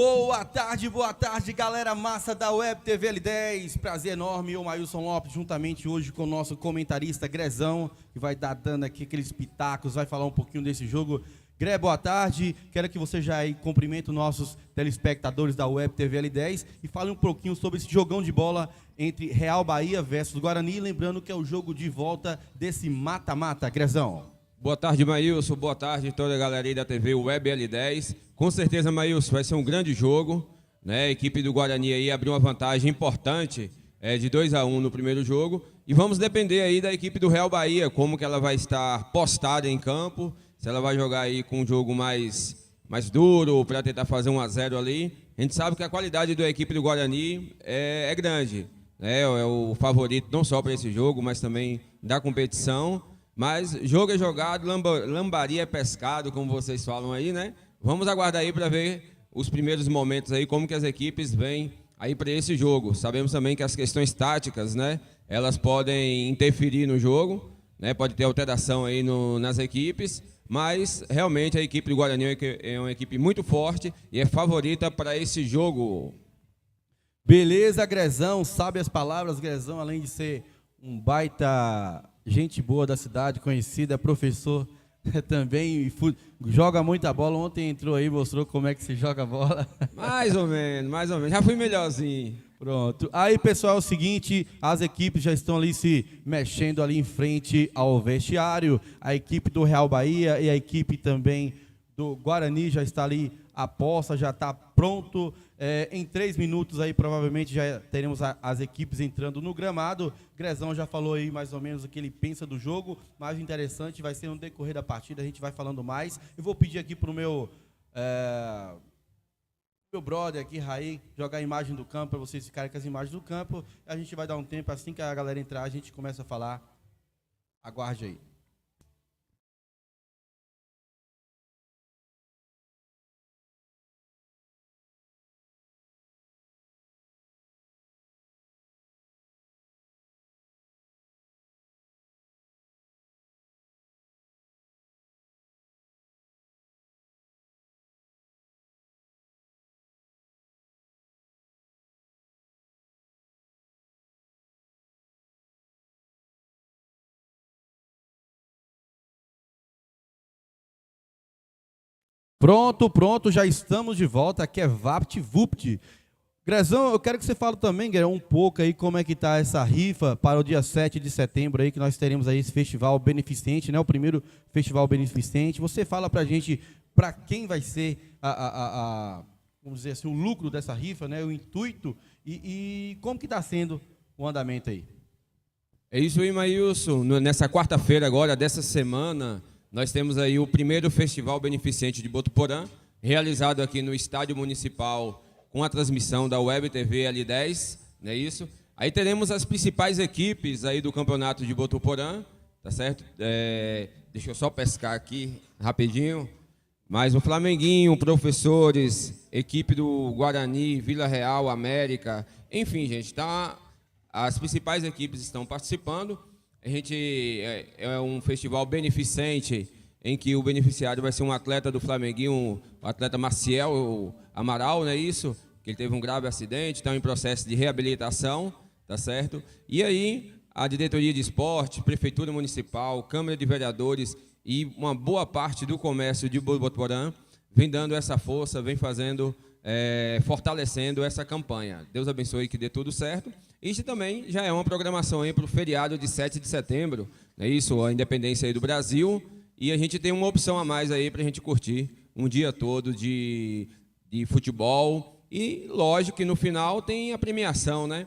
Boa tarde, galera massa da Web TV L10. Prazer enorme, eu, Maílson Lopes, juntamente hoje com o nosso comentarista Grezão, que vai dar dando aqui aqueles pitacos, vai falar um pouquinho desse jogo. Gré, boa tarde. Quero que você já aí cumprimente os nossos telespectadores da Web TV L10 e fale um pouquinho sobre esse jogão de bola entre Real Bahia versus Guarani, lembrando que é o jogo de volta desse mata-mata. Grezão. Boa tarde, Maílson. Boa tarde, toda a galera aí da TV Web L10. Com certeza, Maílson, vai ser um grande jogo, né? A equipe do Guarani aí abriu uma vantagem importante de 2-1 no primeiro jogo. E vamos depender aí da equipe do Real Bahia, como que ela vai estar postada em campo, se ela vai jogar aí com um jogo mais duro para tentar fazer 1-0 ali. A gente sabe que a qualidade da equipe do Guarani é grande, né? É o favorito não só para esse jogo, mas também da competição. Mas jogo é jogado, lambari é pescado, como vocês falam aí, né? Vamos aguardar aí para ver os primeiros momentos aí, como que as equipes vêm aí para esse jogo. Sabemos também que as questões táticas, né? Elas podem interferir no jogo, né? Pode ter alteração aí nas equipes, mas realmente a equipe do Guarani é uma equipe muito forte e é favorita para esse jogo. Beleza, Grezão, sabe as palavras, Grezão, além de ser um baita gente boa da cidade, conhecida, professor também, joga muita bola. Ontem entrou aí, mostrou como é que se joga bola. Mais ou menos, já fui melhorzinho. Pronto. Aí, pessoal, é o seguinte, as equipes já estão ali se mexendo ali em frente ao vestiário. A equipe do Real Bahia e a equipe também do Guarani já está ali a posta, já está pronto. Em 3 minutos aí provavelmente já teremos as equipes entrando no gramado. Grezão já falou aí mais ou menos o que ele pensa do jogo. Mais interessante vai ser no decorrer da partida, a gente vai falando mais. Eu vou pedir aqui para o meu brother aqui, Raí, jogar a imagem do campo, para vocês ficarem com as imagens do campo. A gente vai dar um tempo, assim que a galera entrar, a gente começa a falar. Aguarde aí. Pronto, já estamos de volta. Aqui é VaptVupt. Grezão, eu quero que você fale também, Grezão, um pouco aí como é que está essa rifa para o dia 7 de setembro aí, que nós teremos aí esse festival beneficente, né? O primeiro festival beneficente. Você fala pra gente para quem vai ser vamos dizer assim, o lucro dessa rifa, né? O intuito e como que está sendo o andamento aí. É isso aí, Maílson. Nessa quarta-feira agora, dessa semana, nós temos aí o primeiro Festival Beneficente de Botuporã, realizado aqui no Estádio Municipal, com a transmissão da Web TV L10, não é isso? Aí teremos as principais equipes aí do Campeonato de Botuporã, tá certo? Deixa eu só pescar aqui rapidinho. Mas o Flamenguinho, professores, equipe do Guarani, Vila Real, América, enfim, gente, as principais equipes estão participando. A gente é um festival beneficente em que o beneficiário vai ser um atleta do Flamenguinho, o atleta Maciel Amaral, não é isso? Que ele teve um grave acidente, está em processo de reabilitação, tá certo? E aí, a diretoria de esporte, prefeitura municipal, Câmara de Vereadores e uma boa parte do comércio de Botuporã vem dando essa força, vem fazendo, fortalecendo essa campanha. Deus abençoe que dê tudo certo. Isso também já é uma programação aí para o feriado de 7 de setembro, é isso, a independência aí do Brasil, e a gente tem uma opção a mais aí para a gente curtir um dia todo de futebol, e lógico que no final tem a premiação, né?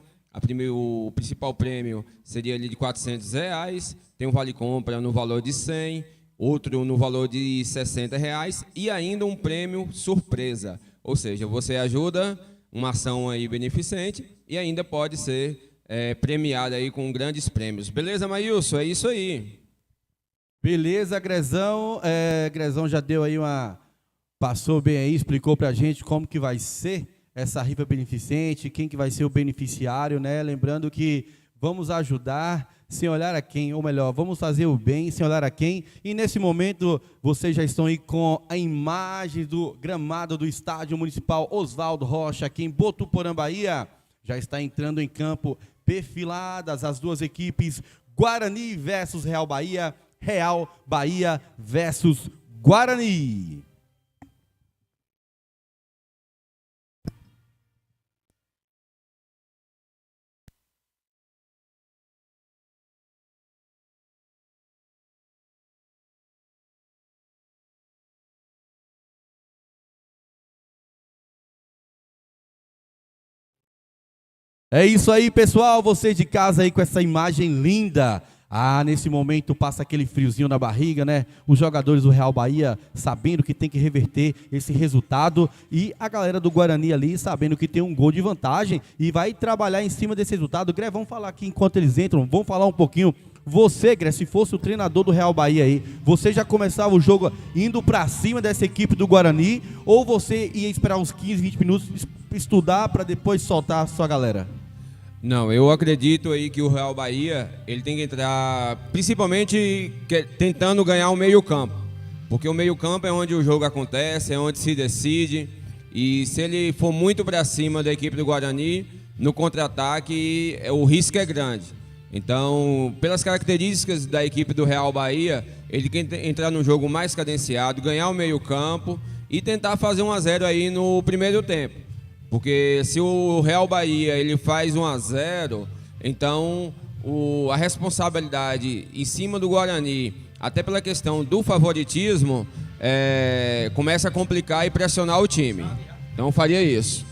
O principal prêmio seria ali de R$400, tem um vale-compra no valor de 100, outro no valor de R$60 e ainda um prêmio surpresa, ou seja, você ajuda uma ação aí beneficente e ainda pode ser premiado aí com grandes prêmios. Beleza, Maílson? É isso aí. Beleza, Grezão. Grezão já deu aí passou bem aí, explicou pra gente como que vai ser essa rifa beneficente, quem que vai ser o beneficiário, né? Lembrando que vamos ajudar sem olhar a quem, ou melhor, vamos fazer o bem sem olhar a quem. E nesse momento, vocês já estão aí com a imagem do gramado do Estádio Municipal Oswaldo Rocha, aqui em Botuporã, Bahia. Já está entrando em campo, perfiladas as duas equipes, Guarani versus Real Bahia versus Guarani. É isso aí, pessoal, vocês de casa aí com essa imagem linda. Nesse momento passa aquele friozinho na barriga, né? Os jogadores do Real Bahia sabendo que tem que reverter esse resultado e a galera do Guarani ali sabendo que tem um gol de vantagem e vai trabalhar em cima desse resultado. Gré, vamos falar aqui enquanto eles entram, vamos falar um pouquinho. Você, Gré, se fosse o treinador do Real Bahia aí, você já começava o jogo indo pra cima dessa equipe do Guarani ou você ia esperar uns 15, 20 minutos, estudar para depois soltar a sua galera? Não, eu acredito aí que o Real Bahia, ele tem que entrar principalmente tentando ganhar o meio-campo, porque o meio-campo é onde o jogo acontece, é onde se decide, e se ele for muito para cima da equipe do Guarani, no contra-ataque, o risco é grande. Então, pelas características da equipe do Real Bahia, ele tem que entrar no jogo mais cadenciado, ganhar o meio-campo e tentar fazer 1-0 aí no primeiro tempo. Porque se o Real Bahia ele faz 1-0, então a responsabilidade em cima do Guarani, até pela questão do favoritismo, começa a complicar e pressionar o time. Então eu faria isso.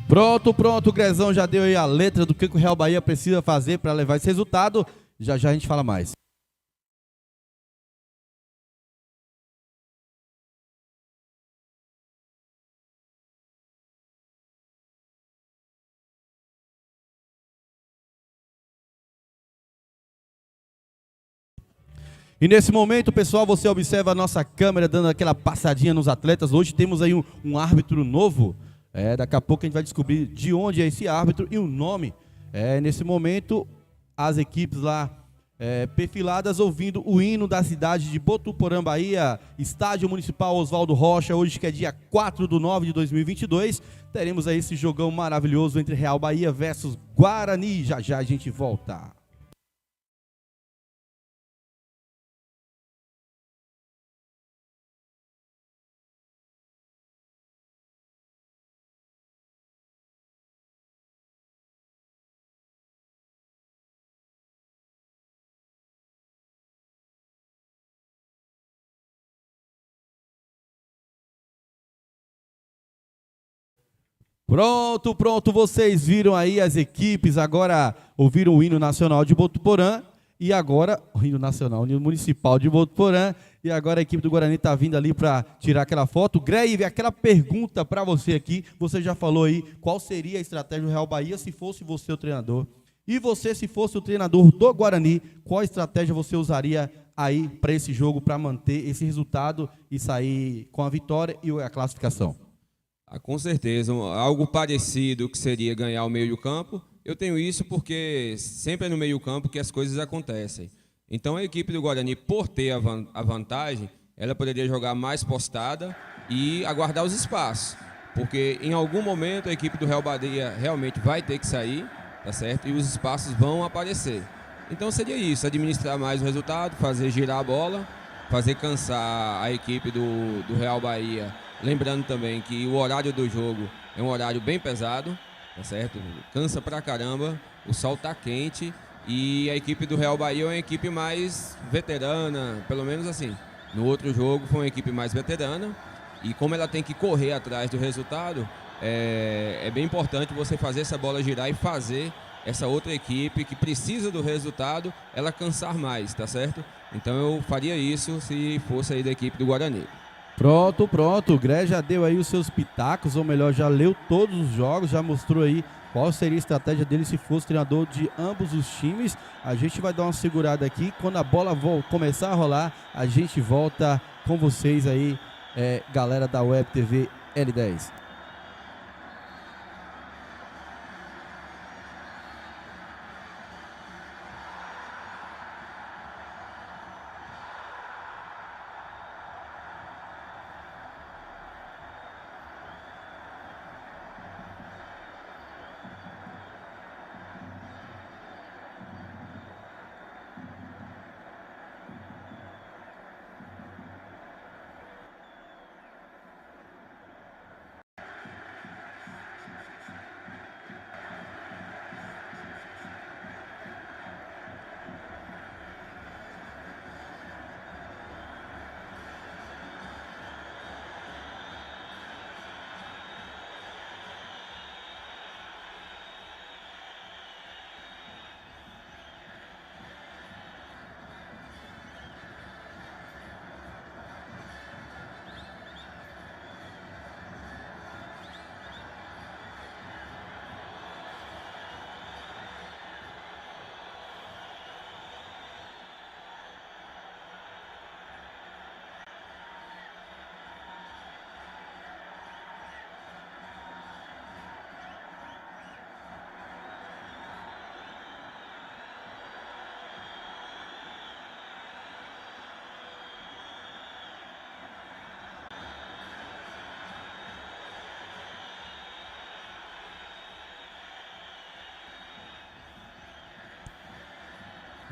Pronto, o Grezão já deu aí a letra do que o Real Bahia precisa fazer para levar esse resultado. Já já a gente fala mais. E nesse momento, pessoal, você observa a nossa câmera dando aquela passadinha nos atletas. Hoje temos aí um árbitro novo. Daqui a pouco a gente vai descobrir de onde é esse árbitro e o nome. Nesse momento, as equipes lá perfiladas ouvindo o hino da cidade de Botuporã, Bahia, Estádio Municipal Oswaldo Rocha, hoje que é dia 4/9/2022. Teremos aí esse jogão maravilhoso entre Real Bahia versus Guarani. Já já a gente volta. Pronto, vocês viram aí as equipes, agora ouviram o hino nacional de Botuporã e agora o hino nacional, o hino municipal de Botuporã, e agora a equipe do Guarani está vindo ali para tirar aquela foto. Greve, aquela pergunta para você aqui, você já falou aí qual seria a estratégia do Real Bahia se fosse você o treinador. E você, se fosse o treinador do Guarani, qual estratégia você usaria aí para esse jogo, para manter esse resultado e sair com a vitória e a classificação? Com certeza, algo parecido que seria ganhar o meio-campo. Eu tenho isso porque sempre é no meio-campo que as coisas acontecem. Então a equipe do Guarani, por ter a vantagem, ela poderia jogar mais postada e aguardar os espaços. Porque em algum momento a equipe do Real Bahia realmente vai ter que sair, tá certo? E os espaços vão aparecer. Então seria isso, administrar mais o resultado, fazer girar a bola, fazer cansar a equipe do Real Bahia. Lembrando também que o horário do jogo é um horário bem pesado, tá certo? Cansa pra caramba, o sol tá quente e a equipe do Real Bahia é uma equipe mais veterana, pelo menos assim. No outro jogo foi uma equipe mais veterana e como ela tem que correr atrás do resultado, é bem importante você fazer essa bola girar e fazer essa outra equipe que precisa do resultado, ela cansar mais, tá certo? Então eu faria isso se fosse aí da equipe do Guarani. Pronto, o Gré já deu aí os seus pitacos, ou melhor, já leu todos os jogos, já mostrou aí qual seria a estratégia dele se fosse treinador de ambos os times. A gente vai dar uma segurada aqui, quando a bola começar a rolar, a gente volta com vocês aí, galera da Web TV L10.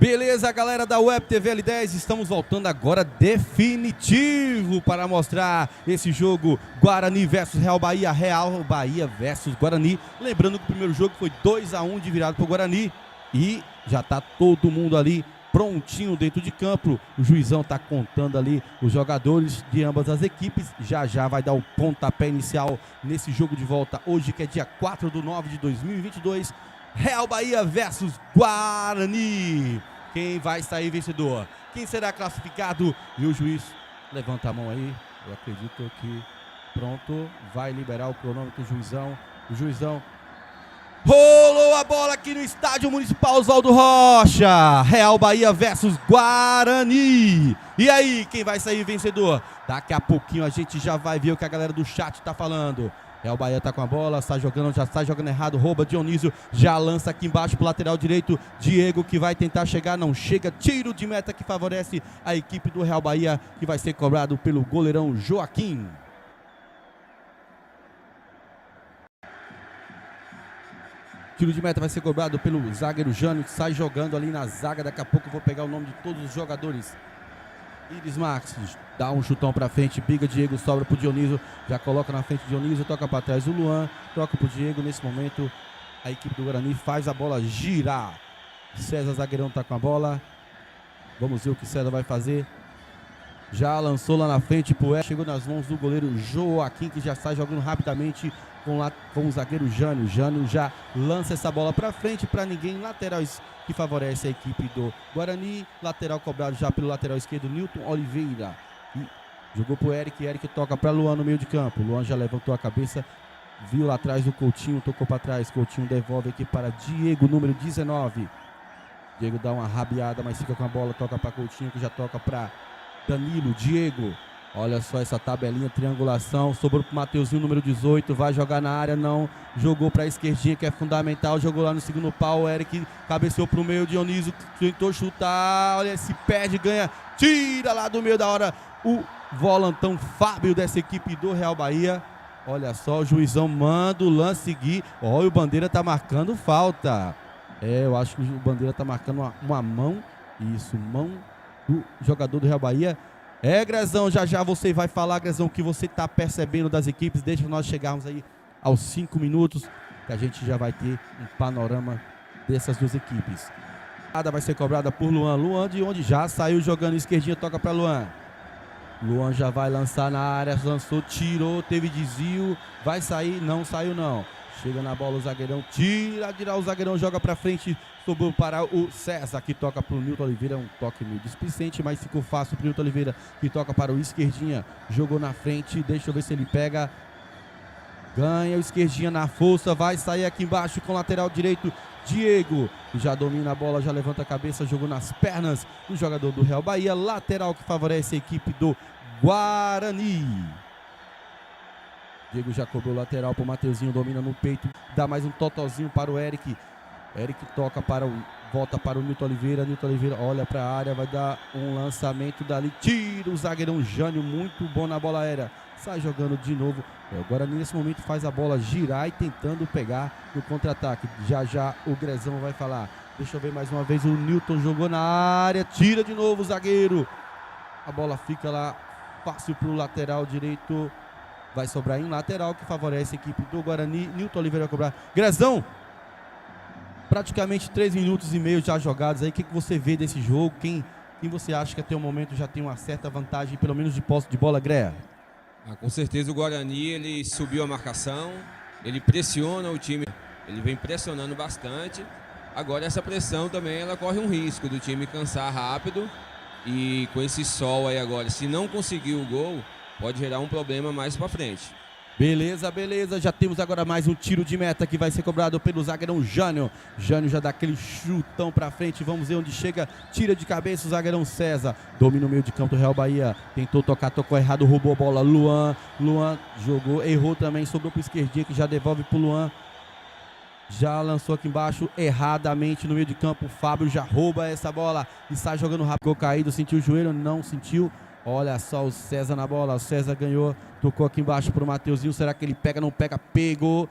Beleza, galera da Web TV L10, estamos voltando agora definitivo para mostrar esse jogo Guarani versus Real Bahia versus Guarani. Lembrando que o primeiro jogo foi 2-1 de virada para o Guarani e já está todo mundo ali prontinho dentro de campo. O juizão está contando ali os jogadores de ambas as equipes. Já vai dar o pontapé inicial nesse jogo de volta hoje, que é dia 4/9/2022. Real Bahia versus Guarani. Quem vai sair vencedor? Quem será classificado? E o juiz levanta a mão aí. Eu acredito que pronto, vai liberar o cronômetro, o juizão. Rolou a bola aqui no Estádio Municipal Oswaldo Rocha. Real Bahia versus Guarani. E aí, quem vai sair vencedor? Daqui a pouquinho a gente já vai ver o que a galera do chat tá falando. Real Bahia tá com a bola, já está jogando errado, rouba Dionísio, já lança aqui embaixo pro lateral direito, Diego que vai tentar chegar, não chega, tiro de meta que favorece a equipe do Real Bahia, que vai ser cobrado pelo goleirão Joaquim. Tiro de meta vai ser cobrado pelo zagueiro Jânio, que sai jogando ali na zaga, daqui a pouco eu vou pegar o nome de todos os jogadores. Iris Max dá um chutão pra frente, biga Diego, sobra pro Dionísio, já coloca na frente Dionísio, toca pra trás o Luan, toca pro Diego. Nesse momento a equipe do Guarani faz a bola girar. César zagueirão tá com a bola, vamos ver o que César vai fazer. Já lançou lá na frente pro chegou nas mãos do goleiro Joaquim, que já sai jogando rapidamente com o zagueiro Jânio. Jânio já lança essa bola para frente para ninguém. Laterais que favorece a equipe do Guarani. Lateral cobrado já pelo lateral esquerdo, Newton Oliveira. E jogou pro Eric. Eric toca para Luan no meio de campo. Luan já levantou a cabeça, viu lá atrás o Coutinho, tocou para trás. Coutinho devolve aqui para Diego, número 19. Diego dá uma rabiada, mas fica com a bola, toca para Coutinho, que já toca para Danilo. Diego, olha só essa tabelinha, triangulação, sobrou pro Mateuzinho, número 18, vai jogar na área, não, jogou pra esquerdinha, que é fundamental, jogou lá no segundo pau, o Eric cabeceou pro meio, Dionísio tentou chutar, olha, se perde, ganha, tira lá do meio da hora, o volantão Fábio dessa equipe do Real Bahia. Olha só, o juizão manda o lance seguir, olha, o Bandeira tá marcando falta, eu acho que o Bandeira tá marcando uma mão, isso, mão do jogador do Real Bahia. Grezão, já você vai falar, Grezão, o que você está percebendo das equipes. Deixa nós chegarmos aí aos 5 minutos, que a gente já vai ter um panorama dessas duas equipes. A vai ser cobrada por Luan. Luan de onde já saiu jogando esquerdinha, toca para Luan. Luan já vai lançar na área, lançou, tirou, teve desvio, vai sair, não saiu não. Chega na bola o zagueirão, tira o zagueirão, joga para frente, sobrou para o César, que toca para o Newton Oliveira, um toque meio displicente, mas ficou fácil para o Newton Oliveira, que toca para o esquerdinha, jogou na frente, deixa eu ver se ele pega, ganha o esquerdinha na força, vai sair aqui embaixo com o lateral direito, Diego, já domina a bola, já levanta a cabeça, jogou nas pernas do jogador do Real Bahia, lateral que favorece a equipe do Guarani. Diego já cobrou lateral para o Mateuzinho, domina no peito, dá mais um totozinho para o Eric. Eric toca volta para o Newton Oliveira. Newton Oliveira olha para a área, vai dar um lançamento dali, tira o zagueirão Jânio, muito bom na bola aérea. Sai jogando de novo. Agora nesse momento faz a bola girar e tentando pegar no contra-ataque. Já o Grezão vai falar. Deixa eu ver mais uma vez, o Newton jogou na área, tira de novo o zagueiro. A bola fica lá fácil para o lateral direito. Vai sobrar em lateral, que favorece a equipe do Guarani. Newton Oliveira vai cobrar. Grezão, praticamente 3 minutos e meio já jogados aí. O que você vê desse jogo? Quem você acha que até o momento já tem uma certa vantagem, pelo menos de posse de bola, Greia? Com certeza o Guarani, ele subiu a marcação, ele pressiona o time, ele vem pressionando bastante. Agora essa pressão também, ela corre um risco do time cansar rápido. E com esse sol aí agora, se não conseguir o gol, pode gerar um problema mais pra frente. Beleza, já temos agora mais um tiro de meta que vai ser cobrado pelo zagueirão Jânio. Jânio já dá aquele chutão pra frente, vamos ver onde chega, tira de cabeça o zagueirão César. Domina o meio de campo do Real Bahia, tentou tocar, tocou errado, roubou a bola, Luan jogou, errou também, sobrou pro esquerdinha, que já devolve pro Luan. Já lançou aqui embaixo, erradamente no meio de campo, o Fábio já rouba essa bola e sai jogando rápido, ficou caído, sentiu o joelho, não sentiu. Olha só o César na bola, o César ganhou, tocou aqui embaixo para o Mateuzinho, será que ele pega, não pega, pegou,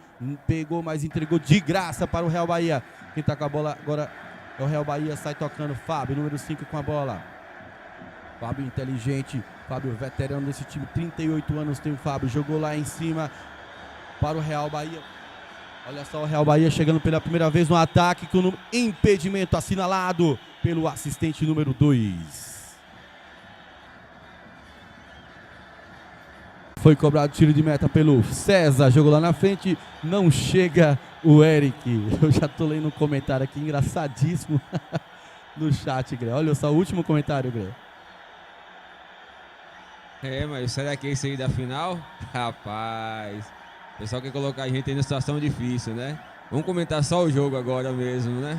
mas entregou de graça para o Real Bahia. Quem tá com a bola agora o Real Bahia, sai tocando. Fábio, número 5 com a bola. Fábio inteligente, Fábio veterano desse time, 38 anos tem o Fábio, jogou lá em cima para o Real Bahia. Olha só o Real Bahia chegando pela primeira vez no ataque com o impedimento assinalado pelo assistente número 2. Foi cobrado tiro de meta pelo César, jogou lá na frente, não chega o Eric. Eu já tô lendo um comentário aqui engraçadíssimo no chat, Gré. Olha só o último comentário, Gré. Mas será que é esse aí da final? Rapaz, o pessoal quer colocar a gente aí numa situação difícil, né? Vamos comentar só o jogo agora mesmo, né?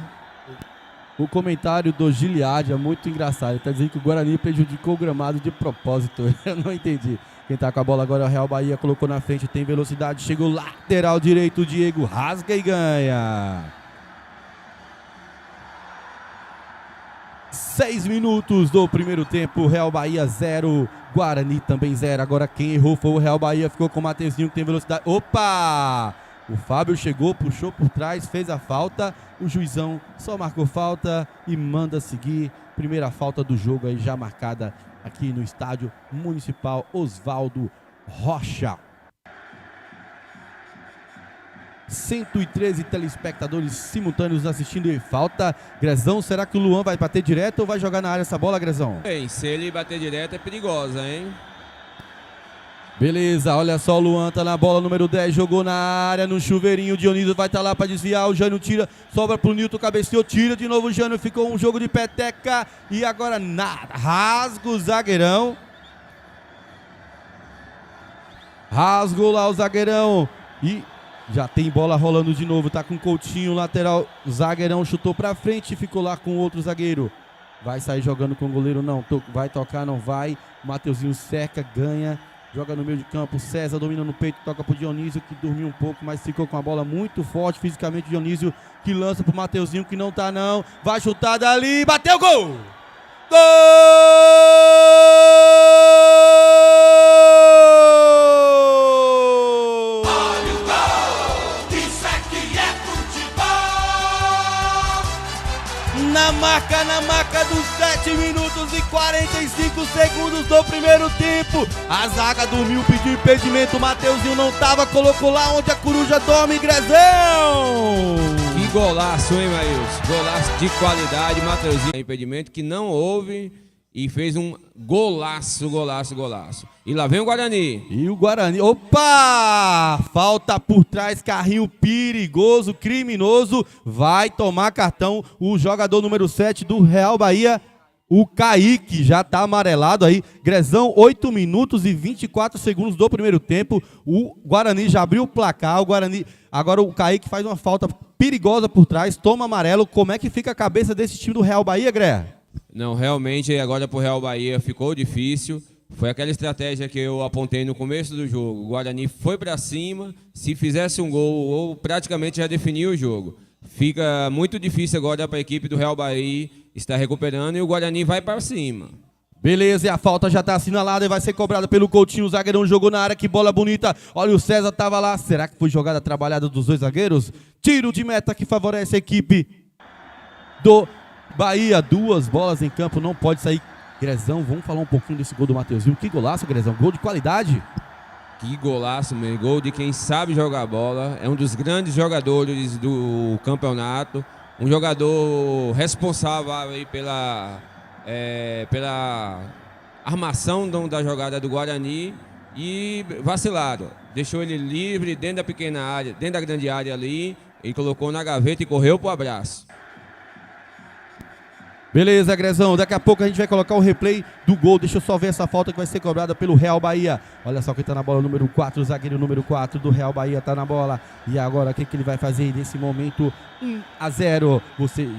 O comentário do Giliad é muito engraçado. Ele tá dizendo que o Guarani prejudicou o gramado de propósito. Eu não entendi. Quem tá com a bola agora é o Real Bahia, colocou na frente, tem velocidade, chegou lateral direito, Diego rasga e ganha. 6 minutos do primeiro tempo, Real Bahia 0, Guarani também 0. Agora quem errou foi o Real Bahia, ficou com o Mateuzinho que tem velocidade. Opa! O Fábio chegou, puxou por trás, fez a falta. O juizão só marcou falta e manda seguir. Primeira falta do jogo aí já marcada aqui no estádio municipal Oswaldo Rocha. 113 telespectadores simultâneos assistindo e falta. Grezão, será que o Luan vai bater direto ou vai jogar na área essa bola, Grezão? Bem, se ele bater direto é perigosa, hein? Beleza, olha só, o Luan tá na bola, número 10, jogou na área, no chuveirinho, o Dionísio vai estar lá para desviar, o Jânio tira, sobra pro Nilton, cabeceou, tira de novo o Jânio, ficou um jogo de peteca e agora nada, rasga o zagueirão. Rasgou lá o zagueirão e já tem bola rolando de novo, tá com o Coutinho, lateral, o zagueirão chutou pra frente e ficou lá com o outro zagueiro. Vai sair jogando com o goleiro, não, vai tocar, não vai, o Mateuzinho cerca, ganha. Joga no meio de campo, César domina no peito, toca pro Dionísio que dormiu um pouco, mas ficou com a bola muito forte fisicamente. Dionísio que lança pro Mateuzinho que não tá não, vai chutar dali, bateu, gol! Gol! Olha o gol, isso aqui é futebol! Na marca dos 7 minutos e 45 segundos do primeiro tempo. A zaga dormiu, pediu impedimento. O Mateuzinho não tava, colocou lá onde a coruja dorme, Grezão. Que golaço, hein, Maílson? Golaço de qualidade. Mateuzinho, impedimento que não houve e fez um golaço. E lá vem o Guarani. E o Guarani, opa! Falta por trás, carrinho perigoso, criminoso. Vai tomar cartão o jogador número 7 do Real Bahia, o Kaique, já tá amarelado aí. Grezão, 8 minutos e 24 segundos do primeiro tempo. O Guarani já abriu o placar. O Guarani, agora o Kaique faz uma falta perigosa por trás, toma amarelo. Como é que fica a cabeça desse time do Real Bahia, Gré? Não, realmente agora pro Real Bahia ficou difícil. Foi aquela estratégia que eu apontei no começo do jogo. O Guarani foi para cima, se fizesse um gol ou praticamente já definiu o jogo. Fica muito difícil agora para a equipe do Real Bahia estar recuperando e o Guarani vai para cima. Beleza, e a falta já está assinalada e vai ser cobrada pelo Coutinho. O zagueirão jogou na área, que bola bonita. Olha, o César estava lá. Será que foi jogada trabalhada dos dois zagueiros? Tiro de meta que favorece a equipe do Bahia. 2 bolas em campo, não pode sair. Grezão, vamos falar um pouquinho desse gol do Mateuzinho. Que golaço, Grezão, gol de qualidade. Que golaço, meu. Gol de quem sabe jogar bola. É um dos grandes jogadores do campeonato. Um jogador responsável aí pela armação da jogada do Guarani. E vacilaram. Deixou ele livre dentro da pequena área, dentro da grande área ali. Ele colocou na gaveta e correu pro abraço. Beleza, Grezão, daqui a pouco a gente vai colocar o replay do gol. Deixa eu só ver essa falta que vai ser cobrada pelo Real Bahia. Olha só quem tá na bola, número 4, o zagueiro número 4 do Real Bahia tá na bola. E agora, o que ele vai fazer nesse momento? 1-0. Vocês...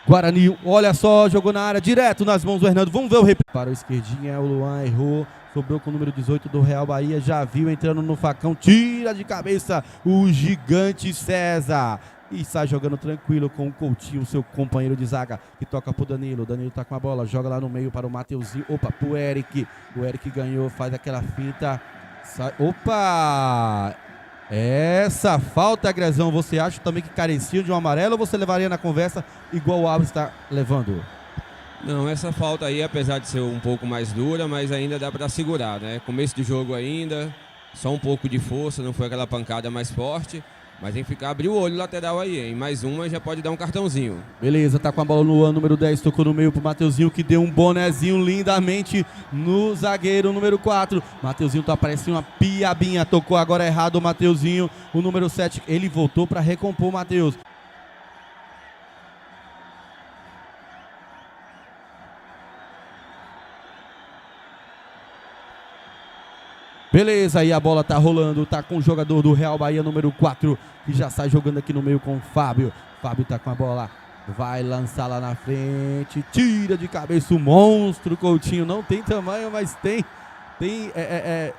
Guarani, olha só, jogou na área, direto nas mãos do Hernando. Vamos ver o replay. Para o esquerdinha, o Luan errou. Sobrou com o número 18 do Real Bahia. Já viu entrando no facão. Tira de cabeça o gigante César. E sai jogando tranquilo com o Coutinho, seu companheiro de zaga, que toca pro Danilo. O Danilo tá com a bola, joga lá no meio para o Mateuzinho. Opa, pro Eric. O Eric ganhou, faz aquela finta. Sai. Opa! Essa falta, Grezão, você acha também que carecia de um amarelo ou você levaria na conversa igual o árbitro está levando? Não, essa falta aí, apesar de ser um pouco mais dura, mas ainda dá para segurar, né? Começo do jogo ainda, só um pouco de força, não foi aquela pancada mais forte, mas tem que ficar, abrir o olho lateral aí, hein? Mais uma já pode dar um cartãozinho. Beleza, tá com a bola no ano, número 10, tocou no meio pro Mateuzinho, que deu um bonezinho lindamente no zagueiro, número 4. Mateuzinho tá parecendo uma piabinha, tocou agora errado o Mateuzinho, o número 7, ele voltou para recompor o Mateus. Beleza, aí a bola tá rolando, tá com o jogador do Real Bahia, número 4, que já sai jogando aqui no meio com o Fábio. Fábio tá com a bola, vai lançar lá na frente, tira de cabeça o monstro Coutinho, não tem tamanho, mas tem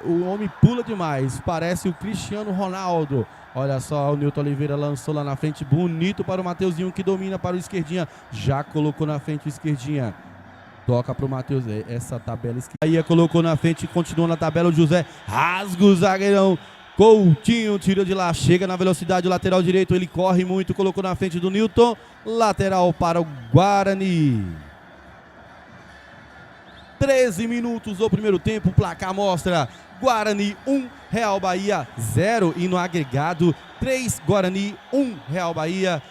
o homem pula demais, parece o Cristiano Ronaldo. Olha só, o Nilton Oliveira lançou lá na frente, bonito para o Mateuzinho, que domina para o esquerdinha, já colocou na frente o esquerdinha. Toca pro Matheus, essa tabela esquerda. Aí colocou na frente, continua na tabela o José, rasga o zagueirão. Coutinho tira de lá, chega na velocidade, o lateral direito, ele corre muito, colocou na frente do Nilton. Lateral para o Guarani. 13 minutos do primeiro tempo, o placar mostra Guarani 1, Real Bahia 0. E no agregado 3, Guarani 1, Real Bahia.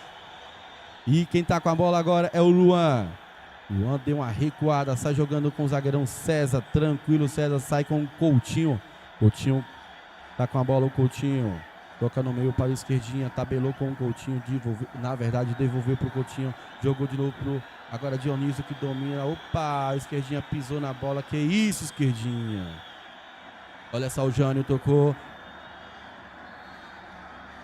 E quem tá com a bola agora é o Luan. Luan deu uma recuada, sai jogando com o zagueirão César, tranquilo, César sai com o Coutinho. Coutinho tá com a bola, o Coutinho toca no meio para a esquerdinha, tabelou com o Coutinho, devolveu pro Coutinho, jogou de novo pro agora Dionísio que domina. Opa, a esquerdinha pisou na bola, que isso, esquerdinha. Olha só, o Jânio tocou.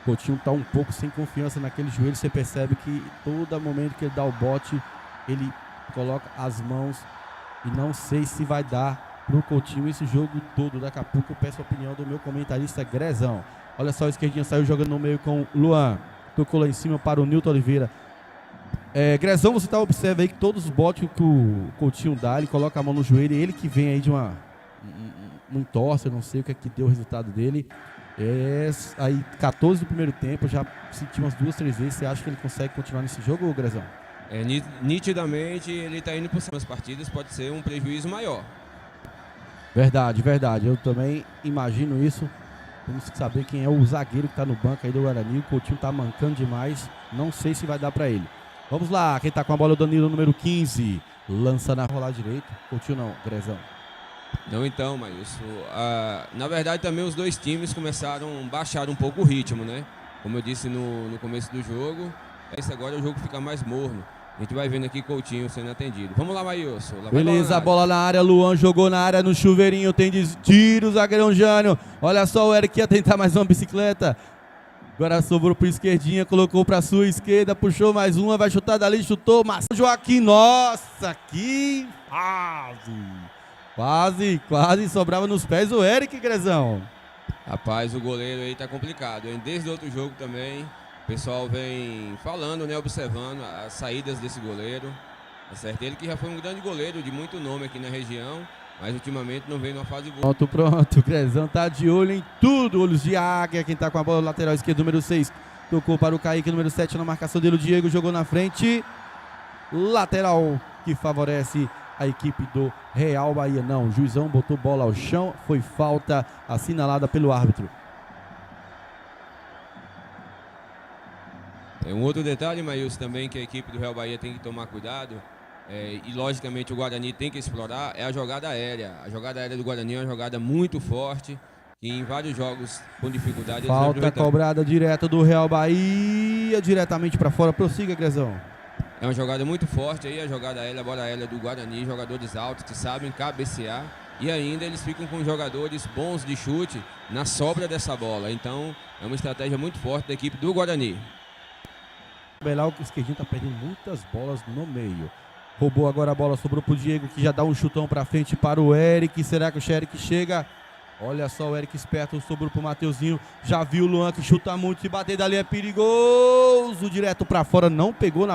Coutinho tá um pouco sem confiança naquele joelho, você percebe que todo momento que ele dá o bote, ele coloca as mãos e não sei se vai dar pro Coutinho esse jogo todo. Daqui a pouco eu peço a opinião do meu comentarista Grezão. Olha só, a esquerdinha saiu jogando no meio com o Luan, tocou lá em cima para o Nilton Oliveira. Grezão, você tá observando aí que todos os botes que o Coutinho dá, ele coloca a mão no joelho, ele que vem aí de um entorse, eu não sei o que é que deu o resultado dele. Aí 14 do primeiro tempo, já senti umas 2, 3 vezes. Você acha que ele consegue continuar nesse jogo, Grezão? Nitidamente ele está indo por cima das partidas, pode ser um prejuízo maior. Verdade, verdade. Eu também imagino isso. Temos que saber quem é o zagueiro que está no banco aí do Guarani. O Coutinho está mancando demais. Não sei se vai dar para ele. Vamos lá, quem está com a bola é o Danilo, número 15. Lança na rolar direito. Coutinho não, Grezão. Não, então, mas isso, na verdade também os dois times começaram a baixar um pouco o ritmo, né? Como eu disse no começo do jogo, esse agora o jogo fica mais morno. A gente vai vendo aqui Coutinho sendo atendido. Vamos lá, Maílson. Beleza, a bola na área, Luan jogou na área no chuveirinho, tem tiro, zagueirão Jânio. Olha só, o Eric ia tentar mais uma bicicleta. Agora sobrou pro esquerdinha, colocou pra sua esquerda, puxou mais uma, vai chutar dali, chutou, mas Joaquim, nossa, que quase sobrava nos pés o Eric, Grezão. Rapaz, o goleiro aí tá complicado, hein? Desde o outro jogo também, o pessoal vem falando, né, observando as saídas desse goleiro. Tá certo? Ele que já foi um grande goleiro de muito nome aqui na região, mas ultimamente não vem numa fase boa. Pronto, o Grezão tá de olho em tudo, olhos de águia. Quem tá com a bola, lateral esquerdo, número 6, tocou para o Kaique, número 7, na marcação dele, o Diego jogou na frente. Lateral que favorece a equipe do Real Bahia. Não, o juizão botou bola ao chão, foi falta assinalada pelo árbitro. Um outro detalhe, Maílson, também que a equipe do Real Bahia tem que tomar cuidado, e logicamente o Guarani tem que explorar, é a jogada aérea. A jogada aérea do Guarani é uma jogada muito forte, que em vários jogos com dificuldade... Falta cobrada direta do Real Bahia, diretamente para fora. Prossiga, Grezão. É uma jogada muito forte aí, a jogada aérea, a bola aérea do Guarani, jogadores altos que sabem cabecear, e ainda eles ficam com jogadores bons de chute na sobra dessa bola. Então é uma estratégia muito forte da equipe do Guarani. O esquerdinho tá perdendo muitas bolas no meio. Roubou agora a bola, sobrou pro Diego, que já dá um chutão pra frente para o Eric. Será que o Eric chega? Olha só, o Eric esperto, sobrou pro Mateuzinho. Já viu o Luan que chuta muito, se bater dali é perigoso. Direto pra fora, não pegou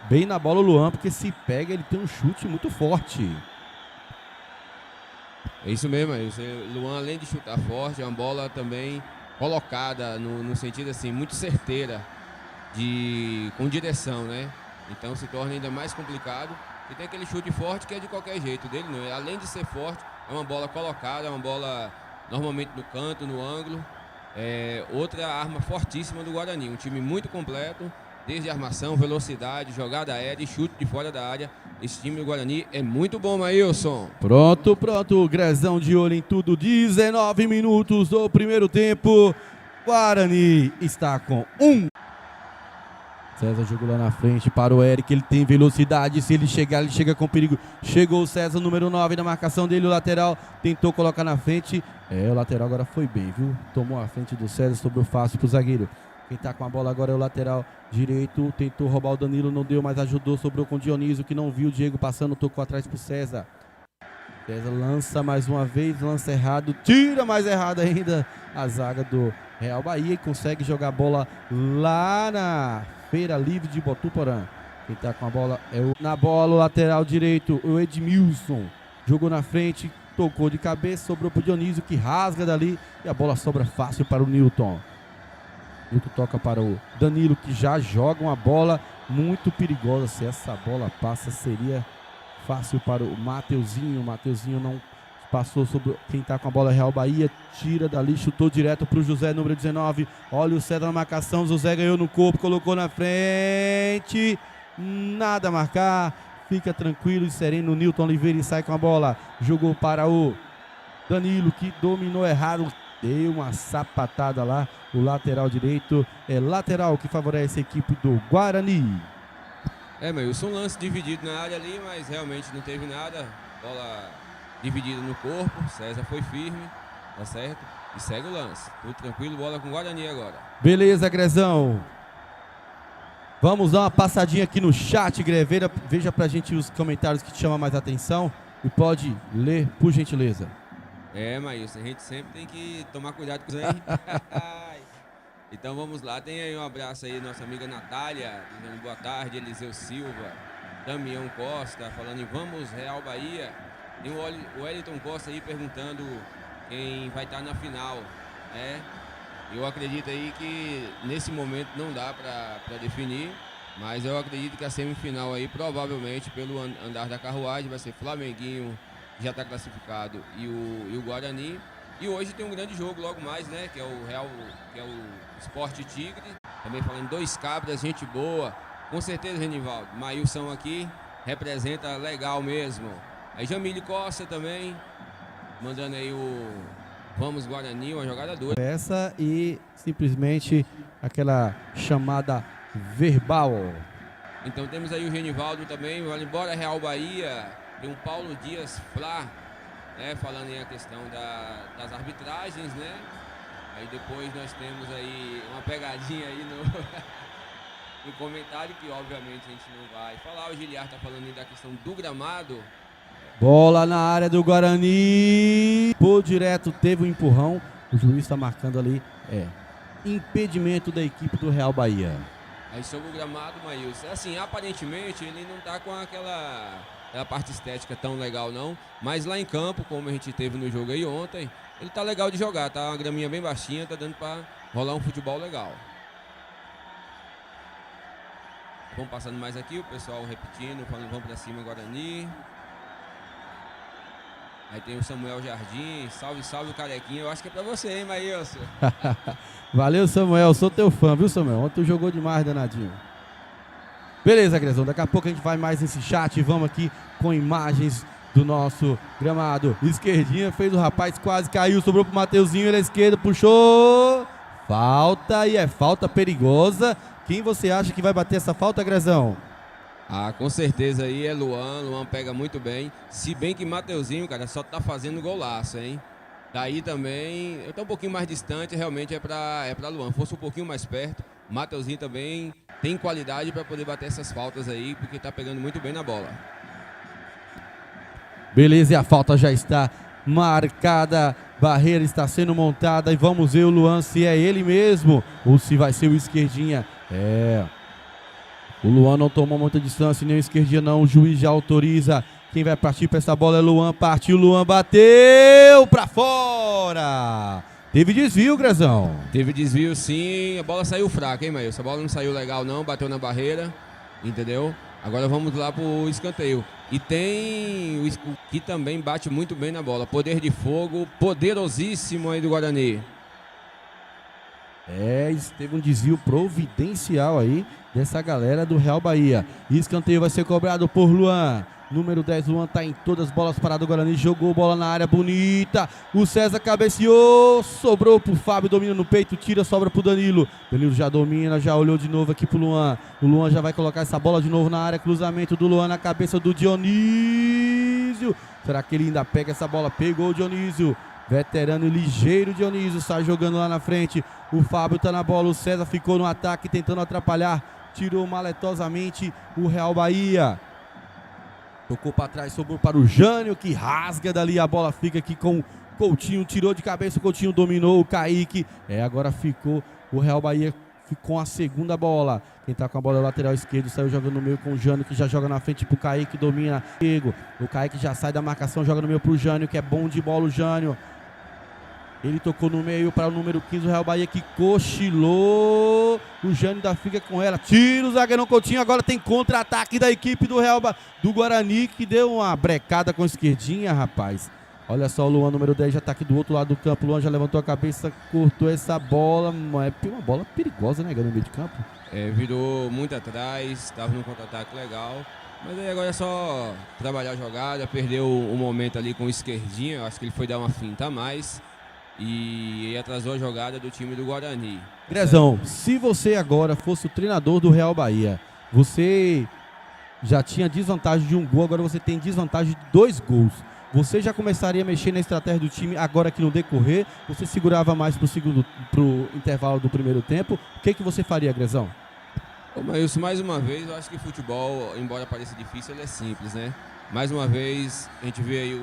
bem na bola o Luan, porque se pega ele tem um chute muito forte. É isso mesmo, Luan, além de chutar forte, é uma bola também colocada no sentido assim, muito certeira, com direção, né? Então se torna ainda mais complicado. E tem aquele chute forte que é de qualquer jeito dele, não é? Além de ser forte, é uma bola colocada, é uma bola normalmente no canto, no ângulo. É outra arma fortíssima do Guarani, um time muito completo, desde armação, velocidade, jogada aérea e chute de fora da área. Esse time do Guarani é muito bom, Maílson. Pronto, Grezão de olho em tudo. 19 minutos do primeiro tempo. Guarani está com 1. César jogou lá na frente para o Eric, ele tem velocidade, se ele chegar, ele chega com perigo. Chegou o César, número 9, na marcação dele, o lateral tentou colocar na frente. O lateral agora foi bem, viu? Tomou a frente do César, sobrou fácil pro zagueiro. Quem tá com a bola agora é o lateral direito, tentou roubar o Danilo, não deu, mas ajudou, sobrou com o Dionísio, que não viu o Diego passando, tocou atrás pro César. César lança mais uma vez, lança errado, tira mais errado ainda a zaga do Real Bahia e consegue jogar a bola lá na Feira Livre de Botuporã. Quem tá com a bola é na bola, o lateral direito, o Edmilson. Jogou na frente, tocou de cabeça, sobrou pro Dionísio, que rasga dali e a bola sobra fácil para o Newton. Newton toca para o Danilo, que já joga uma bola muito perigosa. Se essa bola passa, seria fácil para o Mateuzinho. O Mateuzinho não passou sobre quem está com a bola, Real Bahia. Tira dali, chutou direto para o José, número 19. Olha o César na marcação. José ganhou no corpo, colocou na frente. Nada a marcar. Fica tranquilo e sereno. Newton Oliveira e sai com a bola. Jogou para o Danilo, que dominou errado. Deu uma sapatada lá. O lateral direito é lateral que favorece a equipe do Guarani. Maílson, um lance dividido na área ali, mas realmente não teve nada. Bola dividida no corpo. César foi firme, tá certo? E segue o lance. Tudo tranquilo, bola com o Guarani agora. Beleza, Grezão. Vamos dar uma passadinha aqui no chat, Greveira. Veja pra gente os comentários que te chamam mais atenção e pode ler, por gentileza. Maílson, a gente sempre tem que tomar cuidado com isso aí. Então vamos lá, tem aí um abraço aí, nossa amiga Natália, dizendo boa tarde, Eliseu Silva, Damião Costa, falando em vamos Real Bahia. Tem o Wellington Costa aí perguntando quem vai estar na final, né? Eu acredito aí que nesse momento não dá para definir, mas eu acredito que a semifinal aí, provavelmente pelo andar da carruagem, vai ser Flamenguinho, que já está classificado, e o Guarani. E hoje tem um grande jogo logo mais, né? Que é o Real, que é o Sport Tigre. Também falando 2 cabras, gente boa. Com certeza, Renivaldo. Maílson aqui representa legal mesmo. Aí Jamile Costa também, mandando aí o Vamos Guarani, uma jogada dura. Essa e simplesmente aquela chamada verbal. Então temos aí o Renivaldo também, vai embora Real Bahia. Tem um Paulo Dias Flá, né, falando em a questão das arbitragens, né? Aí depois nós temos aí uma pegadinha aí no comentário, que obviamente a gente não vai falar. O Giliar tá falando aí da questão do gramado. Bola na área do Guarani. Por direto, teve um empurrão. O juiz está marcando ali. Impedimento da equipe do Real Bahia. Aí sobre o gramado, Maílson, assim, aparentemente ele não tá com aquela parte estética tão legal não, mas lá em campo, como a gente teve no jogo aí ontem, ele tá legal de jogar, tá uma graminha bem baixinha, tá dando para rolar um futebol legal. Vamos passando mais aqui, o pessoal repetindo, falando vamos para cima Guarani. Aí tem o Samuel Jardim, salve, salve o Carequinha, eu acho que é pra você, hein, Maílson? Valeu, Samuel, sou teu fã, viu, Samuel? Ontem tu jogou demais, danadinho. Beleza, Grezão, daqui a pouco a gente vai mais nesse chat e vamos aqui com imagens do nosso gramado. Esquerdinha, fez o rapaz, quase caiu, sobrou pro Mateuzinho, ele à esquerda, puxou. Falta, e é falta perigosa. Quem você acha que vai bater essa falta, Grezão? Ah, com certeza aí é Luan pega muito bem. Se bem que Mateuzinho, cara, só tá fazendo golaço, hein? Daí também, eu tô um pouquinho mais distante, realmente é pra Luan. Fosse um pouquinho mais perto, Mateuzinho também tem qualidade para poder bater essas faltas aí, porque tá pegando muito bem na bola. Beleza, e a falta já está marcada, barreira está sendo montada e vamos ver o Luan se é ele mesmo ou se vai ser o esquerdinha. O Luan não tomou muita distância, nem o esquerdinha não, o juiz já autoriza. Quem vai partir para essa bola é Luan, partiu, Luan bateu para fora. Teve desvio, Grezão. Teve desvio sim, a bola saiu fraca, hein, Maílson? A bola não saiu legal não, bateu na barreira, entendeu? Agora vamos lá pro escanteio. E tem o que também bate muito bem na bola. Poder de fogo, poderosíssimo aí do Guarani. Teve um desvio providencial aí dessa galera do Real Bahia. Escanteio vai ser cobrado por Luan. Número 10, Luan tá em todas as bolas paradas do Guarani. Jogou bola na área bonita. O César cabeceou. Sobrou pro Fábio, domina no peito. Tira, sobra pro Danilo. Danilo já domina, já olhou de novo aqui pro Luan. O Luan já vai colocar essa bola de novo na área. Cruzamento do Luan na cabeça do Dionísio. Será que ele ainda pega essa bola? Pegou o Dionísio. Veterano e ligeiro Dionísio. Sai jogando lá na frente. O Fábio tá na bola. O César ficou no ataque tentando atrapalhar. Tirou maletosamente o Real Bahia. Tocou para trás, sobrou para o Jânio, que rasga dali, a bola fica aqui com o Coutinho, tirou de cabeça, o Coutinho dominou, o Kaique, agora ficou o Real Bahia com a segunda bola. Quem tá com a bola é o lateral esquerdo, saiu jogando no meio com o Jânio, que já joga na frente pro Kaique, domina, o Kaique já sai da marcação, joga no meio pro Jânio, que é bom de bola o Jânio. Ele tocou no meio para o número 15, o Real Bahia, que cochilou. O Jânio ainda fica com ela. Tira o zagueirão Coutinho. Agora tem contra-ataque da equipe do Guarani, que deu uma brecada com a esquerdinha, rapaz. Olha só o Luan, número 10, já tá aqui do outro lado do campo. O Luan já levantou a cabeça, cortou essa bola. É uma bola perigosa, né, no meio de campo. Virou muito atrás, estava num contra-ataque legal. Mas aí agora é só trabalhar a jogada. Perdeu o momento ali com o esquerdinho. Acho que ele foi dar uma finta a mais. E atrasou a jogada do time do Guarani. Grezão, se você agora fosse o treinador do Real Bahia, você já tinha desvantagem de um gol, agora você tem desvantagem de 2 gols. Você já começaria a mexer na estratégia do time agora que no decorrer, você segurava mais pro intervalo do primeiro tempo. O que você faria, Grezão? Maílson, mais uma vez, eu acho que futebol, embora pareça difícil, ele é simples, né? Mais uma vez, a gente vê aí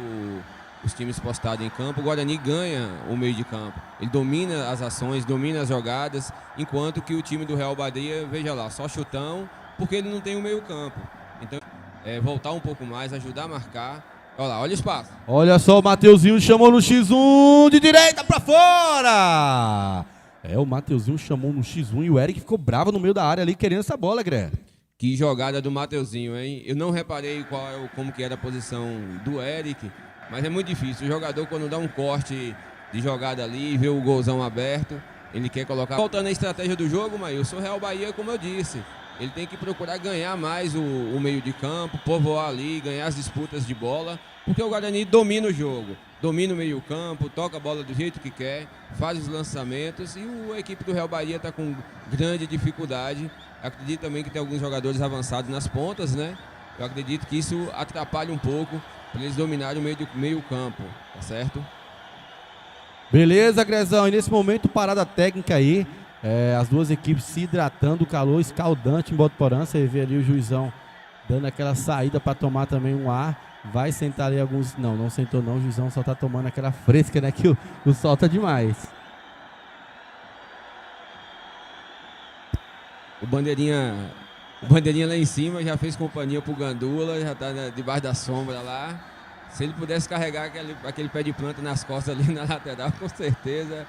os times postados em campo, o Guarani ganha o meio de campo. Ele domina as ações, domina as jogadas, enquanto que o time do Real Bahia, veja lá, só chutão, porque ele não tem o meio campo. Então, voltar um pouco mais, ajudar a marcar. Olha lá, olha o espaço. Olha só, o Mateuzinho chamou no X1 de direita pra fora. O Mateuzinho chamou no X1 e o Eric ficou bravo no meio da área ali, querendo essa bola, Gré. Que jogada do Mateuzinho, hein? Eu não reparei como que era a posição do Eric, mas é muito difícil. O jogador, quando dá um corte de jogada ali, vê o golzão aberto, ele quer colocar... Voltando à estratégia do jogo, Maílson, o Real Bahia, como eu disse, ele tem que procurar ganhar mais o meio de campo, povoar ali, ganhar as disputas de bola, porque o Guarani domina o jogo, domina o meio campo, toca a bola do jeito que quer, faz os lançamentos, e a equipe do Real Bahia está com grande dificuldade. Acredito também que tem alguns jogadores avançados nas pontas, né? Eu acredito que isso atrapalha um pouco para eles dominarem o meio campo, tá certo? Beleza, Grezão, e nesse momento parada técnica aí, as duas equipes se hidratando, o calor escaldante em Botuporã. Você vê ali o juizão dando aquela saída para tomar também um ar, vai sentar ali alguns... Não sentou não, o juizão só tá tomando aquela fresca, né, que o sol tá demais. O bandeirinha lá em cima já fez companhia pro Gandula, já tá debaixo da sombra lá. Se ele pudesse carregar aquele pé de planta nas costas ali na lateral, com certeza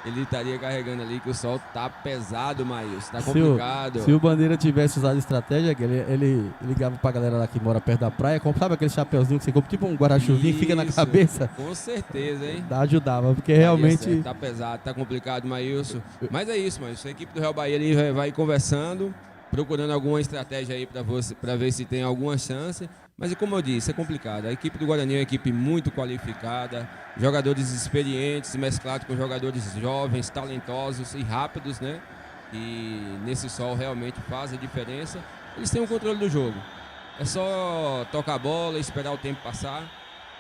ele estaria carregando ali, que o sol tá pesado, Maílson, tá complicado. Se o Bandeira tivesse usado estratégia, ele ligava pra galera lá que mora perto da praia, comprava aquele chapeuzinho que você compra, tipo um guarda-chuvinho, fica na cabeça. Com certeza, hein? Ajudava, porque realmente... Tá pesado, tá complicado, Maílson. Mas é isso, Maílson, a equipe do Real Bahia ali vai conversando, procurando alguma estratégia aí para ver se tem alguma chance. Mas como eu disse, é complicado. A equipe do Guarani é uma equipe muito qualificada, jogadores experientes, mesclados com jogadores jovens, talentosos e rápidos, né? E nesse sol realmente faz a diferença. Eles têm o controle do jogo. É só tocar a bola, esperar o tempo passar.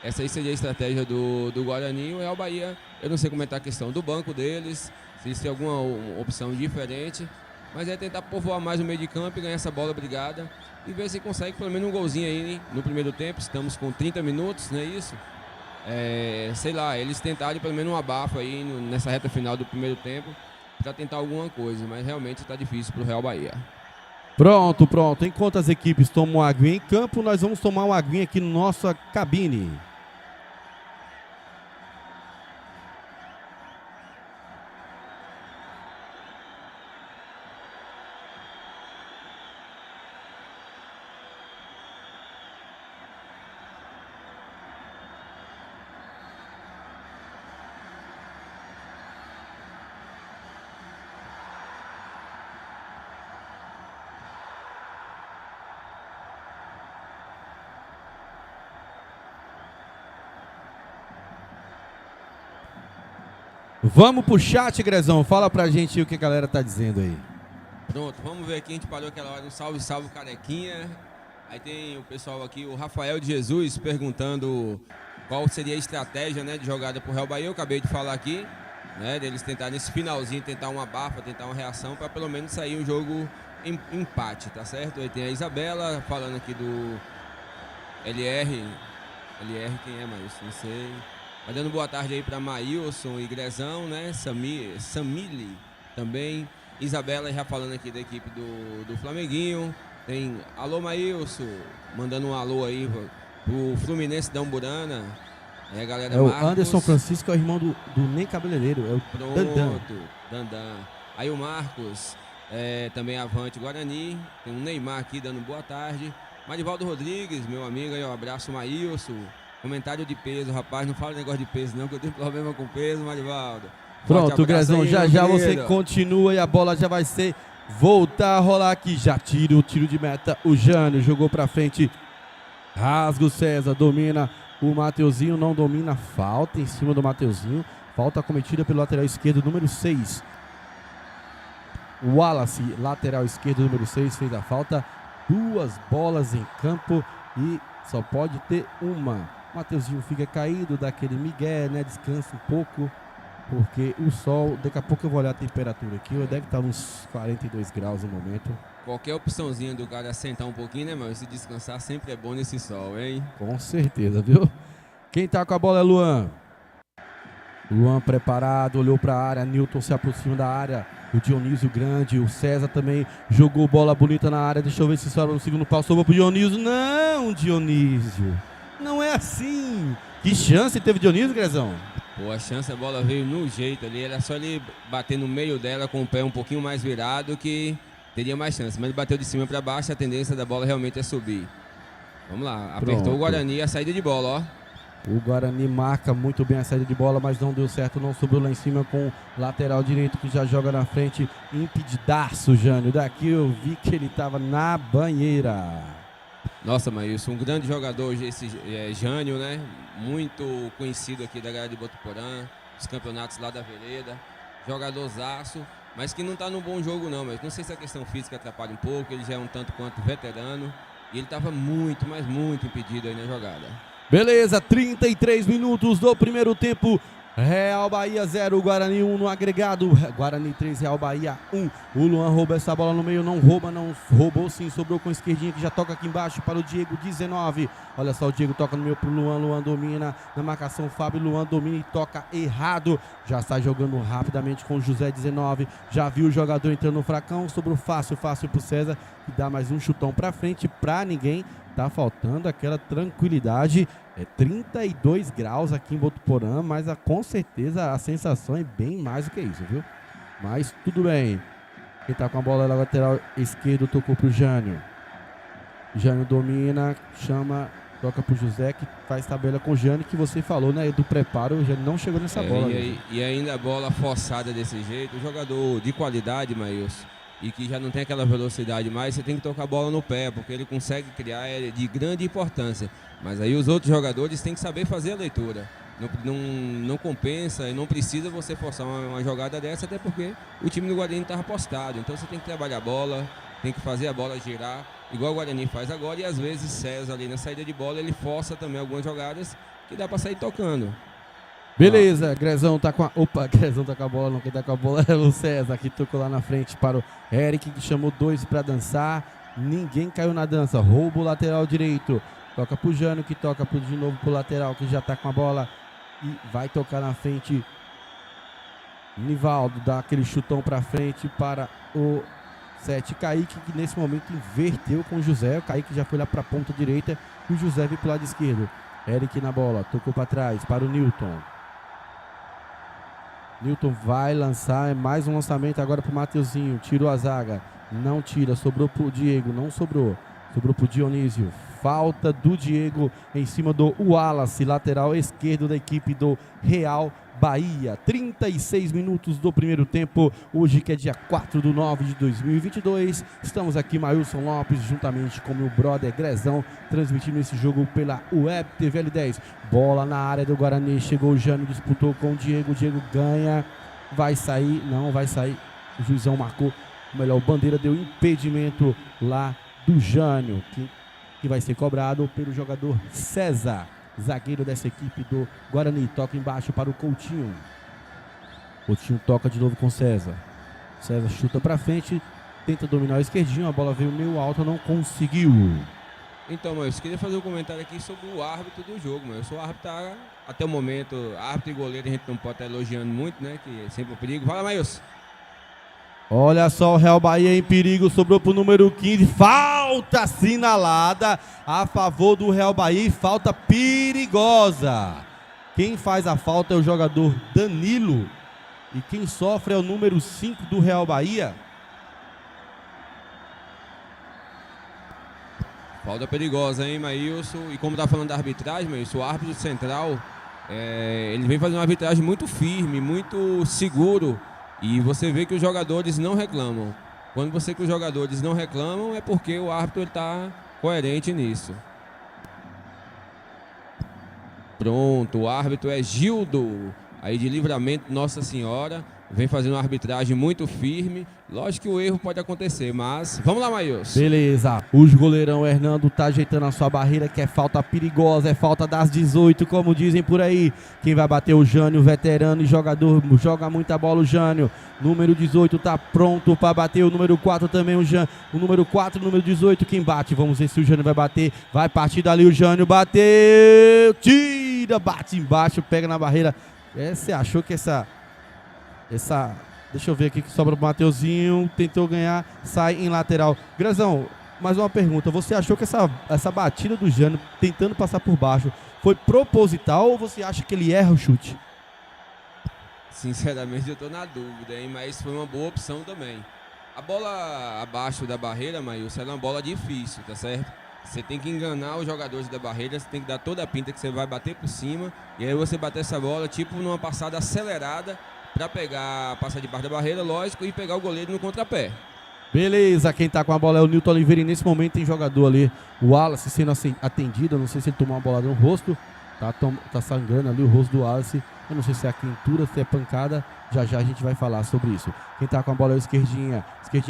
Essa aí seria a estratégia do Guarani. O Real Bahia, eu não sei como está a questão do banco deles, se eles têm alguma opção diferente. Mas é tentar povoar mais o meio de campo e ganhar essa bola brigada e ver se consegue pelo menos um golzinho aí, hein? No primeiro tempo. Estamos com 30 minutos, não é isso? Sei lá, eles tentarem pelo menos um abafo aí nessa reta final do primeiro tempo para tentar alguma coisa, mas realmente está difícil para o Real Bahia. Pronto. Enquanto as equipes tomam água em campo, nós vamos tomar uma aguinha aqui na nossa cabine. Vamos pro chat, Grezão. Fala pra gente o que a galera tá dizendo aí. Pronto, vamos ver aqui, a gente parou aquela hora, um salve, salve Carequinha. Aí tem o pessoal aqui, o Rafael de Jesus, perguntando qual seria a estratégia, né, de jogada pro Real Bahia. Eu acabei de falar aqui, né, deles tentarem nesse finalzinho, tentar uma abafa, tentar uma reação, para pelo menos sair um jogo empate, tá certo? Aí tem a Isabela falando aqui do LR, quem é, Maílson? Não sei. Vai dando boa tarde aí para Maílson e Grezão, né? Samile também. Isabela já falando aqui da equipe do Flamenguinho. Tem alô Maílson, mandando um alô aí pro Fluminense da Umburana. Aí a galera É o Marcos. Anderson Francisco, é o irmão do Ney Cabeleireiro. É o Dandan. Dandan. Aí o Marcos, também Avante Guarani. Tem um Neymar aqui dando boa tarde. Marivaldo Rodrigues, meu amigo, aí, ó, abraço Maílson. Comentário de peso, rapaz, não fala negócio de peso não, que eu tenho problema com peso, Marivaldo. Pronto, Grezão, já você continua e a bola já vai ser voltar a rolar aqui. Já tira o tiro de meta, o Jânio jogou pra frente, rasga o César, domina o Mateuzinho, não domina, falta em cima do Mateuzinho, falta cometida pelo lateral esquerdo, número 6. O Wallace, lateral esquerdo, número 6, fez a falta. 2 bolas em campo e só pode ter uma. Mateuzinho fica caído, dá aquele migué, né? Descansa um pouco, porque o sol, daqui a pouco eu vou olhar a temperatura aqui, deve estar uns 42 graus no momento. Qualquer opçãozinha do cara sentar um pouquinho, né, mano? Se descansar sempre é bom nesse sol, hein? Com certeza, viu? Quem tá com a bola é Luan. Luan preparado, olhou pra área, Newton se aproxima da área. O Dionísio grande, o César também jogou bola bonita na área. Deixa eu ver se sobra no segundo pau, sobrou pro Dionísio. Não, Dionísio. Não é assim. Que chance teve Dionísio, Grezão? Pô, a chance, a bola veio no jeito ali. Era só ele bater no meio dela com o pé um pouquinho mais virado que teria mais chance. Mas ele bateu de cima para baixo, a tendência da bola realmente é subir. Vamos lá, apertou Pronto. o Guarani, a saída de bola, ó. O Guarani marca muito bem a saída de bola, mas não deu certo, não sobrou lá em cima com o lateral direito que já joga na frente, impedidaço, Jânio. Daqui eu vi que ele estava na banheira. Nossa, Maílson, um grande jogador, esse Jânio, né? Muito conhecido aqui da galera de Botuporã, dos campeonatos lá da Vereda. Jogadorzaço, mas que não tá num bom jogo não, mas não sei se a questão física atrapalha um pouco, ele já é um tanto quanto veterano e ele estava muito, mas muito impedido aí na jogada. Beleza, 33 minutos do primeiro tempo. Real Bahia 0, Guarani 1 no agregado. Guarani 3, Real Bahia 1. O Luan rouba essa bola no meio, não roubou sim, sobrou com a esquerdinha que já toca aqui embaixo para o Diego 19. Olha só, o Diego toca no meio pro Luan, Luan domina na marcação, Fábio, Luan domina e toca errado. Já sai jogando rapidamente com o José 19. Já viu o jogador entrando no fracão, sobrou fácil pro César, que dá mais um chutão para frente para ninguém. Tá faltando aquela tranquilidade. 32 graus aqui em Botuporã, mas com certeza a sensação é bem mais do que isso, viu? Mas tudo bem. Quem tá com a bola na lateral esquerdo tocou pro Jânio. Jânio domina, chama, toca pro José, que faz tabela com o Jânio, que você falou, né? Do preparo, o Jânio não chegou nessa bola. E ainda a bola forçada desse jeito, o jogador de qualidade, Maílson, e que já não tem aquela velocidade mais, você tem que tocar a bola no pé, porque ele consegue criar, é de grande importância. Mas aí os outros jogadores têm que saber fazer a leitura. Não compensa e não precisa você forçar uma jogada dessa, até porque o time do Guarani estava postado. Então você tem que trabalhar a bola, tem que fazer a bola girar, igual o Guarani faz agora. E às vezes César ali na saída de bola, ele força também algumas jogadas que dá para sair tocando. Beleza, Grezão tá com a... Opa, Grezão tá com a bola, não, quem tá com a bola é o César, que tocou lá na frente para o Eric, que chamou 2 para dançar. Ninguém caiu na dança, roubo o lateral direito. Toca pro Jânio, que toca de novo pro lateral, que já tá com a bola e vai tocar na frente. Nivaldo dá aquele chutão pra frente para o 7. Kaique, que nesse momento inverteu com o José. O Kaique já foi lá pra ponta direita e o José veio pro lado esquerdo. Eric na bola, tocou pra trás para o Newton. Newton vai lançar, é mais um lançamento agora pro Mateuzinho. Tirou a zaga, não tira, sobrou pro Diego, não sobrou. Sobrou pro Dionísio. Falta do Diego em cima do Wallace, lateral esquerdo da equipe do Real Bahia. 36 minutos do primeiro tempo, hoje que é dia 4/9/2022. Estamos aqui, Maílson Lopes, juntamente com meu brother Grezão, transmitindo esse jogo pela Web TV L10. Bola na área do Guarani, chegou o Jânio, disputou com o Diego ganha, vai sair, não vai sair, o juizão marcou, o bandeira deu impedimento lá do Jânio, que vai ser cobrado pelo jogador César, zagueiro dessa equipe do Guarani. Toca embaixo para o Coutinho. Coutinho toca de novo com César. César chuta para frente, tenta dominar o esquerdinho, a bola veio meio alta, não conseguiu. Então, mas eu queria fazer um comentário aqui sobre o árbitro do jogo, mas o árbitro tá, até o momento, árbitro e goleiro a gente não pode estar elogiando muito, né, que é sempre um perigo. Fala, Maílson. Olha só, o Real Bahia em perigo, sobrou pro número 15, falta assinalada a favor do Real Bahia, falta perigosa. Quem faz a falta é o jogador Danilo e quem sofre é o número 5 do Real Bahia. Falta perigosa, hein, Maílson? E como tá falando da arbitragem, Maílson, o árbitro central, ele vem fazendo uma arbitragem muito firme, muito seguro. E você vê que os jogadores não reclamam. Quando você vê que os jogadores não reclamam, é porque o árbitro está coerente nisso. Pronto, o árbitro é Gildo, aí de Livramento Nossa Senhora. Vem fazendo uma arbitragem muito firme. Lógico que o erro pode acontecer, mas vamos lá, Maílson. Beleza, os goleirão Hernando tá ajeitando a sua barreira, que é falta perigosa, é falta das 18, como dizem por aí. Quem vai bater o Jânio, veterano e jogador, joga muita bola o Jânio. Número 18 tá pronto para bater, o número 4 também o Jânio. O número 4, o número 18, quem bate? Vamos ver se o Jânio vai bater. Vai partir dali o Jânio, bateu, tira, bate embaixo, pega na barreira. Você achou que essa... Deixa eu ver aqui que sobra pro Mateuzinho, tentou ganhar, sai em lateral. Grezão, mais uma pergunta, você achou que essa batida do Jânio, tentando passar por baixo, foi proposital ou você acha que ele erra o chute? Sinceramente eu tô na dúvida, hein? Mas foi uma boa opção também. A bola abaixo da barreira, Maílson, ela é uma bola difícil, tá certo? Você tem que enganar os jogadores da barreira, você tem que dar toda a pinta que você vai bater por cima, e aí você bater essa bola tipo numa passada acelerada, para passar debaixo da barreira, lógico, e pegar o goleiro no contrapé. Beleza, quem tá com a bola é o Nilton Oliveira e nesse momento tem jogador ali, o Wallace sendo atendido, eu não sei se ele tomou uma bolada no rosto, tá sangrando ali o rosto do Wallace, eu não sei se é a quentura, se é pancada, já a gente vai falar sobre isso. Quem tá com a bola é o Esquerdinha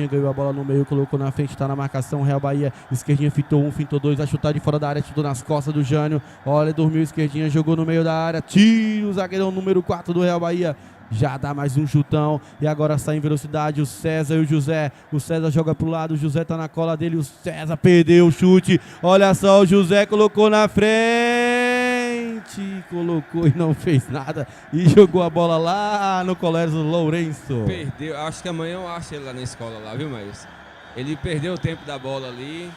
ganhou a bola no meio, colocou na frente, tá na marcação, Real Bahia, Esquerdinha fintou 1, fintou 2, vai chutar de fora da área, chutou nas costas do Jânio, olha, dormiu Esquerdinha, jogou no meio da área, tira o zagueirão número 4 do Real Bahia, já dá mais um chutão e agora sai em velocidade o César e o José. O César joga pro lado, o José tá na cola dele, o César perdeu o chute. Olha só, o José colocou na frente, colocou e não fez nada e jogou a bola lá no Colégio Lourenço. Perdeu, acho que amanhã eu acho ele lá na escola lá, viu, Maílson? Ele perdeu o tempo da bola ali.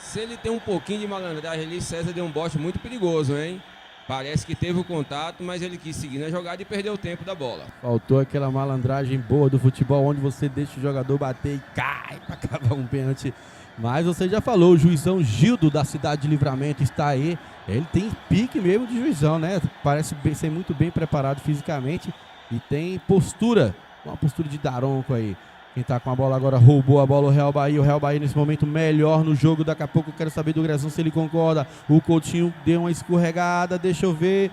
Se ele tem um pouquinho de malandragem ali, César deu um bote muito perigoso, hein? Parece que teve o contato, mas ele quis seguir na jogada e perdeu o tempo da bola. Faltou aquela malandragem boa do futebol, onde você deixa o jogador bater e cai para cavar um pênalti. Mas você já falou, o juizão Gildo da cidade de Livramento está aí. Ele tem pique mesmo de juizão, né? Parece ser muito bem preparado fisicamente e tem postura, uma postura de daronco aí. Quem tá com a bola agora roubou a bola, o Real Bahia. O Real Bahia nesse momento melhor no jogo. Daqui a pouco eu quero saber do Grezão se ele concorda. O Coutinho deu uma escorregada, deixa eu ver.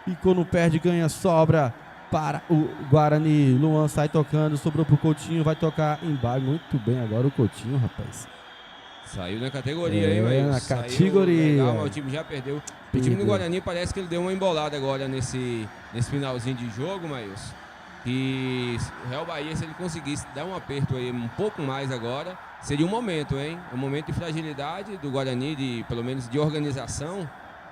E quando perde, ganha, sobra para o Guarani. Luan sai tocando, sobrou pro Coutinho, vai tocar embaixo. Muito bem agora o Coutinho, rapaz. Saiu na categoria, hein, Maílson? Na categoria. Legal, mas o time já perdeu. O time do Guarani parece que ele deu uma embolada agora nesse finalzinho de jogo, Maílson. E o Real Bahia, se ele conseguisse dar um aperto aí um pouco mais agora, seria um momento, hein? Um momento de fragilidade do Guarani, pelo menos de organização,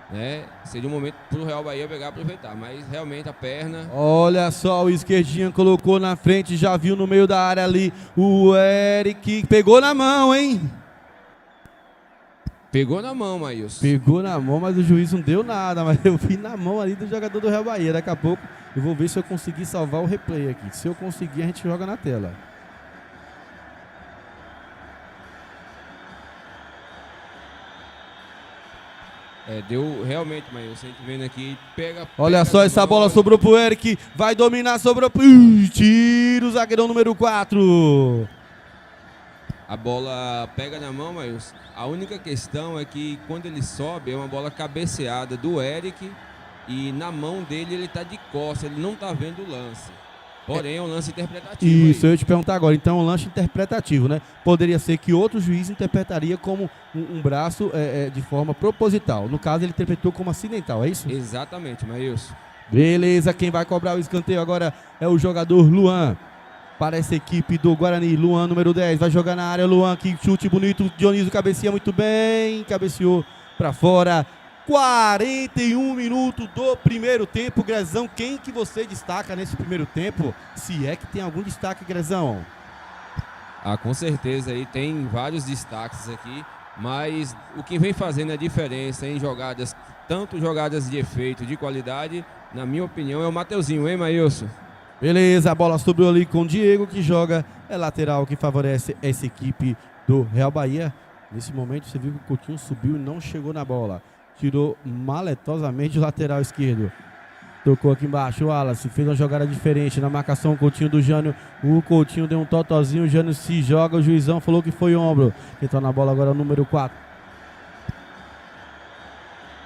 né? Seria um momento para o Real Bahia pegar e aproveitar, mas realmente a perna... Olha só, o Esquerdinha colocou na frente, já viu no meio da área ali o Eric, pegou na mão, hein? Pegou na mão, Maílson. Pegou na mão, mas o juiz não deu nada, mas eu vi na mão ali do jogador do Real Bahia. Daqui a pouco eu vou ver se eu conseguir salvar o replay aqui. Se eu conseguir, a gente joga na tela. Deu realmente, mas a gente vendo aqui, pega. Olha só, essa bola sobrou pro Eric. Vai dominar, sobrou pro. Tira o zagueirão número 4. A bola pega na mão, mas a única questão é que quando ele sobe, é uma bola cabeceada do Eric. E na mão dele ele tá de costas, ele não tá vendo o lance. Porém, é um lance interpretativo. Isso, aí. eu ia te perguntar agora. Então, é um lance interpretativo, né? Poderia ser que outro juiz interpretaria como um braço de forma proposital. No caso, ele interpretou como acidental, é isso? Exatamente, Maílson. Beleza, quem vai cobrar o escanteio agora é o jogador Luan. Para essa equipe do Guarani, Luan, número 10, vai jogar na área. Luan, que chute bonito. Dionísio cabeceia muito bem. Cabeceou para fora. 41 minutos do primeiro tempo, Grezão. Quem que você destaca nesse primeiro tempo? Se é que tem algum destaque, Grezão. Com certeza aí tem vários destaques aqui, mas o que vem fazendo a diferença em jogadas, tanto jogadas de efeito, de qualidade, na minha opinião, é o Mateuzinho, hein, Maílson? Beleza, a bola sobrou ali com o Diego, que joga, é lateral, que favorece essa equipe do Real Bahia. Nesse momento você viu que o Coutinho subiu e não chegou na bola. Tirou maletosamente o lateral esquerdo. Tocou aqui embaixo, o Wallace fez uma jogada diferente na marcação, o Coutinho do Jânio. O Coutinho deu um totozinho, o Jânio se joga, o juizão falou que foi ombro. Quem tá na bola agora é o número 4.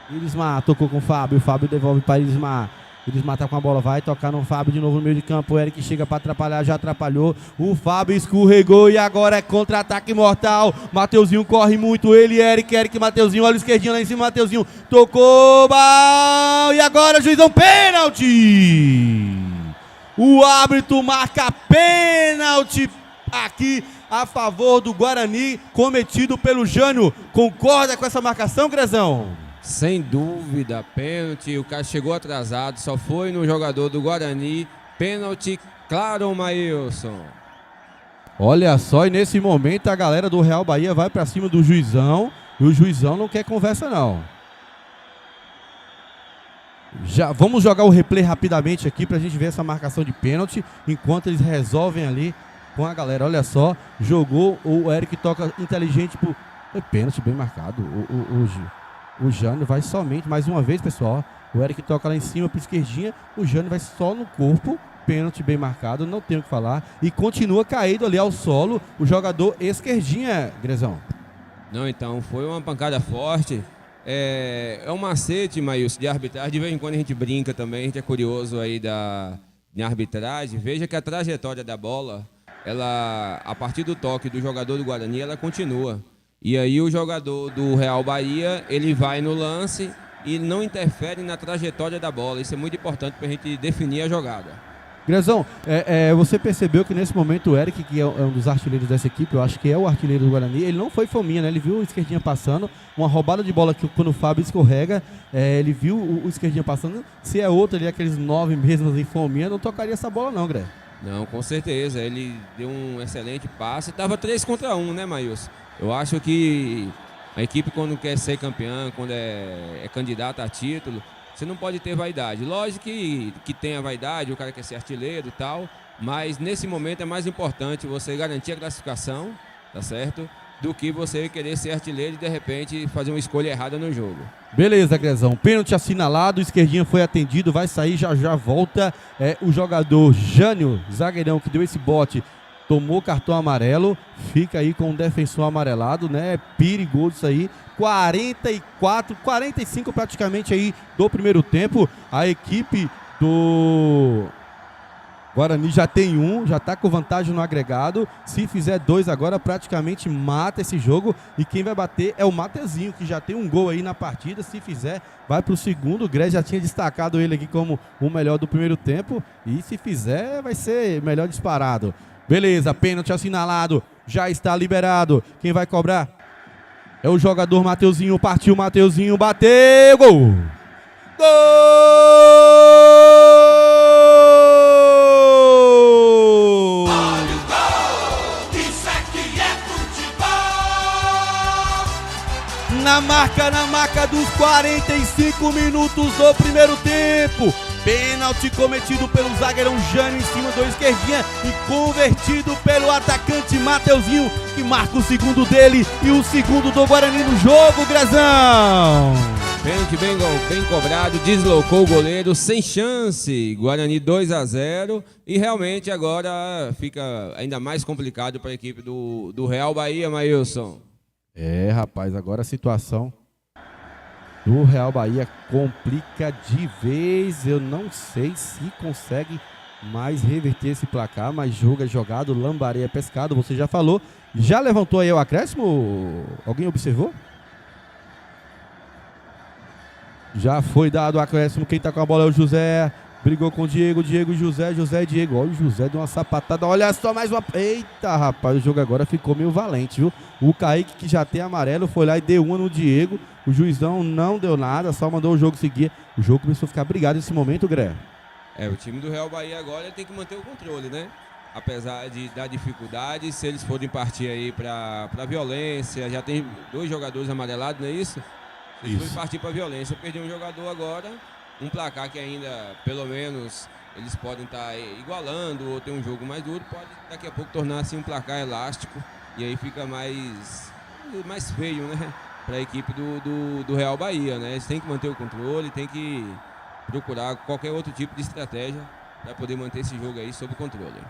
Irismar tocou com o Fábio devolve para Irismar. Irismar tá com a bola, vai tocar no Fábio de novo no meio de campo. O Eric chega para atrapalhar, já atrapalhou. O Fábio escorregou e agora é contra-ataque mortal. Mateuzinho corre muito, ele, Eric, Mateuzinho, olha o esquerdinho lá em cima, Mateuzinho tocou, e agora juizão, pênalti! O árbitro marca pênalti aqui a favor do Guarani, cometido pelo Jânio. Concorda com essa marcação, Grezão? Sem dúvida, pênalti, o cara chegou atrasado, só foi no jogador do Guarani, pênalti, claro, Maílson. Olha só, e nesse momento a galera do Real Bahia vai pra cima do juizão, e o juizão não quer conversa não. Já vamos jogar o replay rapidamente aqui pra gente ver essa marcação de pênalti, enquanto eles resolvem ali com a galera. Olha só, jogou, o Eric toca inteligente pro... É pênalti bem marcado, o Jânio vai somente, mais uma vez, pessoal, o Eric toca lá em cima para esquerdinha, o Jânio vai só no corpo, pênalti bem marcado, não tenho o que falar, e continua caído ali ao solo o jogador esquerdinha, Grezão. Não, então, foi uma pancada forte, é um macete, Maílson, de arbitragem, de vez em quando a gente brinca também, a gente é curioso aí da arbitragem, veja que a trajetória da bola, ela, a partir do toque do jogador do Guarani, ela continua. E aí o jogador do Real Bahia, ele vai no lance e não interfere na trajetória da bola. Isso é muito importante para a gente definir a jogada. Grezão, você percebeu que nesse momento o Eric, que é um dos artilheiros dessa equipe, eu acho que é o artilheiro do Guarani, ele não foi fominha, né? Ele viu o esquerdinha passando, uma roubada de bola que quando o Fábio escorrega, ele viu o esquerdinha passando. Se é outro ali, aqueles 9 mesmo em fominha, não tocaria essa bola não, Gré. Não, com certeza. Ele deu um excelente passe. Estava 3 contra 1, né, Maílson? Eu acho que a equipe, quando quer ser campeã, quando é candidata a título, você não pode ter vaidade. Lógico que tem a vaidade, o cara quer ser artilheiro e tal, mas nesse momento é mais importante você garantir a classificação, tá certo? Do que você querer ser artilheiro e de repente fazer uma escolha errada no jogo. Beleza, Grezão. Pênalti assinalado, o esquerdinha foi atendido, vai sair, já volta. O jogador Jânio, zagueirão, que deu esse bote, tomou cartão amarelo, fica aí com o defensor amarelado, né? É perigoso isso aí. 44, 45 praticamente aí do primeiro tempo. A equipe do Guarani já tem já tá com vantagem no agregado. Se fizer 2 agora, praticamente mata esse jogo. E quem vai bater é o Mateuzinho, que já tem um gol aí na partida. Se fizer, vai pro segundo. O Greg já tinha destacado ele aqui como o melhor do primeiro tempo. E se fizer, vai ser melhor disparado. Beleza, pênalti assinalado, já está liberado. Quem vai cobrar é o jogador Mateuzinho, partiu Mateuzinho, bateu, gol! Gol! Olha o gol, isso é que é futebol. Na marca dos 45 minutos do primeiro tempo. Pênalti cometido pelo zagueirão Jânio em cima do esquerdinha e convertido pelo atacante Mateuzinho, que marca o segundo dele e o segundo do Guarani no jogo, Grezão. Pênalti bem cobrado, deslocou o goleiro, sem chance. Guarani 2-0 e realmente agora fica ainda mais complicado para a equipe do Real Bahia, Maílson. Rapaz, agora a situação do Real Bahia complica de vez. Eu não sei se consegue mais reverter esse placar, mas jogo é jogado, lambaré é pescado, você já falou. Já levantou aí o acréscimo? Alguém observou? Já foi dado o acréscimo, quem tá com a bola é o José. Brigou com o Diego, José e Diego. Olha o José, deu uma sapatada. Olha só mais uma... Eita, rapaz, o jogo agora ficou meio valente, viu? O Kaique, que já tem amarelo, foi lá e deu uma no Diego. O juizão não deu nada, só mandou o jogo seguir. O jogo começou a ficar brigado nesse momento, Gré. O time do Real Bahia agora tem que manter o controle, né? Apesar da dificuldade, se eles forem partir aí pra violência, já tem 2 jogadores amarelados, não é isso? Se eles forem partir pra violência, perder um jogador agora, um placar que ainda, pelo menos, eles podem estar igualando ou ter um jogo mais duro, pode daqui a pouco tornar-se um placar elástico e aí fica mais feio, né? Para a equipe do Real Bahia, né? Eles têm que manter o controle, tem que procurar qualquer outro tipo de estratégia para poder manter esse jogo aí sob controle.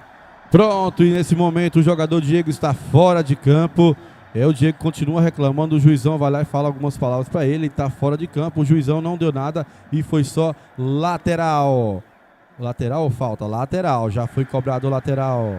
Pronto, e nesse momento o jogador Diego está fora de campo. O Diego continua reclamando, o juizão vai lá e fala algumas palavras para ele, está fora de campo, o juizão não deu nada e foi só lateral. Lateral ou falta? Lateral, já foi cobrado o lateral.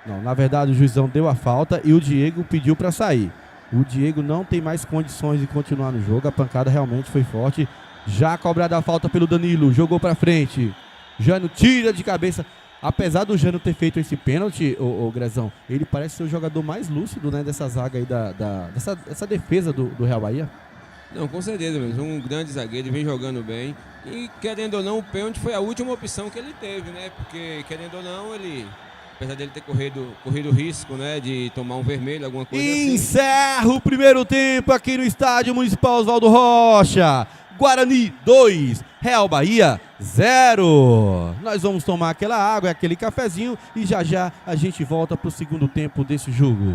Não, na verdade o juizão deu a falta e o Diego pediu para sair. O Diego não tem mais condições de continuar no jogo, a pancada realmente foi forte. Já cobrada a falta pelo Danilo, jogou para frente. Jânio tira de cabeça. Apesar do Jânio ter feito esse pênalti, o Grezão, ele parece ser o jogador mais lúcido, né, dessa zaga aí, dessa defesa do Real Bahia. Não, com certeza mesmo, um grande zagueiro, ele vem jogando bem. E querendo ou não, o pênalti foi a última opção que ele teve, né? Porque querendo ou não, ele, apesar dele ter corrido risco, né, de tomar um vermelho, alguma coisa assim. Encerra o primeiro tempo aqui no Estádio Municipal Oswaldo Rocha. Guarani 2, Real Bahia 0. Nós vamos tomar aquela água, aquele cafezinho e já já a gente volta para o segundo tempo desse jogo.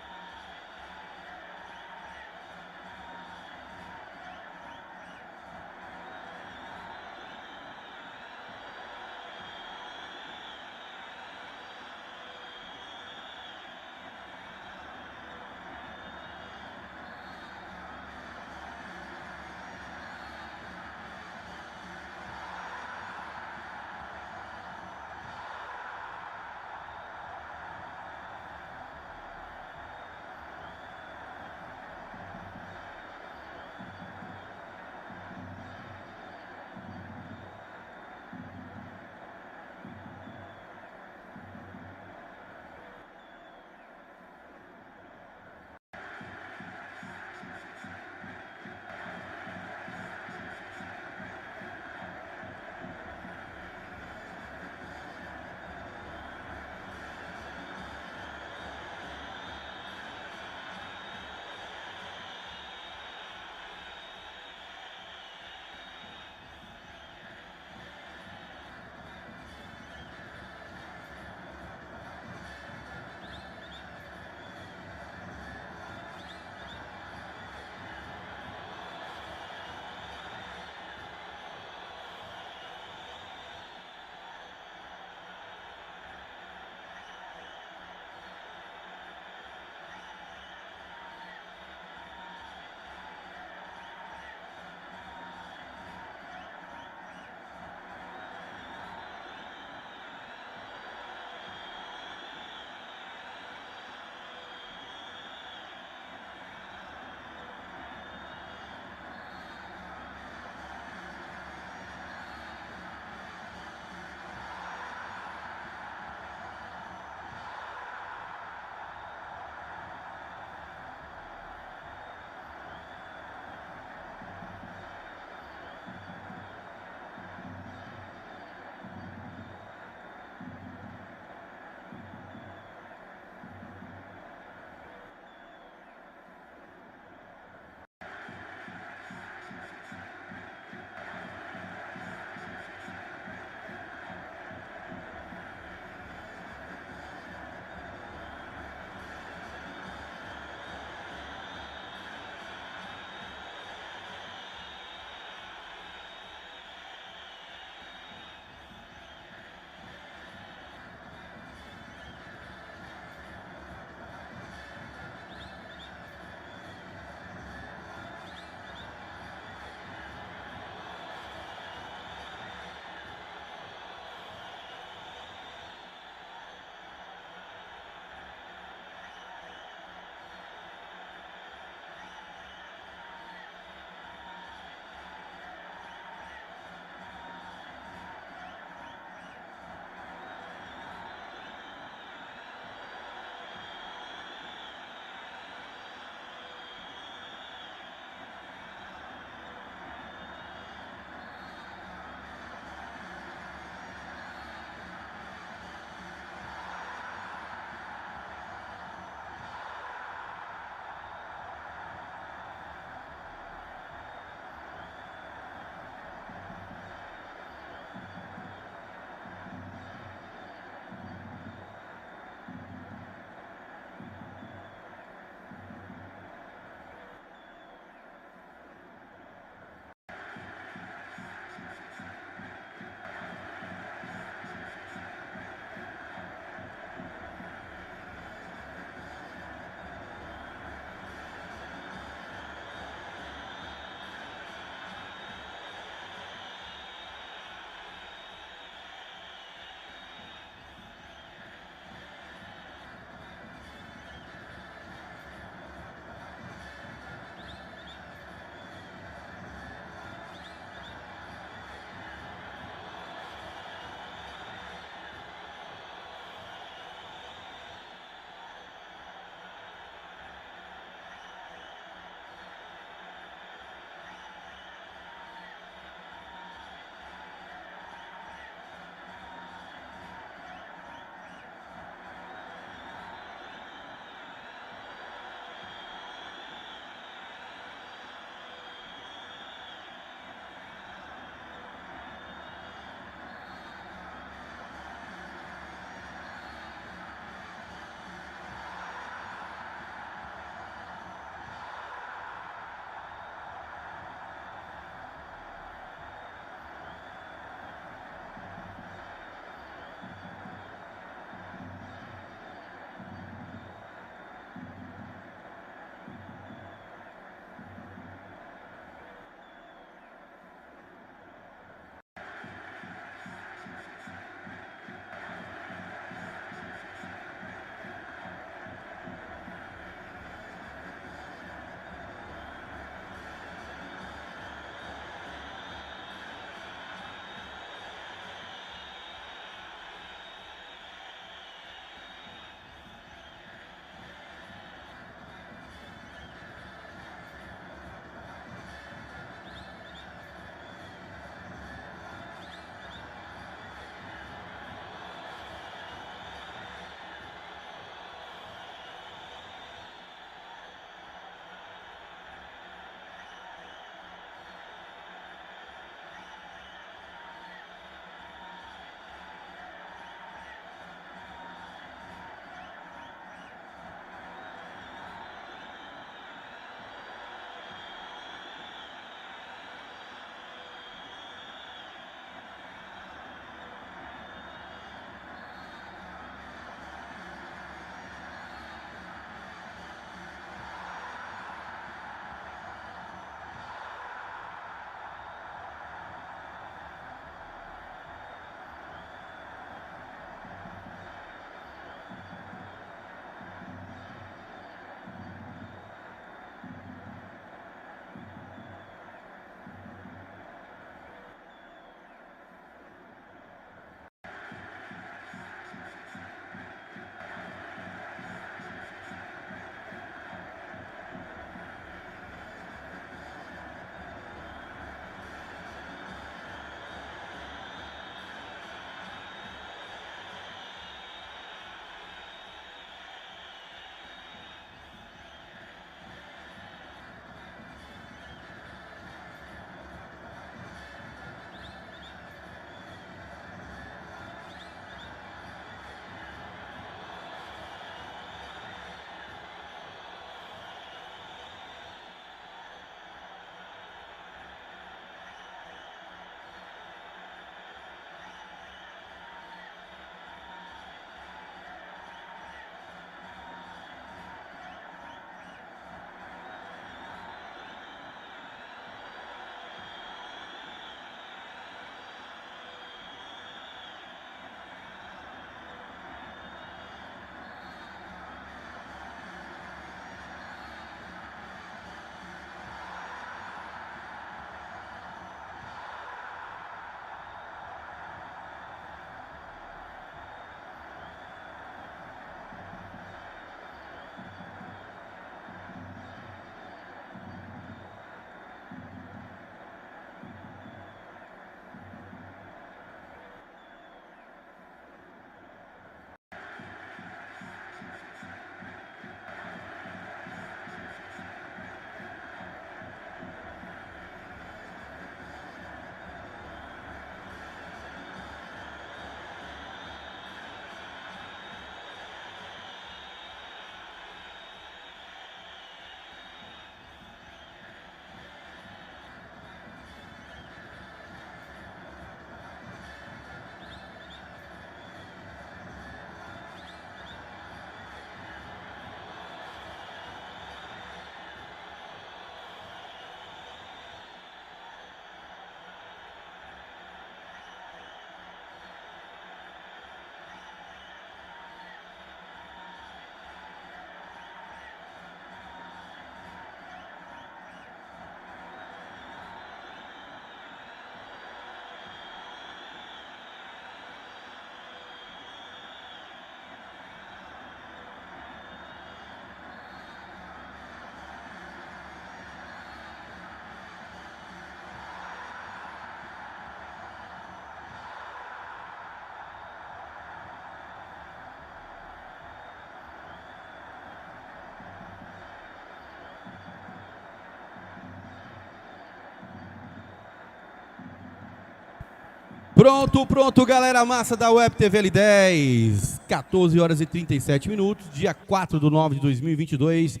Pronto, galera massa da Web TV L10. 14 horas e 37 minutos, dia 4 de 9 de 2022.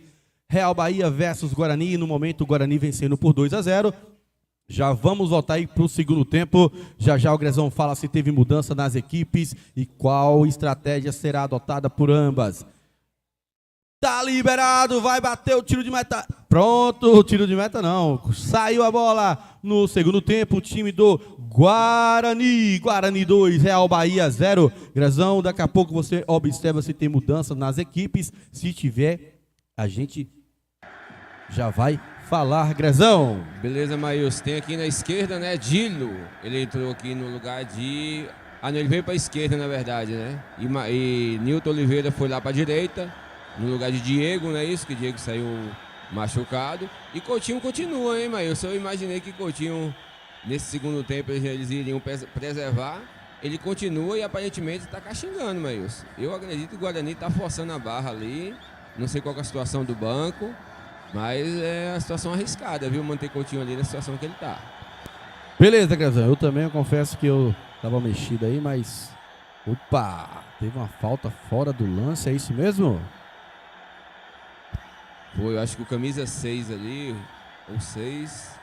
Real Bahia versus Guarani. No momento, o Guarani vencendo por 2-0. Já vamos voltar aí para o segundo tempo. Já o Grezão fala se teve mudança nas equipes e qual estratégia será adotada por ambas. Tá liberado, vai bater o tiro de meta. Pronto, o tiro de meta não. Saiu a bola no segundo tempo. O time do Guarani 2, Real Bahia 0. Grezão, daqui a pouco você observa se tem mudança nas equipes. Se tiver, a gente já vai falar, Grezão. Beleza, Maílson. Tem aqui na esquerda, né, Dilo. Ele entrou aqui no lugar de... Ah, não, ele veio para a esquerda, na verdade, né? E Nilton Oliveira foi lá para a direita, no lugar de Diego, não é isso? Que Diego saiu machucado. E Coutinho continua, hein, Maílson? Eu imaginei que Coutinho, nesse segundo tempo, eles iriam preservar. Ele continua e aparentemente está caxingando, Maílson. Eu acredito que o Guarani está forçando a barra ali. Não sei qual é a situação do banco, mas é uma situação arriscada, viu? Manter Coutinho ali na situação que ele está. Beleza, Grezão. Eu também confesso que eu estava mexido aí, mas... Opa! Teve uma falta fora do lance, é isso mesmo? Foi, eu acho que o camisa 6 ali, ou 6,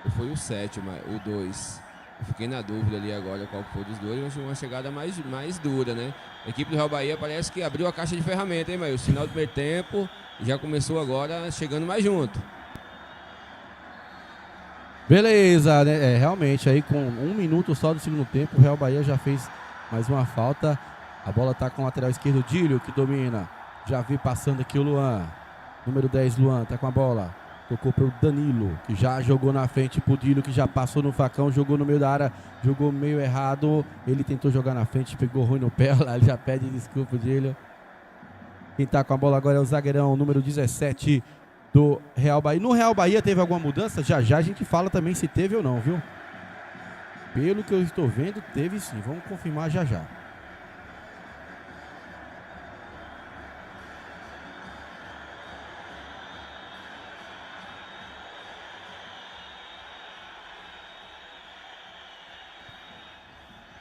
ou foi o 7, o 2. Eu fiquei na dúvida ali agora qual foi dos dois, mas uma chegada mais dura, né? A equipe do Real Bahia parece que abriu a caixa de ferramentas, hein, mas o final do primeiro tempo já começou agora chegando mais junto. Beleza, né? Realmente, aí com 1 minuto só do segundo tempo, o Real Bahia já fez mais uma falta. A bola tá com o lateral esquerdo, Dílio, que domina. Já vi passando aqui o Luan. Número 10, Luan, tá com a bola. Tocou pro Danilo, que já jogou na frente pro Dílio, que já passou no facão, jogou no meio da área, jogou meio errado. Ele tentou jogar na frente, pegou ruim no pé, lá ele já pede desculpa, Dílio. Quem tá com a bola agora é o zagueirão, número 17 do Real Bahia. No Real Bahia teve alguma mudança? Já a gente fala também se teve ou não, viu? Pelo que eu estou vendo, teve sim. Vamos confirmar já.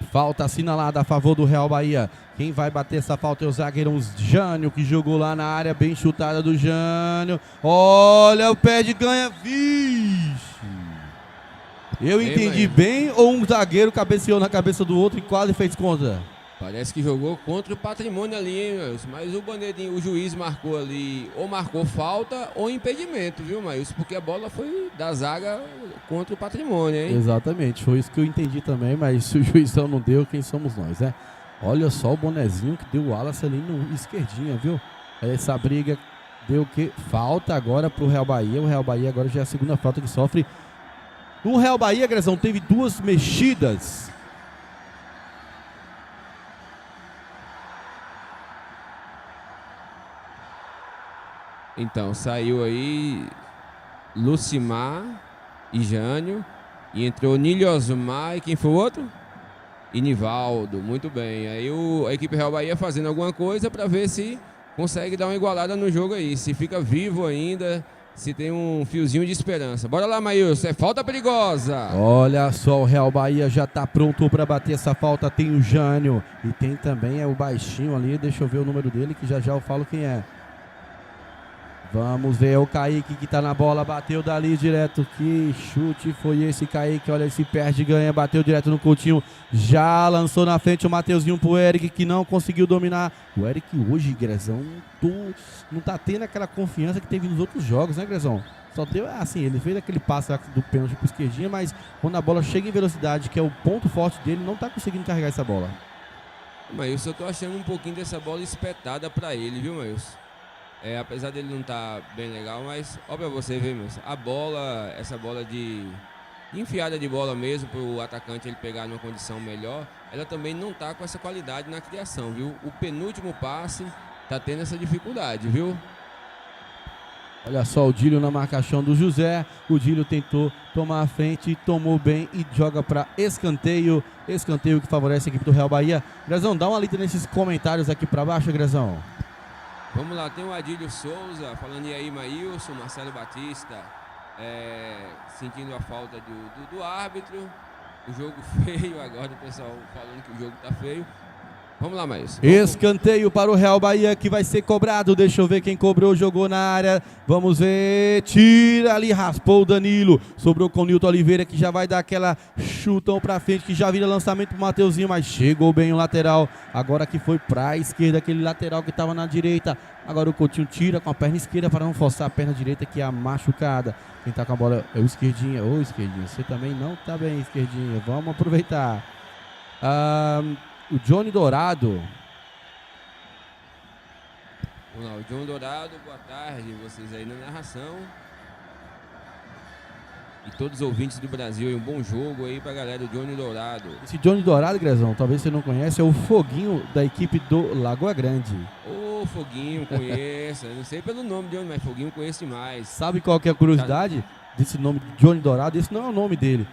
Falta assinalada a favor do Real Bahia. Quem vai bater essa falta é o zagueirão Jânio, que jogou lá na área, bem chutada do Jânio. Olha o pé de ganha, vixe! Eu entendi bem ou um zagueiro cabeceou na cabeça do outro e quase fez contra? Parece que jogou contra o Patrimônio ali, hein, Maílson? Mas o bandeirinho, o juiz marcou ali, ou marcou falta ou impedimento, viu, Maílson? Porque a bola foi da zaga contra o Patrimônio, hein? Exatamente, foi isso que eu entendi também, mas se o juizão não deu, quem somos nós, né? Olha só o bonezinho que deu o Wallace ali no esquerdinha, viu? Essa briga deu o quê? Falta agora pro Real Bahia. O Real Bahia agora já é a segunda falta que sofre. O Real Bahia, Grezão, teve 2 mexidas. Então, saiu aí Lucimar e Jânio. E entrou Niliosmar e quem foi o outro? E Nivaldo, muito bem. Aí a equipe Real Bahia fazendo alguma coisa para ver se consegue dar uma igualada no jogo aí. Se fica vivo ainda, se tem um fiozinho de esperança. Bora lá, Maílson, é falta perigosa. Olha só, o Real Bahia já tá pronto para bater essa falta. Tem o Jânio e tem também o baixinho ali. Deixa eu ver o número dele que já eu falo quem é. Vamos ver o Kaique que tá na bola, bateu dali direto. Que chute foi esse, Kaique? Olha, esse perde, ganha, bateu direto no Coutinho. Já lançou na frente o Mateuzinho pro Eric, que não conseguiu dominar. O Eric hoje, Grezão, não tá tendo aquela confiança que teve nos outros jogos, né, Grezão? Só deu, assim, ele fez aquele passe do pênalti pro esquerdinha, mas quando a bola chega em velocidade, que é o ponto forte dele, não tá conseguindo carregar essa bola. Maílson, eu tô achando um pouquinho dessa bola espetada pra ele, viu, Maílson? Apesar dele não estar bem legal, mas ó pra você ver, Maílson, a bola, essa bola de enfiada de bola mesmo, para o atacante ele pegar numa condição melhor, ela também não tá com essa qualidade na criação, viu? O penúltimo passe tá tendo essa dificuldade, viu? Olha só o Dílio na marcação do José. O Dílio tentou tomar a frente, tomou bem e joga para escanteio. Escanteio que favorece a equipe do Real Bahia. Grezão, dá uma lida nesses comentários aqui para baixo, Grezão. Vamos lá, tem o Adílio Souza falando, e aí, Maílson, Marcelo Batista sentindo a falta do árbitro. O jogo feio agora, o pessoal falando que o jogo tá feio. Vamos lá, Maílson. Escanteio para o Real Bahia que vai ser cobrado. Deixa eu ver quem cobrou, jogou na área. Vamos ver. Tira ali, raspou o Danilo. Sobrou com o Nilton Oliveira que já vai dar aquela chutão pra frente, que já vira lançamento pro Mateuzinho, mas chegou bem o lateral. Agora que foi pra esquerda, aquele lateral que tava na direita. Agora o Coutinho tira com a perna esquerda para não forçar a perna direita, que é a machucada. Quem tá com a bola é o Esquerdinha. Ô, Esquerdinha, você também não tá bem, Esquerdinha. Vamos aproveitar. O Johnny Dourado. Vamos lá, o João Dourado, boa tarde, vocês aí na narração. E todos os ouvintes do Brasil, um bom jogo aí pra galera do Johnny Dourado. Esse Johnny Dourado, Grezão, talvez você não conhece, é o Foguinho da equipe do Lagoa Grande. Ô, Foguinho, conheço. Eu não sei pelo nome de Johnny, mas Foguinho conheço demais. Sabe qual que é a curiosidade desse nome de Johnny Dourado? Esse não é o nome dele.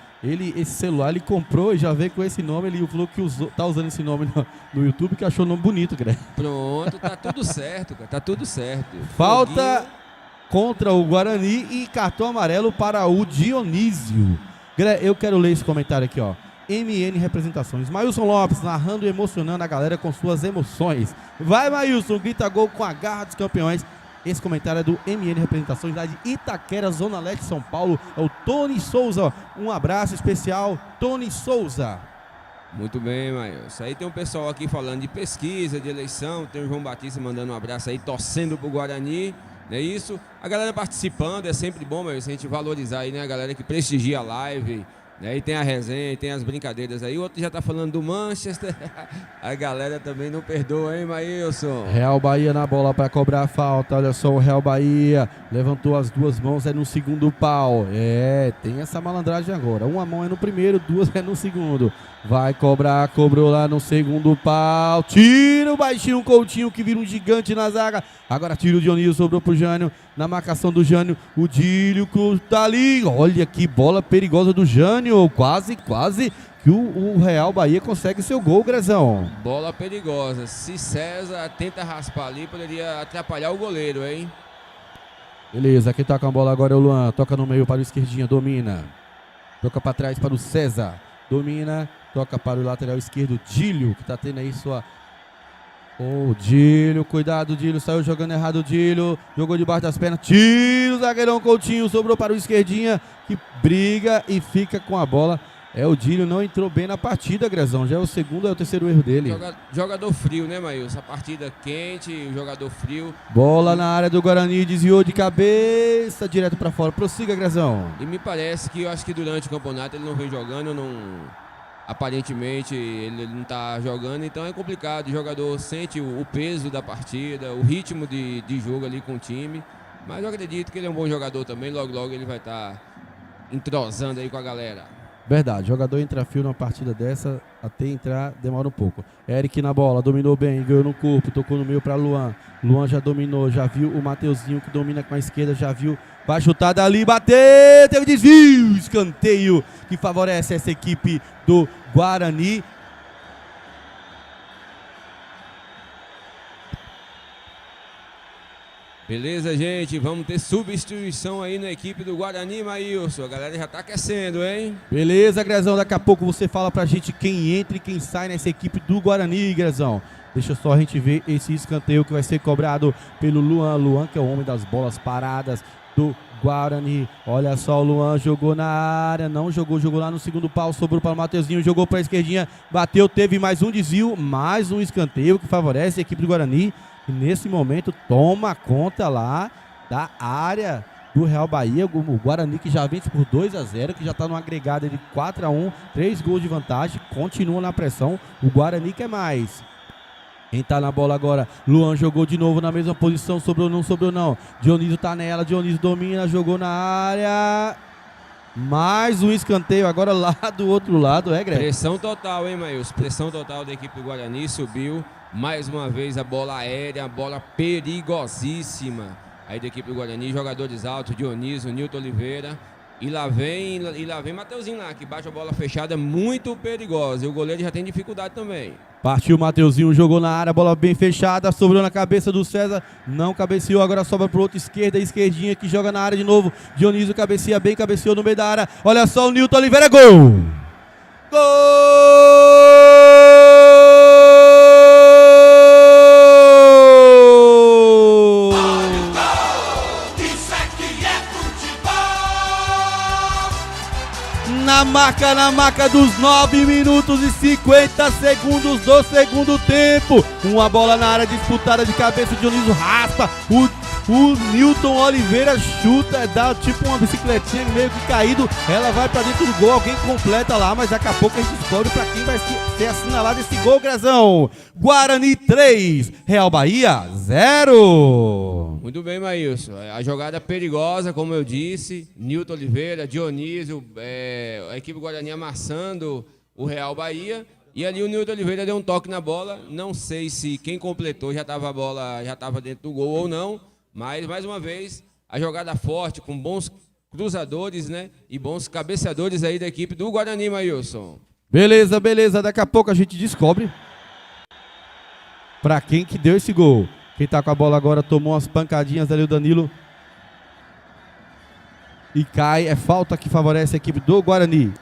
Esse celular ele comprou e já veio com esse nome. Ele falou que tá usando esse nome no YouTube, que achou o nome bonito, Greg. Pronto, tá tudo certo, cara. Tá tudo certo. Falta Foguinho contra o Guarani e cartão amarelo para o Dionísio. Greg, eu quero ler esse comentário aqui, ó. MN Representações. Maílson Lopes narrando e emocionando a galera com suas emoções. Vai, Maílson, grita gol com a garra dos campeões. Esse comentário é do MN Representações, lá de Itaquera, Zona Leste de São Paulo. É o Tony Souza. Um abraço especial, Tony Souza. Muito bem, Maílson. Aí tem um pessoal aqui falando de pesquisa, de eleição. Tem o João Batista mandando um abraço aí, torcendo pro Guarani. Não é isso? A galera participando, é sempre bom, Maílson, a gente valorizar aí, né? A galera que prestigia a live. Aí tem a resenha, tem as brincadeiras aí. O outro já tá falando do Manchester. A galera também não perdoa, hein, Maílson? Real Bahia na bola para cobrar a falta. Olha só o Real Bahia. Levantou as duas mãos, é no segundo pau. É, tem essa malandragem agora. Uma mão é no primeiro, duas é no segundo. Vai cobrar, cobrou lá no segundo pau. Tira o baixinho Coutinho, que vira um gigante na zaga. Agora tira o Dionísio, sobrou pro Jânio. Na marcação do Jânio, o Dílio tá ali. Olha que bola perigosa do Jânio. Quase que o Real Bahia consegue seu gol, Grezão. Bola perigosa. Se César tenta raspar ali, poderia atrapalhar o goleiro, hein? Beleza, quem tá com a bola agora é o Luan. Toca no meio para o Esquerdinha, domina. Toca para trás para o César. Domina, toca para o lateral esquerdo, Dílio, que tá tendo aí sua... Ô, Dílio, cuidado, Dílio, saiu jogando errado o Dílio, jogou debaixo das pernas, tira o zagueirão Coutinho, sobrou para o Esquerdinha, que briga e fica com a bola. É, o Dílio não entrou bem na partida, Grezão, já é o segundo, é o terceiro erro dele. Jogador frio, né, Maílson? A partida quente, o jogador frio. Bola na área do Guarani, desviou de cabeça, direto para fora, prossiga, Grezão. E me parece que, eu acho que durante o campeonato ele não vem jogando, aparentemente ele não tá jogando, então é complicado. O jogador sente o peso da partida, o ritmo de jogo ali com o time, mas eu acredito que ele é um bom jogador também. Logo ele vai estar entrosando aí com a galera. Verdade, jogador entra fio numa partida dessa, até entrar demora um pouco. Eric na bola, dominou bem, ganhou no corpo, tocou no meio para Luan. Luan já dominou, já viu o Mateuzinho que domina com a esquerda, já viu, vai chutar dali, bateu, teve desvio, escanteio que favorece essa equipe do Guarani. Beleza, gente, vamos ter substituição aí na equipe do Guarani, Maílson. A galera já tá aquecendo, hein? Beleza, Grezão, daqui a pouco você fala pra gente quem entra e quem sai nessa equipe do Guarani, Grezão. Deixa só a gente ver esse escanteio que vai ser cobrado pelo Luan. Luan, que é o homem das bolas paradas do Guarani. Olha só, o Luan jogou na área, não jogou lá no segundo pau, sobrou para o Mateuzinho, jogou para a esquerdinha, bateu, teve mais um desvio, mais um escanteio que favorece a equipe do Guarani. E nesse momento toma conta lá da área do Real Bahia, o Guarani que já vence por 2-0, que já está no agregado de 4-1, 3 gols de vantagem, continua na pressão, o Guarani quer mais. Quem tá na bola agora? Luan jogou de novo na mesma posição, sobrou não. Dionísio tá nela, Dionísio domina, jogou na área. Mais um escanteio agora lá do outro lado, Greg? Pressão total, hein, Maílson? Pressão total da equipe do Guarani, subiu. Mais uma vez a bola aérea, a bola perigosíssima aí da equipe do Guarani, jogadores altos, Dionísio, Nilton Oliveira. E lá vem Mateuzinho lá, que bate a bola fechada, muito perigosa. E o goleiro já tem dificuldade também. Partiu o Mateuzinho, jogou na área, bola bem fechada, sobrou na cabeça do César, não cabeceou, agora sobra pro outro esquerda, esquerdinha que joga na área de novo. Dionísio cabeceia bem, cabeceou no meio da área. Olha só o Nilton Oliveira, gol! Gol! Isso é que é futebol. Na marca dos 9 minutos e 50 segundos do segundo tempo. Uma bola na área disputada de cabeça, Dionísio raspa. O Newton Oliveira chuta, dá tipo uma bicicletinha meio que caído. Ela vai pra dentro do gol, alguém completa lá, mas daqui a pouco a gente descobre pra quem vai ser assinalado esse gol, Grazão. Guarani 3, Real Bahia 0. Muito bem, Maílson. A jogada perigosa, como eu disse. Newton Oliveira, Dionísio, a equipe Guarani amassando o Real Bahia. E ali o Newton Oliveira deu um toque na bola. Não sei se quem completou a bola já estava dentro do gol ou não. Mas, mais uma vez, a jogada forte, com bons cruzadores, né? E bons cabeceadores aí da equipe do Guarani, Maílson. Beleza. Daqui a pouco a gente descobre pra quem que deu esse gol. Quem tá com a bola agora tomou umas pancadinhas ali, o Danilo. E cai. É falta que favorece a equipe do Guarani.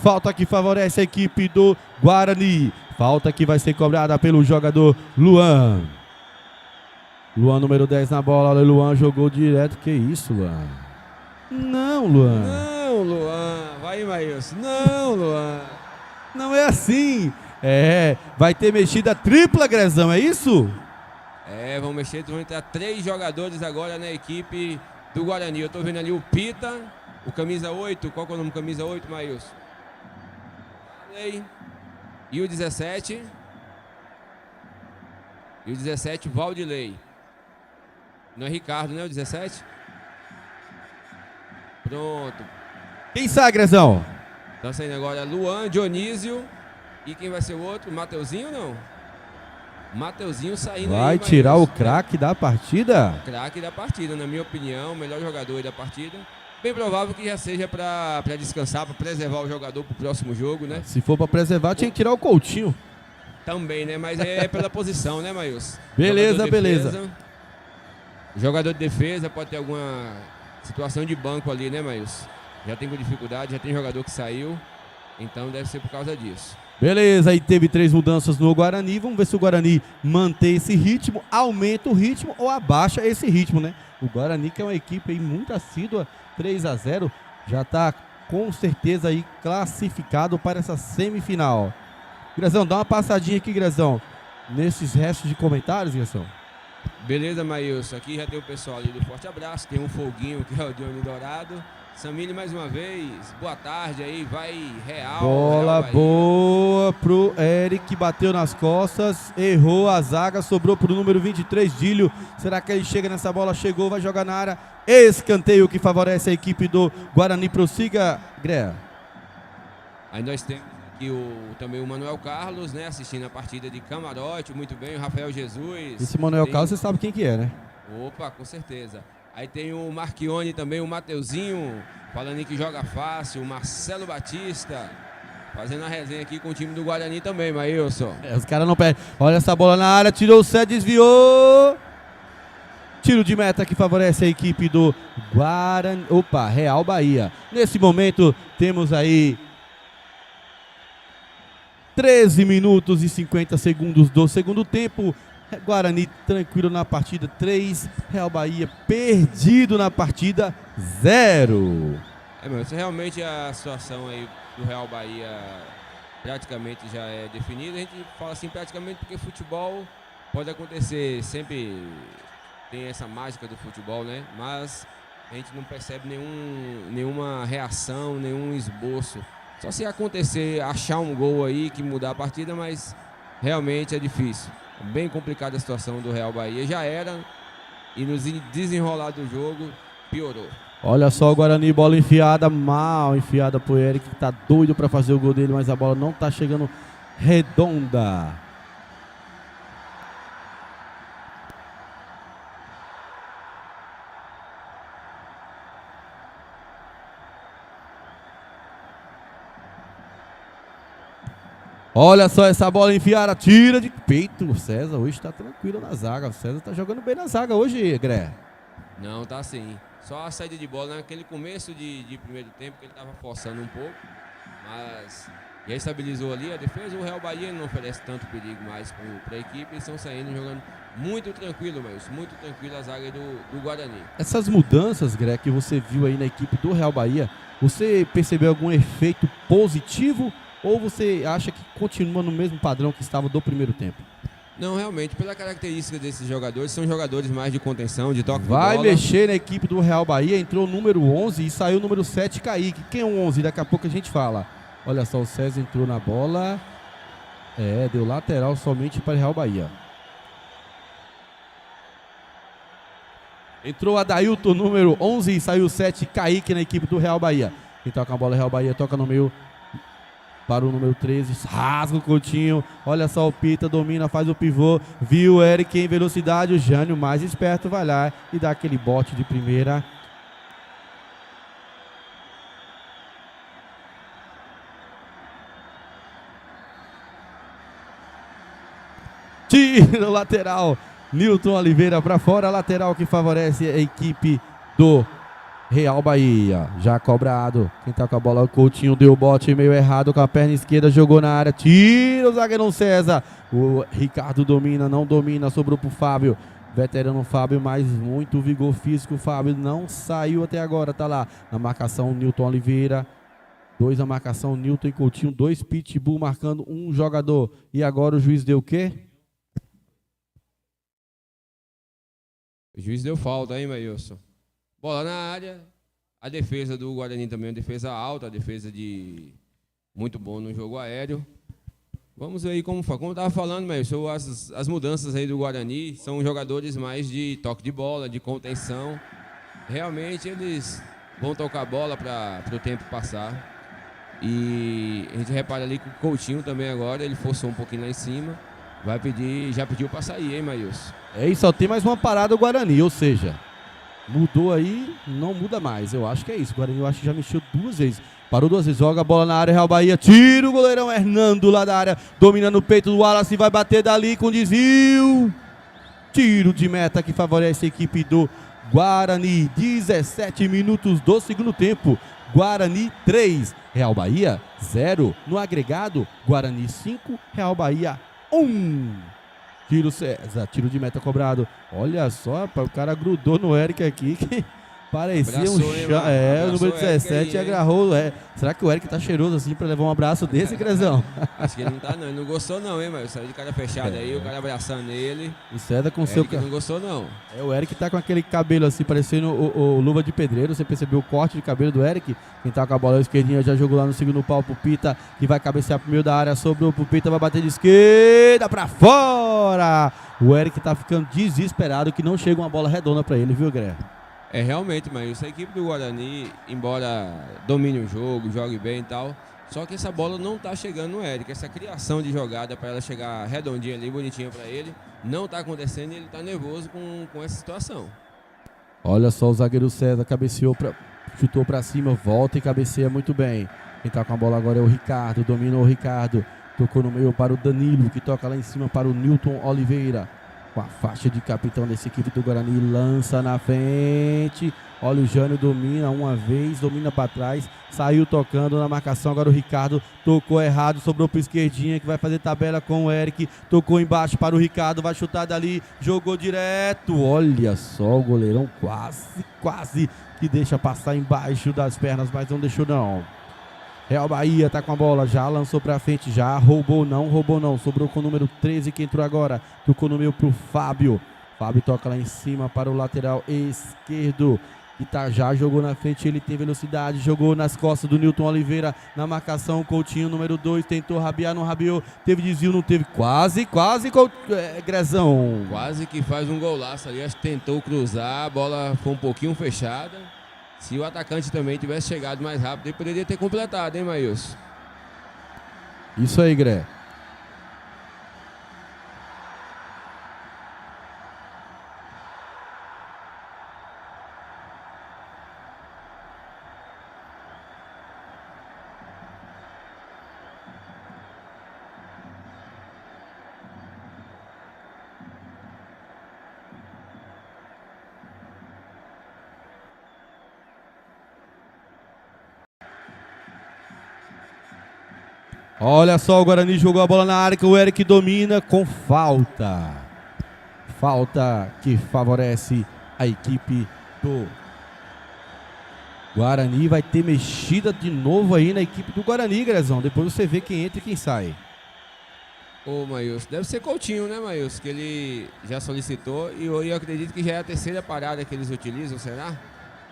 Falta que favorece a equipe do Guarani. Falta que vai ser cobrada pelo jogador Luan. Luan, número 10 na bola. Olha, Luan jogou direto. Que isso, Luan? Não, Luan. Não, Luan. Vai, Maílson. Não, Luan. Não é assim. Vai ter mexida tripla, Grezão, é isso? Vão mexer, vão entrar 3 jogadores agora na equipe do Guarani. Eu tô vendo ali o Pita, o camisa 8, qual que é o nome do camisa 8, Maílson? E o 17. E o 17, Valdilei. Não é Ricardo, né? O 17? Pronto. Quem sai, Grezão? Tá saindo agora Luan, Dionísio. E quem vai ser o outro? Mateuzinho ou não? Mateuzinho saindo aí. Vai tirar o craque da partida? Craque da partida, na minha opinião. O melhor jogador aí da partida. Bem provável que já seja para descansar, para preservar o jogador para o próximo jogo, né? Se for para preservar, tinha que tirar o Coutinho. Também, né? Mas é pela posição, né, Maílson? Beleza. Jogador de defesa pode ter alguma situação de banco ali, né, Maílson? Já tem com dificuldade, já tem jogador que saiu. Então deve ser por causa disso. Beleza, aí teve 3 mudanças no Guarani. Vamos ver se o Guarani mantém esse ritmo, aumenta o ritmo ou abaixa esse ritmo, né? O Guarani, que é uma equipe aí muito assídua, 3-0, já está com certeza aí classificado para essa semifinal. Grezão, dá uma passadinha aqui, Grezão, nesses restos de comentários, Grezão. Beleza, Maílson. Aqui já tem o pessoal ali do Forte Abraço, tem um foguinho que é o Dione Dourado. Samile mais uma vez, boa tarde aí, vai Real. Bola Real boa pro Eric, bateu nas costas, errou a zaga, sobrou pro número 23, Dílio. Será que ele chega nessa bola? Chegou, vai jogar na área. Escanteio que favorece a equipe do Guarani. Prossiga, Grea. Aí nós temos aqui também o Manuel Carlos, né, assistindo a partida de camarote, muito bem, o Rafael Jesus. Esse Manuel Carlos, você sabe quem que é, né? Opa, com certeza. Aí tem o Marchione também, o Mateuzinho, falando em que joga fácil, o Marcelo Batista, fazendo a resenha aqui com o time do Guarani também, Maílson. Os caras não perdem. Olha essa bola na área, tirou o Sé, desviou. Tiro de meta que favorece a equipe do Guarani. Opa, Real Bahia. Nesse momento temos aí 13 minutos e 50 segundos do segundo tempo. Guarani tranquilo na partida 3, Real Bahia perdido na partida 0. Mas realmente a situação aí do Real Bahia praticamente já é definida. A gente fala assim praticamente porque futebol pode acontecer, sempre tem essa mágica do futebol, né? Mas a gente não percebe nenhuma reação, nenhum esboço. Só se acontecer, achar um gol aí que mudar a partida, mas realmente é difícil. Bem complicada a situação do Real Bahia, já era, e no desenrolar do jogo piorou. Olha só o Guarani, bola enfiada, mal enfiada pro Eric, que tá doido para fazer o gol dele, mas a bola não tá chegando redonda. Olha só essa bola enfiada, tira de peito. O César hoje tá tranquilo na zaga. O César tá jogando bem na zaga hoje, Gré. Não, tá sim. Só a saída de bola naquele começo de primeiro tempo que ele tava forçando um pouco, mas já estabilizou ali a defesa. O Real Bahia não oferece tanto perigo mais para a equipe. Eles estão saindo jogando muito tranquilo, mas muito tranquilo a zaga do Guarani. Essas mudanças, Gré, que você viu aí na equipe do Real Bahia, você percebeu algum efeito positivo ou você acha que continua no mesmo padrão que estava do primeiro tempo? Não, realmente, pela característica desses jogadores, são jogadores mais de contenção, de toque Vai de bola. mexer na equipe do Real Bahia, entrou o número 11 e saiu o número 7, Kaique. Quem é o 11? Daqui a pouco a gente fala. Olha só, o César entrou na bola. Deu lateral somente para o Real Bahia. Entrou a Dailton, número 11, e saiu o 7, Kaique na equipe do Real Bahia. Quem toca a bola, Real Bahia, toca no meio para o número 13, rasga o Coutinho, olha só o Pita, domina, faz o pivô, viu o Eric em velocidade, o Jânio mais esperto vai lá e dá aquele bote de primeira. Tira o lateral, Nilton Oliveira para fora, lateral que favorece a equipe do Real Bahia, já cobrado. Quem tá com a bola é o Coutinho, deu o bote meio errado com a perna esquerda, jogou na área, tira o zagueirão César. O Ricardo domina, não domina, sobrou pro Fábio. Veterano Fábio, mas muito vigor físico. O Fábio não saiu até agora, tá lá na marcação, Nilton Oliveira. 2 na marcação, Nilton e Coutinho, 2 pitbull marcando um jogador. E agora o juiz deu o quê? O juiz deu falta, hein, Maílson? Bola na área, a defesa do Guarani também é uma defesa alta, a defesa de muito bom no jogo aéreo. Vamos ver aí como eu estava falando, Maílson, as mudanças aí do Guarani são jogadores mais de toque de bola, de contenção. Realmente eles vão tocar a bola para o tempo passar. E a gente repara ali que o Coutinho também agora, ele forçou um pouquinho lá em cima. Já pediu para sair, hein, Maílson? E só tem mais uma parada o Guarani, ou seja, mudou aí, não muda mais. Eu acho que é isso. O Guarani eu acho que já mexeu 2 vezes. Parou 2 vezes, joga a bola na área, Real Bahia, tira o goleirão Hernando lá da área, dominando o peito do Wallace, vai bater dali com desvio. Tiro de meta que favorece a equipe do Guarani. 17 minutos do segundo tempo. Guarani 3, Real Bahia 0. No agregado, Guarani 5, Real Bahia 1. Tiro César, tiro de meta cobrado. Olha só, o cara grudou no Eric aqui que parecia Abraçou, um chá. O número 17 agarrou. Será que o Eric tá cheiroso assim pra levar um abraço desse, Crezão? Acho que ele não tá não, ele não gostou não, hein, mas saiu de cara fechada aí, o cara abraçando ele. O César com Eric seu... não gostou não. O Eric tá com aquele cabelo assim, parecendo o Luva de Pedreiro. Você percebeu o corte de cabelo do Eric? Quem tá com a bola esquerdinha já jogou lá no segundo pau pro Pita, que vai cabecear pro meio da área, sobrou pro Pita, vai bater de esquerda pra fora. O Eric tá ficando desesperado que não chega uma bola redonda pra ele, viu, Gré? Realmente, mas essa equipe do Guarani, embora domine o jogo, jogue bem e tal, só que essa bola não tá chegando no Eric. Essa criação de jogada para ela chegar redondinha ali, bonitinha para ele, não tá acontecendo e ele tá nervoso com essa situação. Olha só o zagueiro César, cabeceou, chutou pra cima, volta e cabeceia muito bem. Quem tá com a bola agora é o Ricardo, dominou o Ricardo, tocou no meio para o Danilo, que toca lá em cima para o Nilton Oliveira. Com a faixa de capitão dessa equipe do Guarani, lança na frente. Olha o Jânio, domina uma vez, domina para trás, saiu tocando na marcação. Agora o Ricardo tocou errado, sobrou para esquerdinha, que vai fazer tabela com o Eric. Tocou embaixo para o Ricardo, vai chutar dali, jogou direto. Olha só o goleirão, quase que deixa passar embaixo das pernas, mas não deixou não. Real Bahia tá com a bola, já lançou pra frente, já roubou não, sobrou com o número 13 que entrou agora, tocou no meio pro Fábio. Fábio toca lá em cima para o lateral esquerdo, que já jogou na frente, ele tem velocidade, jogou nas costas do Nilton Oliveira, na marcação, Coutinho, número 2, tentou rabiar, não rabiou, teve desvio, não teve, quase, Grezão. Quase que faz um golaço ali, acho que tentou cruzar, a bola foi um pouquinho fechada. Se o atacante também tivesse chegado mais rápido, ele poderia ter completado, hein, Maílson? Isso aí, Gré. Olha só, o Guarani jogou a bola na área, que o Eric domina com falta. Falta que favorece a equipe do Guarani. Vai ter mexida de novo aí na equipe do Guarani, Grezão. Depois você vê quem entra e quem sai. Ô, Maílson, deve ser Coutinho, né, Maílson? Que ele já solicitou e eu acredito que já é a terceira parada que eles utilizam, será?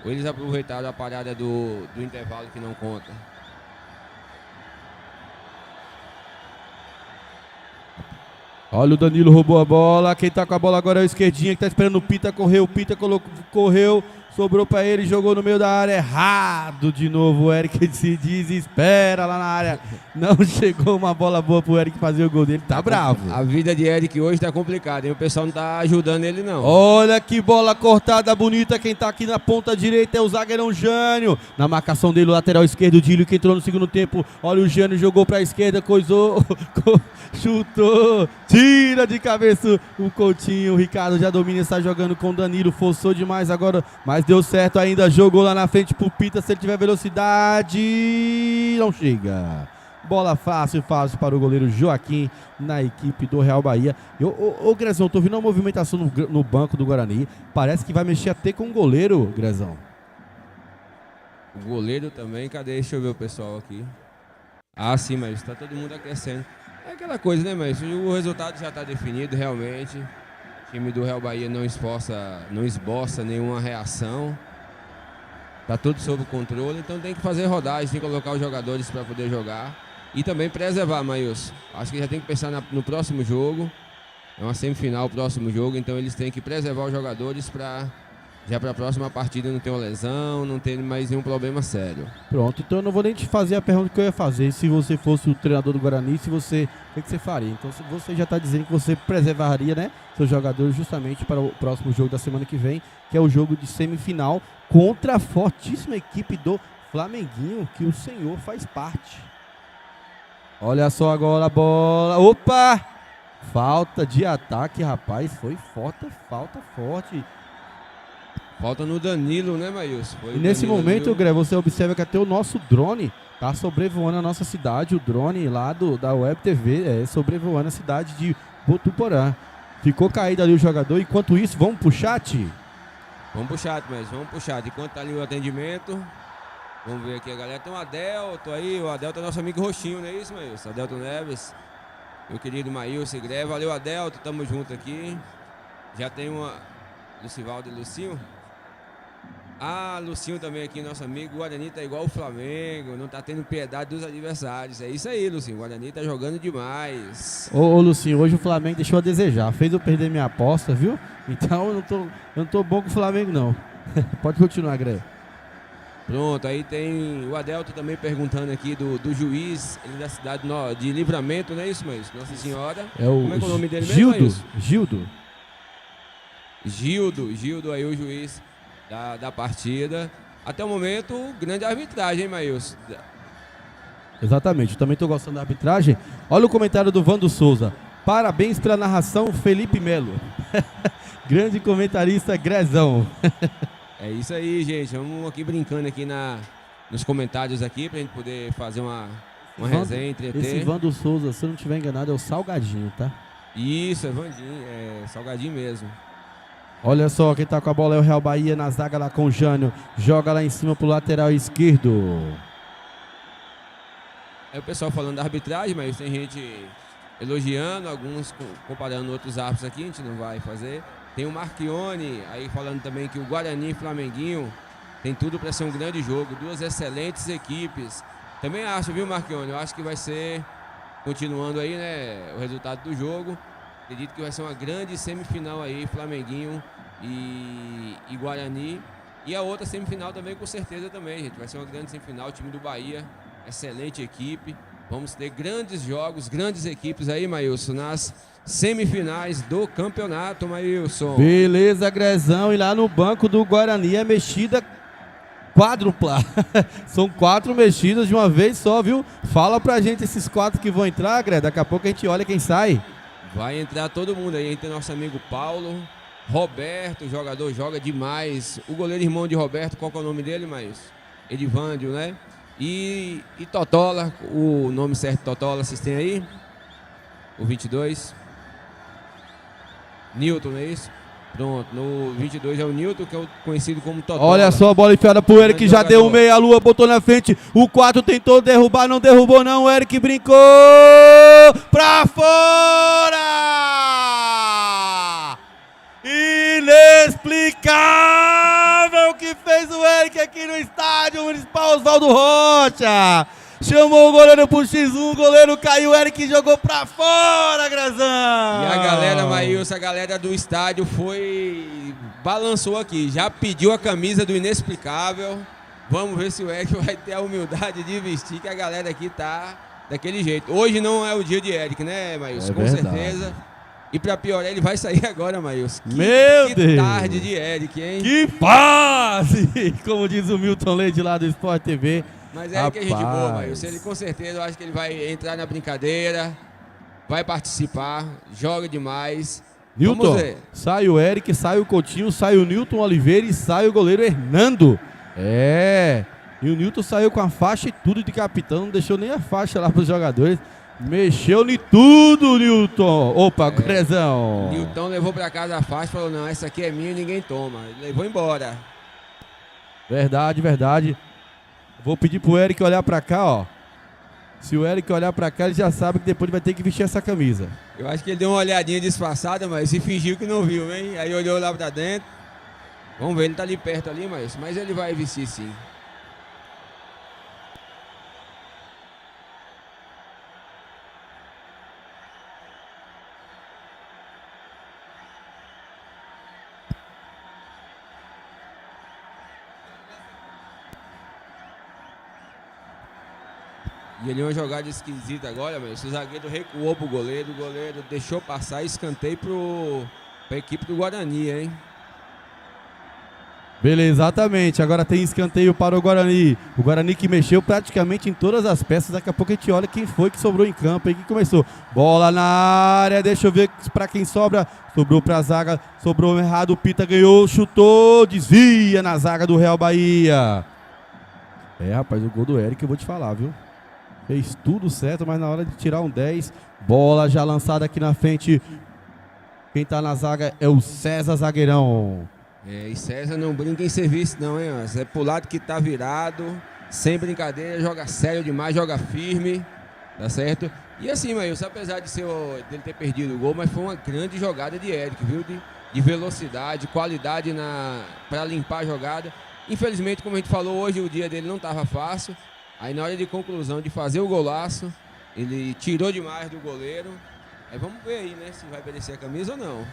Ou eles aproveitaram a parada do intervalo que não conta? Olha, o Danilo roubou a bola. Quem tá com a bola agora é o esquerdinha, que tá esperando o Pita correr. O Pita correu, sobrou pra ele, jogou no meio da área. Errado de novo. O Eric se desespera lá na área. Não chegou uma bola boa pro Eric fazer o gol dele. Tá bravo. A vida de Eric hoje tá complicada, hein? O pessoal não tá ajudando ele, não. Olha que bola cortada bonita. Quem tá aqui na ponta direita é o zagueirão Jânio. Na marcação dele, o lateral esquerdo, o Dílio, que entrou no segundo tempo. Olha, o Jânio jogou pra esquerda, coisou, chutou, tira de cabeça o Coutinho. O Ricardo já domina, está jogando com o Danilo. Forçou demais agora, mas deu certo ainda. Jogou lá na frente pro Pita. Se ele tiver velocidade, não chega. Bola fácil para o goleiro Joaquim na equipe do Real Bahia. Ô Grezão, tô vendo uma movimentação no banco do Guarani. Parece que vai mexer até com o goleiro, Grezão. O goleiro também, cadê? Deixa eu ver o pessoal aqui. Ah, sim, mas tá todo mundo aquecendo. É aquela coisa, né, mas o resultado já tá definido realmente. O time do Real Bahia não esboça nenhuma reação. Tá tudo sob controle, então tem que fazer rodagem, tem que colocar os jogadores para poder jogar. E também preservar, Maílson. Acho que já tem que pensar no próximo jogo. É uma semifinal o próximo jogo, então eles têm que preservar os jogadores para já para a próxima partida não ter uma lesão, não ter mais nenhum problema sério. Pronto, então eu não vou nem te fazer a pergunta que eu ia fazer. Se você fosse o treinador do Guarani, o que você faria? Então você já está dizendo que você preservaria, né, seus jogadores justamente para o próximo jogo da semana que vem, que é o jogo de semifinal contra a fortíssima equipe do Flamenguinho, que o senhor faz parte. Olha só agora a bola. Opa! Falta de ataque, rapaz. Foi falta forte. Falta no Danilo, né, Maílson? E nesse momento, Gré, você observa que até o nosso drone tá sobrevoando a nossa cidade. O drone lá da Web TV sobrevoando a cidade de Botuporã. Ficou caído ali o jogador. Enquanto isso, vamos pro chat? Vamos pro chat, mas vamos pro chat. Enquanto tá ali o atendimento, vamos ver aqui a galera. Tem o Adelto aí. O Adelto é nosso amigo roxinho, não é isso, Maílson? Adelto Neves. Meu querido Maílson e Gré. Valeu, Adelto. Tamo junto aqui. Já tem uma... Lucivaldo e Lucinho. Ah, Lucinho também aqui, nosso amigo. O Guarani tá igual o Flamengo, não tá tendo piedade dos adversários. É isso aí, Lucinho. O Guarani tá jogando demais. Ô Lucinho, hoje o Flamengo deixou a desejar. Fez eu perder minha aposta, viu? Então eu não tô bom com o Flamengo, não. Pode continuar, Gré. Pronto, aí tem o Adelto também perguntando aqui do juiz, ele da cidade de Livramento, não é isso, Maílson? Nossa Senhora. Como é que é o nome dele mesmo, Gildo aí o juiz da partida. Até o momento, grande arbitragem, hein, Maílson? Exatamente, eu também estou gostando da arbitragem. Olha o comentário do Vando Souza. Parabéns pela narração, Felipe Melo. Grande comentarista, Grezão. É isso aí, gente. Vamos aqui brincando aqui nos comentários aqui, pra gente poder fazer uma resenha, entreter. Esse Vando Souza, se eu não estiver enganado, é o Salgadinho, tá? Isso, é Vandinho, é Salgadinho mesmo. Olha só, quem tá com a bola é o Real Bahia na zaga lá com o Jânio. Joga lá em cima pro lateral esquerdo. É o pessoal falando da arbitragem, mas tem gente elogiando, alguns comparando outros árbitros aqui, a gente não vai fazer. Tem o Marchione aí falando também que o Guarani e Flamenguinho tem tudo para ser um grande jogo. Duas excelentes equipes. Também acho, viu, Marchione? Eu acho que vai ser, continuando aí, né, o resultado do jogo. Acredito que vai ser uma grande semifinal aí, Flamenguinho e Guarani. E a outra semifinal também, com certeza também, gente. Vai ser uma grande semifinal, o time do Bahia, excelente equipe. Vamos ter grandes jogos, grandes equipes aí, Maílson, nas semifinais do campeonato, Maílson. Beleza, Grezão. E lá no banco do Guarani é mexida quádrupla. São 4 mexidas de uma vez só, viu? Fala pra gente esses 4 que vão entrar, Gré. Daqui a pouco a gente olha quem sai. Vai entrar todo mundo aí, tem nosso amigo Paulo, Roberto, jogador, joga demais. O goleiro irmão de Roberto, qual que é o nome dele, Maílson? Edivândio, né? E Totola, o nome certo Totola, vocês têm aí? O 22. Newton, não é isso? Pronto, no 22 é o Newton, que é o conhecido como Totola. Olha só a bola enfiada pro Eric, já deu um meia-lua, botou na frente. O 4 tentou derrubar, não derrubou não. O Eric brincou pra fora! Inexplicável o que fez o Eric aqui no estádio municipal Oswaldo Rocha. Chamou o goleiro pro X1, o goleiro caiu, o Eric jogou pra fora, Grazão. E a galera, Maílson, a galera do estádio balançou aqui, já pediu a camisa do Inexplicável. Vamos ver se o Eric vai ter a humildade de vestir, que a galera aqui tá daquele jeito. Hoje não é o dia de Eric, né, Maílson? Com certeza. E pra piorar, ele vai sair agora, Maílson. Meu Deus! Que tarde de Eric, hein? Que fase! Como diz o Milton Leite lá do Sport TV. Mas Eric é gente boa, Maílson. Ele com certeza, eu acho que ele vai entrar na brincadeira, vai participar, joga demais. Newton, sai o Eric, sai o Coutinho, sai o Newton Oliveira e sai o goleiro Hernando. E o Newton saiu com a faixa e tudo de capitão, não deixou nem a faixa lá pros jogadores. Mexeu em tudo, Newton. Opa, Grezão. Newton levou pra casa a faixa e falou, não, essa aqui é minha e ninguém toma. Ele levou embora. Verdade, verdade. Vou pedir pro Eric olhar pra cá, ó. Se o Eric olhar pra cá, ele já sabe que depois ele vai ter que vestir essa camisa. Eu acho que ele deu uma olhadinha disfarçada, mas se fingiu que não viu, hein? Aí olhou lá pra dentro. Vamos ver, ele tá ali perto ali, mas ele vai vestir sim. E ele uma jogada esquisita agora, mas o zagueiro recuou pro goleiro, o goleiro deixou passar, escanteio pra equipe do Guarani, hein? Beleza, exatamente. Agora tem escanteio para o Guarani. O Guarani que mexeu praticamente em todas as peças. Daqui a pouco a gente olha quem foi que sobrou em campo aí, que começou. Bola na área, deixa eu ver para quem sobra. Sobrou para a zaga, sobrou errado. O Pita ganhou, chutou, desvia na zaga do Real Bahia. Rapaz, o gol do Eric eu vou te falar, viu? Fez tudo certo, mas na hora de tirar um 10, bola já lançada aqui na frente. Quem tá na zaga é o César Zagueirão. E César não brinca em serviço não, hein? É pro lado que tá virado, sem brincadeira, joga sério demais, joga firme, tá certo? E assim, Maílson, apesar dele ter perdido o gol, mas foi uma grande jogada de Eric, viu? De velocidade, qualidade para limpar a jogada. Infelizmente, como a gente falou, hoje o dia dele não tava fácil. Aí na hora de conclusão de fazer o golaço, ele tirou demais do goleiro. Aí vamos ver aí, né, se vai merecer a camisa ou não.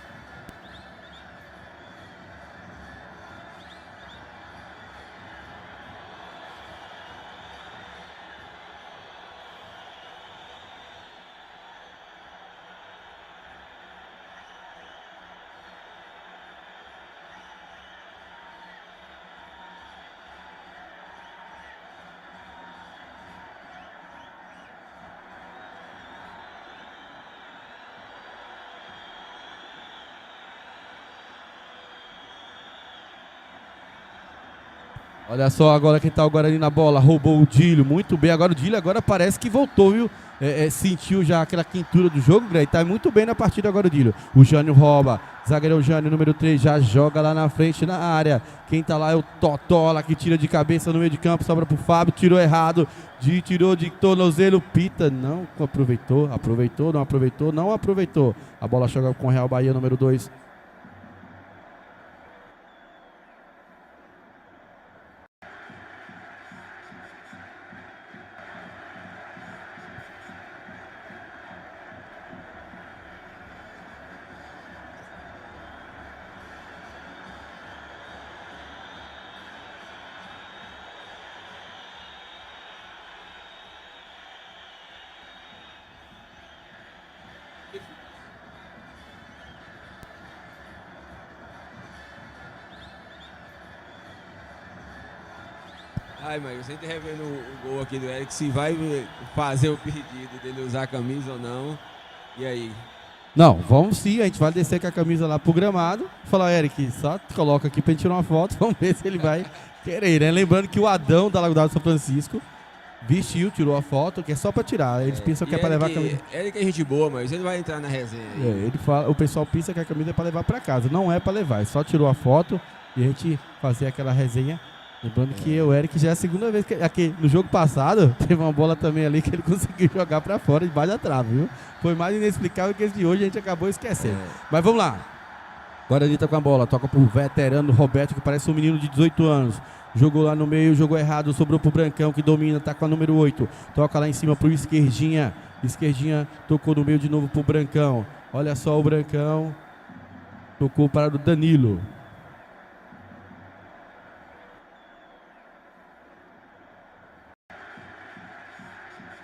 Olha só agora quem tá o Guarani na bola, roubou o Dílio, muito bem, agora o Dílio agora parece que voltou, viu? Sentiu já aquela quintura do jogo, Greg, tá muito bem na partida agora o Dílio. O Jânio rouba, zagueirão Jânio, número 3, já joga lá na frente na área. Quem tá lá é o Totola, que tira de cabeça no meio de campo, sobra pro Fábio, tirou errado, tirou de tornozelo, Pita, não aproveitou, não aproveitou. A bola joga com o Real Bahia, número 2. Ai, mas você tá revendo o gol aqui do Eric, se vai fazer o pedido dele usar a camisa ou não. E aí? Não, vamos sim, a gente vai descer com a camisa lá pro gramado. Falar, Eric, só coloca aqui pra gente tirar uma foto, vamos ver se ele vai querer, né? Lembrando que o Adão da Lagoa do São Francisco vestiu, tirou a foto, que é só pra tirar. Eles pensam que é pra levar a camisa. Ele que é gente boa, mas ele vai entrar na resenha. O pessoal pensa que a camisa é pra levar pra casa. Não é pra levar, só tirou a foto e a gente fazer aquela resenha. Lembrando que o Eric já é a segunda vez que aqui no jogo passado teve uma bola também ali que ele conseguiu jogar pra fora debaixo da trave, viu? Foi mais inexplicável que esse de hoje, a gente acabou esquecendo. Mas vamos lá. Guarani tá com a bola, toca pro veterano Roberto, que parece um menino de 18 anos. Jogou lá no meio, jogou errado, sobrou pro Brancão, que domina, tá com a número 8. Toca lá em cima pro Esquerdinha. Esquerdinha tocou no meio de novo pro Brancão. Olha só o Brancão. Tocou para o Danilo.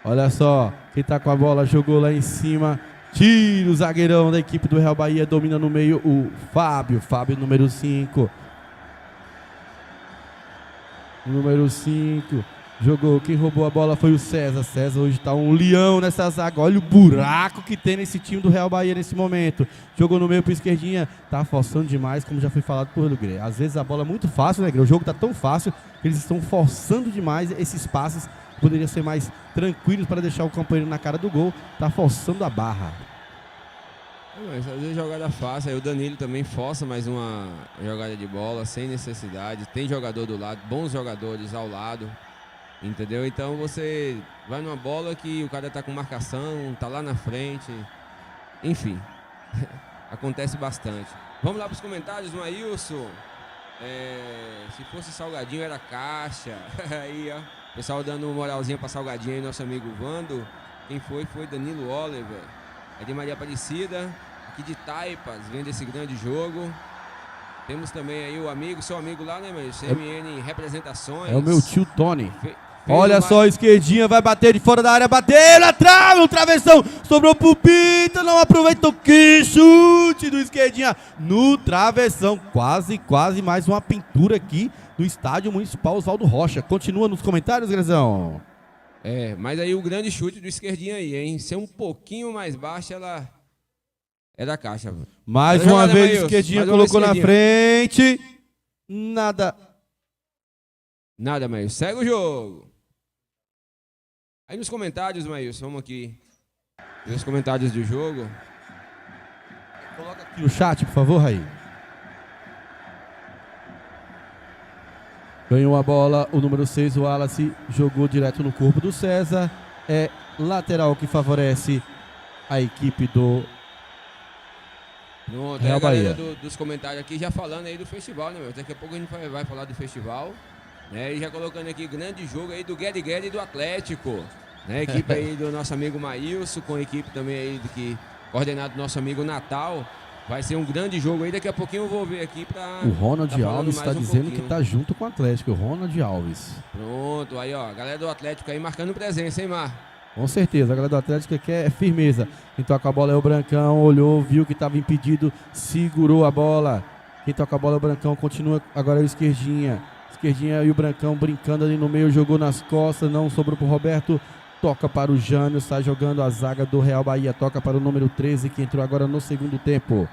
Olha só, quem tá com a bola jogou lá em cima. Tira o zagueirão da equipe do Real Bahia, domina no meio o Fábio. Fábio, número 5. Número 5. Jogou, quem roubou a bola foi o César. César hoje tá um leão nessa zaga. Olha o buraco que tem nesse time do Real Bahia nesse momento. Jogou no meio pro Esquerdinha. Tá forçando demais, como já foi falado por Grê. Às vezes a bola é muito fácil, né, Grê? O jogo tá tão fácil que eles estão forçando demais esses passes. Poderiam ser mais tranquilos para deixar o companheiro na cara do gol. Tá forçando a barra. Mas às vezes jogada fácil. Aí o Danilo também força mais uma jogada de bola sem necessidade. Tem jogador do lado, bons jogadores ao lado. Entendeu? Então você vai numa bola que o cara tá com marcação, tá lá na frente. Enfim, acontece bastante. Vamos lá para os comentários, Maílson. Se fosse salgadinho era caixa. Aí, ó. Pessoal dando moralzinha para salgadinho aí, nosso amigo Vando. Quem foi? Foi Danilo Oliver. É de Maria Aparecida, aqui de Taipas, vendo esse grande jogo. Temos também aí o amigo, seu amigo lá, né, mas CMN Representações. É o meu tio Tony. Olha só, a Esquerdinha vai bater de fora da área, bateu na trave, um travessão, sobrou pro Pita, não aproveitou, que chute do Esquerdinha no travessão, quase mais uma pintura aqui no Estádio Municipal Oswaldo Rocha. Continua nos comentários, Grezão. Mas aí o grande chute do Esquerdinha aí, hein, ser um pouquinho mais baixo, ela é da caixa. Mais uma vez, o Esquerdinha colocou na frente, nada, Maílson, segue o jogo. Aí nos comentários, Maílson, vamos aqui ver os comentários do jogo. Coloca aqui no chat, por favor, Raí. Ganhou a bola, o número 6, o Wallace, jogou direto no corpo do César. É lateral que favorece a equipe do Pronto, Real a galera Bahia. dos comentários aqui já falando aí do festival, né, meu? Daqui a pouco a gente vai falar do festival. Né, e já colocando aqui grande jogo aí do Guedes e do Atlético, né, equipe aí do nosso amigo Maílson, com a equipe também aí coordenado do nosso amigo Natal. Vai ser um grande jogo aí, daqui a pouquinho eu vou ver aqui pra... O Ronald Alves está dizendo pouquinho. que tá junto com o Atlético, o Ronald Alves. Pronto, aí ó, a galera do Atlético aí marcando presença, hein, Mar? Com certeza, a galera do Atlético quer firmeza. Quem toca a bola é o Brancão, olhou, viu que estava impedido, segurou a bola. Quem toca a bola é o Brancão, continua agora é o Esquerdinha. Esquerdinha e o Brancão brincando ali no meio, jogou nas costas, não sobrou pro Roberto, toca para o Jânio, está jogando a zaga do Real Bahia, toca para o número 13, que entrou agora no segundo tempo.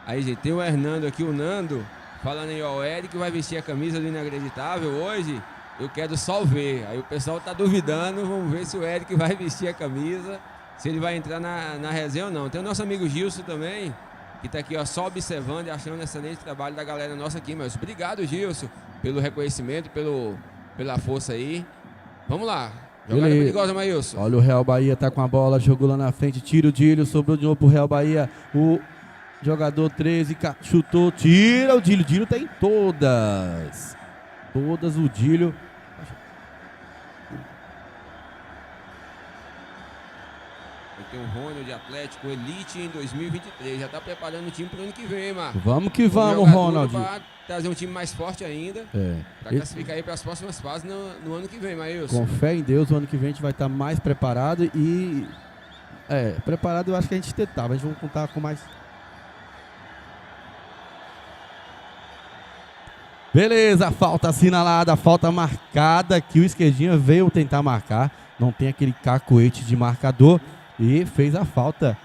Aí, gente, tem o Hernando aqui, o Nando, falando aí, ó, o Eric vai vestir a camisa do Inacreditável hoje, eu quero só ver. Aí o pessoal tá duvidando, vamos ver se o Eric vai vestir a camisa, se ele vai entrar na resenha ou não. Tem o nosso amigo Gilson também, que tá aqui, ó, só observando e achando um excelente trabalho da galera nossa aqui, mas obrigado, Gilson, pelo reconhecimento, pela força aí. Vamos lá. Jogada perigosa, Maílson. Olha o Real Bahia, tá com a bola, jogou lá na frente, tira o Dílio, sobrou de novo pro Real Bahia. O jogador 13 chutou, tira o Dílio. Dílio tá em todas. Todas o Dílio. Tem um Ronald de Atlético Elite em 2023. Já tá preparando o time pro ano que vem, Mar. Vamos que vamos, Ronald. Pra trazer um time mais forte ainda. Pra classificar aí para as próximas fases no ano que vem, Maílson. Com fé em Deus, o ano que vem a gente vai estar mais preparado e... preparado eu acho que a gente tentava. A gente vai contar com mais... Beleza, falta assinalada, falta marcada, que o Esquerdinha veio tentar marcar. Não tem aquele cacoete de marcador e fez a falta.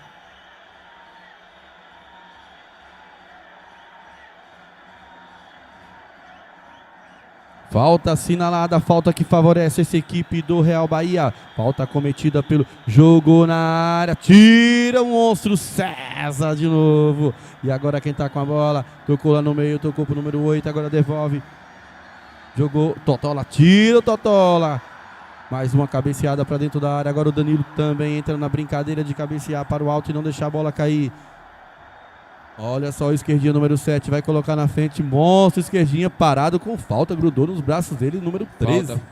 Falta assinalada, falta que favorece essa equipe do Real Bahia. Falta cometida pelo jogo na área. Tira o monstro César de novo. E agora quem tá com a bola, tocou lá no meio, tocou pro número 8, agora devolve. Jogou, Totola, tira o Totola. Mais uma cabeceada para dentro da área. Agora o Danilo também entra na brincadeira de cabecear para o alto e não deixar a bola cair. Olha só o esquerdinha número 7, vai colocar na frente, monstro esquerdinha, parado com falta, grudou nos braços dele, número 13. Falta.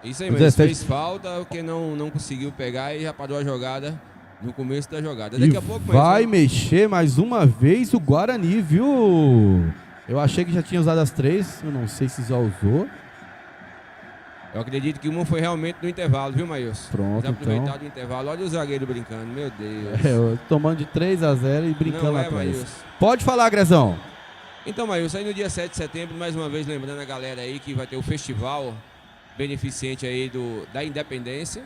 Isso aí, mas fez falta, porque não conseguiu pegar e já parou a jogada no começo da jogada. Daqui a pouco, vai mexer mais uma vez o Guarani, viu? Eu achei que já tinha usado as 3, eu não sei se já usou. Eu acredito que uma foi realmente no intervalo, viu, Maílson? Pronto, aproveitado o intervalo. Olha o zagueiro brincando, meu Deus. Tomando de 3-0 e brincando não atrás. Maílson. Pode falar, Grezão. Então, Maílson, aí no dia 7 de setembro, mais uma vez lembrando a galera aí que vai ter o festival beneficente aí da Independência,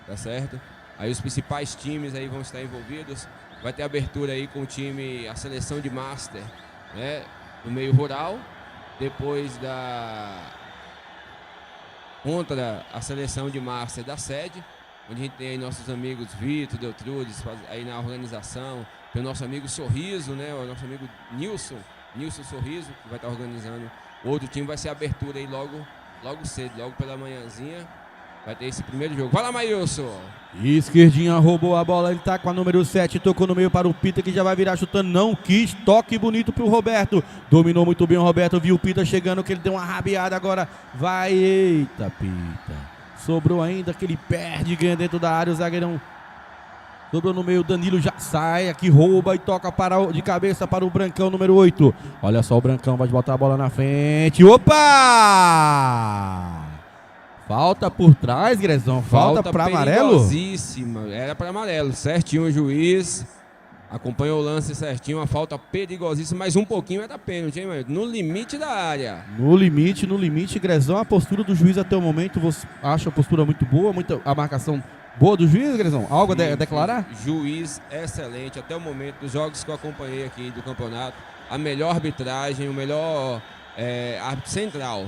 tá certo? Aí os principais times aí vão estar envolvidos. Vai ter abertura aí com o time, a seleção de Master, né? No meio rural. Depois contra a seleção de Master da sede, onde a gente tem aí nossos amigos Vitor, Deltrudes, aí na organização, tem o nosso amigo Sorriso, né? O nosso amigo Nilson Sorriso, que vai estar organizando. O outro time vai ser a abertura aí logo cedo, logo pela manhãzinha. Vai ter esse primeiro jogo. Vai lá, Maílson! Esquerdinha roubou a bola, ele tá com a número 7, tocou no meio para o Pita, que já vai virar chutando, não quis, toque bonito pro Roberto, dominou muito bem o Roberto, viu o Pita chegando, que ele deu uma rabiada, agora vai, eita Pita, sobrou ainda, que ele perde, ganha dentro da área, o zagueirão sobrou no meio, Danilo já sai, aqui rouba e toca de cabeça para o Brancão, número 8, olha só o Brancão, vai botar a bola na frente, opa! Falta por trás, Grezão. Falta para amarelo? Perigosíssima. Era para amarelo. Certinho o juiz. Acompanhou o lance certinho. Uma falta perigosíssima. Mais um pouquinho era pênalti, hein, Maílson? No limite da área. No limite, Grezão. A postura do juiz até o momento, você acha a postura muito boa? A marcação boa do juiz, Grezão? Algo a declarar? Juiz excelente. Até o momento, dos jogos que eu acompanhei aqui do campeonato, a melhor arbitragem, o melhor árbitro central.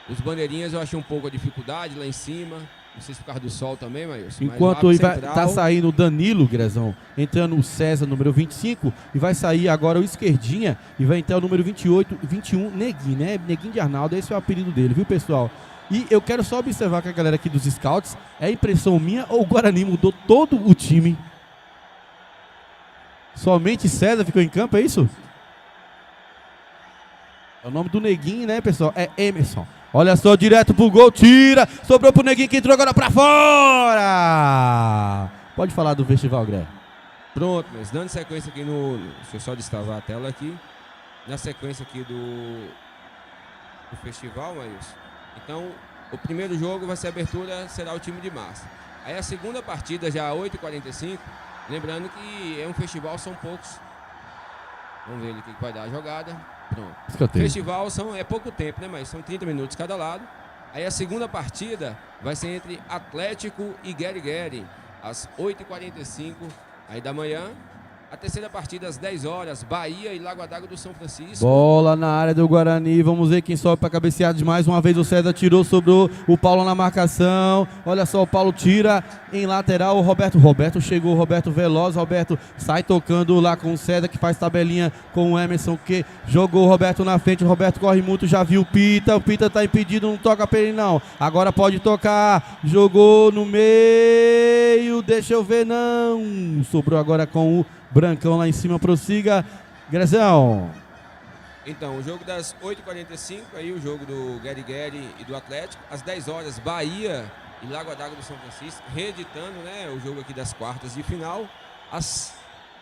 Os bandeirinhas eu achei um pouco a dificuldade lá em cima. Não sei se por causa do sol também, Maílson. Enquanto tá saindo o Danilo, Grezão, entrando o César, número 25, e vai sair agora o esquerdinha, e vai entrar o número 28, 21, Neguinho, né? Neguinho de Arnaldo, esse é o apelido dele, viu, pessoal? E eu quero só observar com a galera aqui dos scouts, é impressão minha ou o Guarani mudou todo o time? Somente César ficou em campo, é isso? É o nome do Neguinho, né, pessoal? É Emerson. Olha só, direto pro gol, tira, sobrou pro Neguinho que entrou agora pra fora. Pode falar do festival, Gré. Pronto, mas dando sequência aqui deixa eu só destravar a tela aqui. Na sequência aqui do festival, Maílson. Então, o primeiro jogo vai ser a abertura, será o time de massa. Aí a segunda partida, já às 8h45, lembrando que é um festival, são poucos. Vamos ver ali o que vai dar a jogada. Pronto. Festival é pouco tempo, né? Mas são 30 minutos cada lado. Aí a segunda partida vai ser entre Atlético e Guerigueri, às 8h45 aí da manhã. A terceira partida às 10 horas, Bahia e Lagoa d'Água do São Francisco. Bola na área do Guarani, vamos ver quem sobe para cabecear de mais uma vez. O César tirou, sobrou o Paulo na marcação. Olha só, o Paulo tira em lateral, o Roberto chegou, Roberto veloz, Roberto sai tocando lá com o César, que faz tabelinha com o Emerson, que jogou o Roberto na frente. O Roberto corre muito, já viu o Pita tá impedido, não toca pra ele não. Agora pode tocar, jogou no meio, deixa eu ver, não. Sobrou agora com o Brancão lá em cima, prossiga, Grezão. Então, o jogo das 8h45, aí o jogo do Guerigueri e do Atlético. Às 10 horas, Bahia e Lagoa d'Água do São Francisco, reeditando, né, o jogo aqui das quartas de final. Às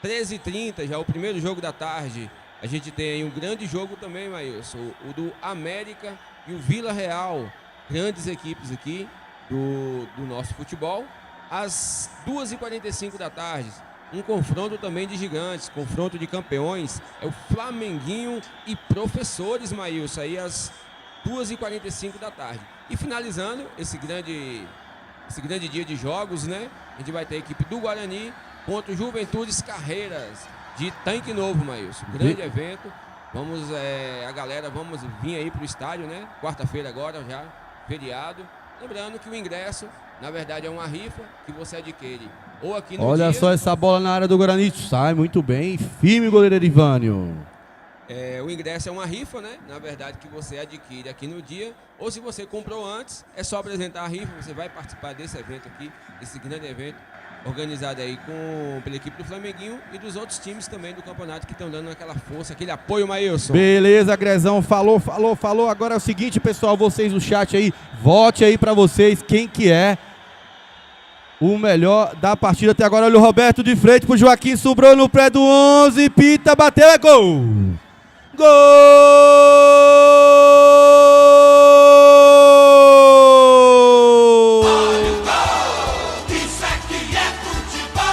13h30, já o primeiro jogo da tarde, a gente tem aí um grande jogo também, Maílson, o do América e o Vila Real. Grandes equipes aqui do nosso futebol. Às 2h45 da tarde, um confronto também de gigantes, confronto de campeões, é o Flamenguinho e Professores, Maílson, aí às 2h45 da tarde. E finalizando esse grande dia de jogos, né? A gente vai ter a equipe do Guarani contra o Juventudes Carreiras de Tanque Novo, Maílson. Grande evento, A galera, vamos vir aí pro estádio, né? Quarta-feira agora já, feriado. Lembrando que o ingresso, na verdade, é uma rifa que você adquire. Ou aqui no Olha dia, só essa bola na área do Guarani. Sai muito bem. Firme, goleiro Erivânio. o ingresso é uma rifa, né? Na verdade, que você adquire aqui no dia. Ou se você comprou antes, é só apresentar a rifa. Você vai participar desse evento aqui, desse grande evento, organizado aí pela equipe do Flamenguinho e dos outros times também do campeonato que estão dando aquela força, aquele apoio, Maílson. Beleza, Grezão, falou. Agora é o seguinte, pessoal, vocês no chat aí, vote aí pra vocês quem que é o melhor da partida até agora. Olha o Roberto de frente pro Joaquim, sobrou no pré do 11, pita, bateu, é gol! Gol! Olha o gol! Isso é que é futebol!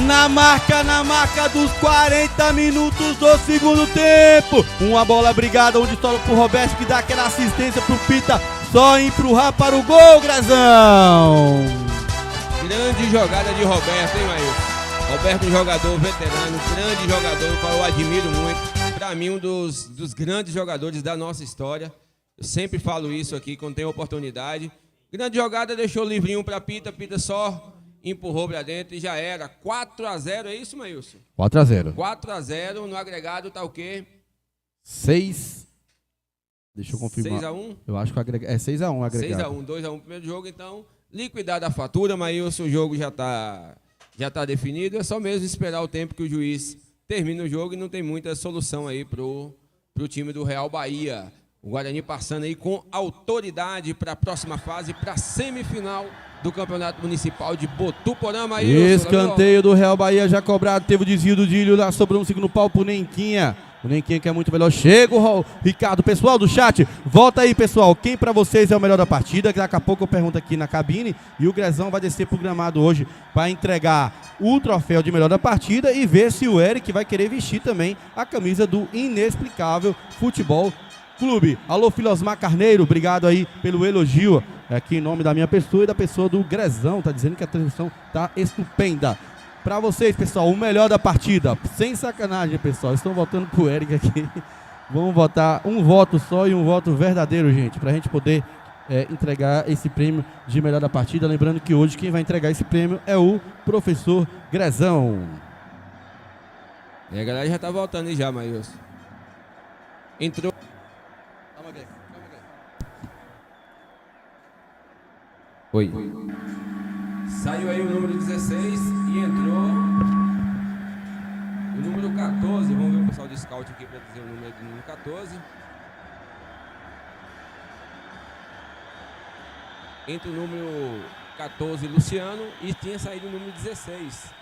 Na marca dos 40 minutos do segundo tempo. Uma bola brigada onde estoura pro Roberto, que dá aquela assistência pro Pita. Só empurrar para o gol, Grezão. Grande jogada de Roberto, hein, Maílson? Roberto, um jogador veterano, grande jogador, qual eu admiro muito. Para mim, um dos grandes jogadores da nossa história. Eu sempre falo isso aqui quando tenho oportunidade. Grande jogada, deixou o livrinho para Pita. Pita só empurrou para dentro e já era. 4-0, é isso, Maílson? 4-0. 4-0, no agregado tá o quê? 6. Deixa eu confirmar. 6-1? Eu acho que é 6-1 agregado. 6-1, 2-1 primeiro jogo, então, liquidada a fatura, Maílson, o jogo já tá definido, é só mesmo esperar o tempo que o juiz termine o jogo e não tem muita solução aí pro time do Real Bahia. O Guarani passando aí com autoridade para a próxima fase, para a semifinal do Campeonato Municipal de Botuporã, Maílson. Escanteio do Real Bahia já cobrado, teve o desvio do Dílio lá, sobrou um segundo pau pro Nenquinha. O Nenquinha que é muito melhor. Chega o Ricardo, pessoal do chat, volta aí, pessoal. Quem pra vocês é o melhor da partida? Daqui a pouco eu pergunto aqui na cabine. E o Grezão vai descer pro gramado hoje para entregar o troféu de melhor da partida e ver se o Eric vai querer vestir também a camisa do Inexplicável Futebol Clube. Alô, Filosmar Carneiro, obrigado aí pelo elogio aqui em nome da minha pessoa e da pessoa do Grezão. Tá dizendo que a transmissão tá estupenda. Pra vocês, pessoal, o melhor da partida. Sem sacanagem, pessoal. Estão votando pro Eric aqui. Vamos votar um voto só e um voto verdadeiro, gente. Pra gente poder entregar esse prêmio de melhor da partida. Lembrando que hoje quem vai entregar esse prêmio é o professor Grezão. E a galera já tá voltando aí já, Maílson. Entrou. Calma, Greg. Oi. Saiu aí o número 16 e entrou o número 14. Vamos ver o pessoal de scout aqui para dizer o número do número 14. Entra o número 14, Luciano, e tinha saído o número 16,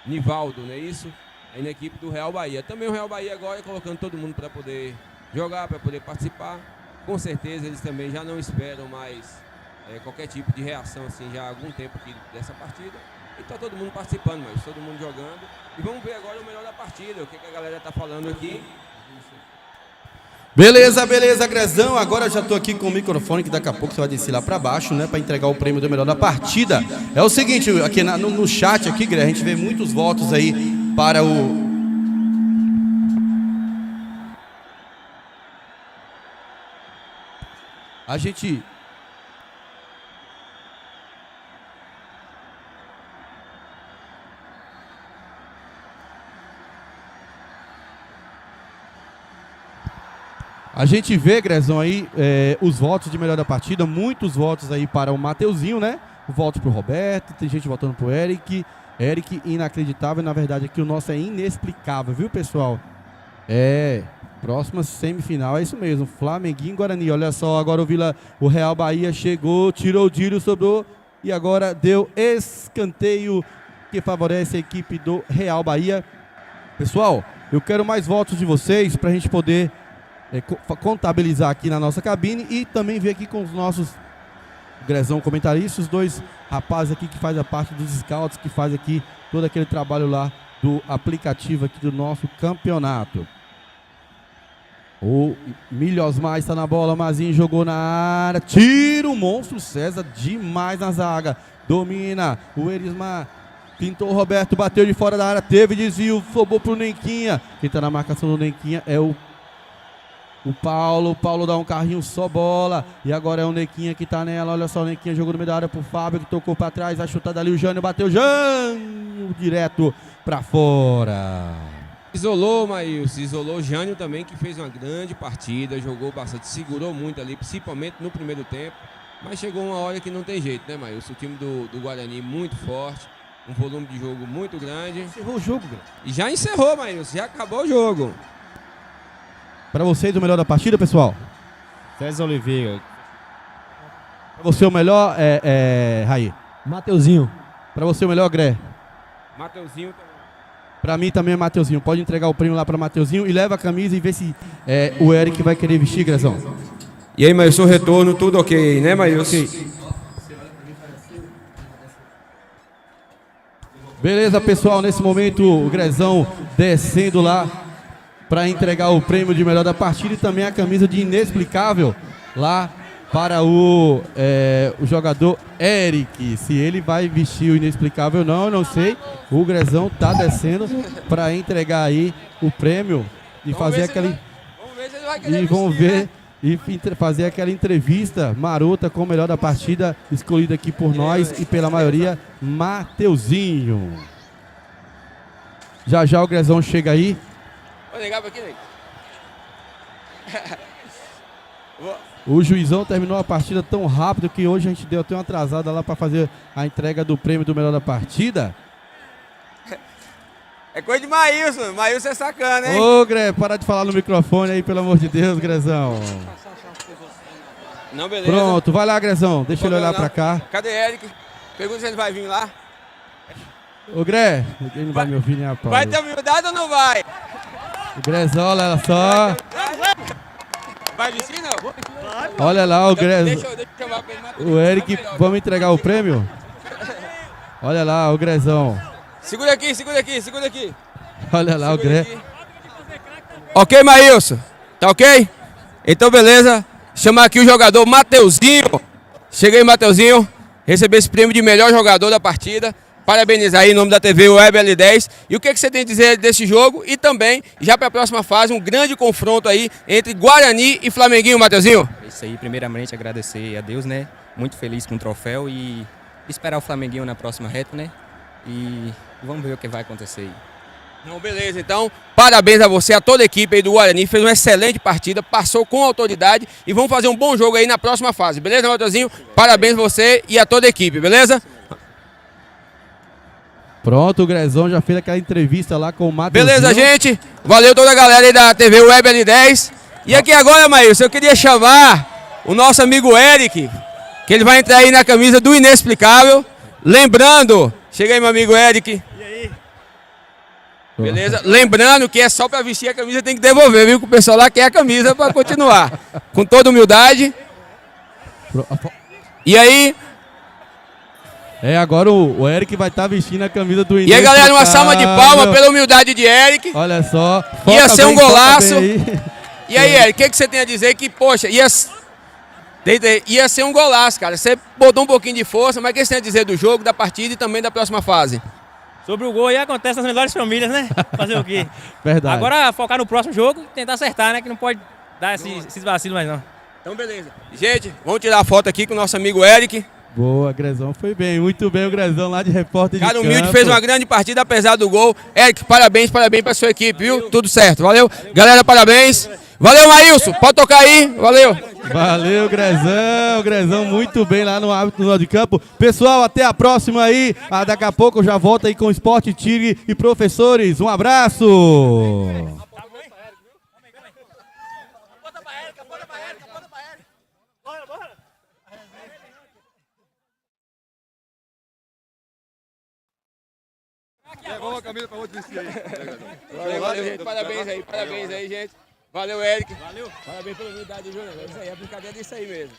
Nivaldo, não é isso? Aí na equipe do Real Bahia. Também o Real Bahia agora colocando todo mundo para poder jogar, para poder participar. Com certeza eles também já não esperam mais qualquer tipo de reação assim já há algum tempo aqui dessa partida. E tá todo mundo participando, mas todo mundo jogando. E vamos ver agora o melhor da partida, o que a galera tá falando aqui. Beleza, Grezão. Agora eu já tô aqui com o microfone, que daqui a pouco você vai descer lá pra baixo, né, pra entregar o prêmio do melhor da partida. É o seguinte, aqui no chat aqui, Greg, a gente vê muitos votos aí para o... A gente vê, Grezão, aí os votos de melhor da partida, muitos votos aí para o Mateuzinho, né? Votos para o Roberto, tem gente votando para o Eric. Eric, inacreditável, na verdade aqui o nosso é inexplicável, viu, pessoal? Próxima semifinal, é isso mesmo, Flamenguinho e Guarani. Olha só, agora o Real Bahia chegou, tirou o Dílio, sobrou e agora deu escanteio que favorece a equipe do Real Bahia. Pessoal, eu quero mais votos de vocês para a gente poder contabilizar aqui na nossa cabine e também ver aqui com os nossos Grezão comentaristas, os dois rapazes aqui que fazem a parte dos scouts, que faz aqui todo aquele trabalho lá do aplicativo aqui do nosso campeonato. O Milhosmar está na bola, Mazinho jogou na área, tira o monstro César demais na zaga, domina o Erismar, Pintou o Roberto, bateu de fora da área, teve desvio, sobrou pro Nenquinha. Quem tá na marcação do Nenquinha é o Paulo. O Paulo dá um carrinho, só bola. E agora é o Nequinha que tá nela. Olha só, o Nequinha jogou no meio da área pro Fábio, que tocou pra trás. A chutada ali, o Jânio bateu. Jânio direto pra fora. Isolou, Maílson, isolou o Jânio também, que fez uma grande partida, jogou bastante, segurou muito ali, principalmente no primeiro tempo. Mas chegou uma hora que não tem jeito, né, Maílson? O time do Guarani muito forte, um volume de jogo muito grande. Encerrou o jogo, velho. E já encerrou, Maílson, já acabou o jogo. Pra vocês, o melhor da partida, pessoal? César Oliveira. Pra você, o melhor Raí. Mateuzinho. Pra você, o melhor Gré. Mateuzinho também. Pra mim também é Mateuzinho. Pode entregar o prêmio lá pra Mateuzinho e leva a camisa e vê se o Eric vai querer vestir, Grezão. E aí, Maílson, retorno, tudo ok, né, Maílson? Ok. Beleza, pessoal, nesse momento o Grezão descendo lá para entregar o prêmio de melhor da partida e também a camisa de inexplicável lá para o jogador Eric. Se ele vai vestir o inexplicável ou não, eu não sei. O Grezão tá descendo para entregar aí o prêmio e fazer aquele... Vamos ver se ele vai querer E vão vestir, ver né? e fazer aquela entrevista marota com o melhor da partida, escolhido aqui por nós e pela maioria, Mateuzinho. Já já o Grezão chega aí. Vou ligar pra aqui, né? O juizão terminou a partida tão rápido que hoje a gente deu até uma atrasada lá para fazer a entrega do prêmio do melhor da partida. É coisa de Maílson, Maílson é sacana, hein? Ô, Gre, para de falar no microfone aí, pelo amor de Deus, Grezão. Não, beleza. Pronto, vai lá, Grezão, deixa ele olhar Não. para cá. Cadê Eric? Pergunta se ele vai vir lá. Ô, Gre, ele não vai me ouvir nem a pau. Vai ter humildade ou não vai? O Grezão, olha só. Vai vestir, não? Olha lá o Grezão. Deixa eu chamar pra ele. O Eric, vamos entregar o prêmio? Olha lá o Grezão. Segura aqui, segura aqui, segura aqui. Olha lá o Segura Gre. aqui. Ok, Maílson? Tá ok? Então, beleza. Chamar aqui o jogador Mateuzinho. Chega aí, Mateuzinho. Receber esse prêmio de melhor jogador da partida. Parabenizar aí em nome da TV Web L10. E o que você tem a dizer desse jogo? E também, já para a próxima fase, um grande confronto aí entre Guarani e Flamenguinho, Mateuzinho. É isso aí, primeiramente agradecer a Deus, né? Muito feliz com o troféu e esperar o Flamenguinho na próxima reta, né? E vamos ver o que vai acontecer aí. Não, beleza, então, parabéns a você, a toda a equipe aí do Guarani, fez uma excelente partida, passou com autoridade e vamos fazer um bom jogo aí na próxima fase, beleza, Mateuzinho? Parabéns a você e a toda a equipe, beleza? Pronto, o Grezão já fez aquela entrevista lá com o Mateuzinho. Beleza, gente, valeu toda a galera aí da TV Web L10. E aqui agora, Maílson, eu queria chamar o nosso amigo Eric, que ele vai entrar aí na camisa do Inexplicável. Lembrando, chega aí, meu amigo Eric. E aí? Beleza? Lembrando que é só para vestir a camisa, tem que devolver, viu? Que o pessoal lá quer a camisa para continuar. Com toda humildade. E aí, Agora o Eric vai estar vestindo a camisa do e aí, galera, uma salva de palmas pela humildade de Eric. Olha só. Ia foca ser um bem, foca golaço. bem aí. E aí, Eric, o que você tem a dizer? Que, poxa, ia ser um golaço, cara. Você botou um pouquinho de força, mas o que você tem a dizer do jogo, da partida e também da próxima fase? Sobre o gol aí acontece nas melhores famílias, né? Fazer o quê? Verdade. Agora focar no próximo jogo e tentar acertar, né? Que não pode dar esses vacilos mais não. Então, beleza. Gente, vamos tirar a foto aqui com o nosso amigo Eric. Boa, Grezão foi bem. Muito bem o Grezão lá de repórter de Cara campo. humilde, fez uma grande partida apesar do gol. Eric, parabéns pra sua equipe, viu? Tudo certo, valeu. Galera, parabéns. Valeu, Maílson. Pode tocar aí. Valeu. Valeu, Grezão. Grezão muito bem lá no árbitro do lado de campo. Pessoal, até a próxima aí. Daqui a pouco eu já volto aí com o Esporte Tigre e professores. Um abraço. Valeu, gente. Parabéns aí, gente. Valeu, Eric. Valeu. Parabéns pela unidade, viu? Isso aí, a brincadeira é isso aí mesmo.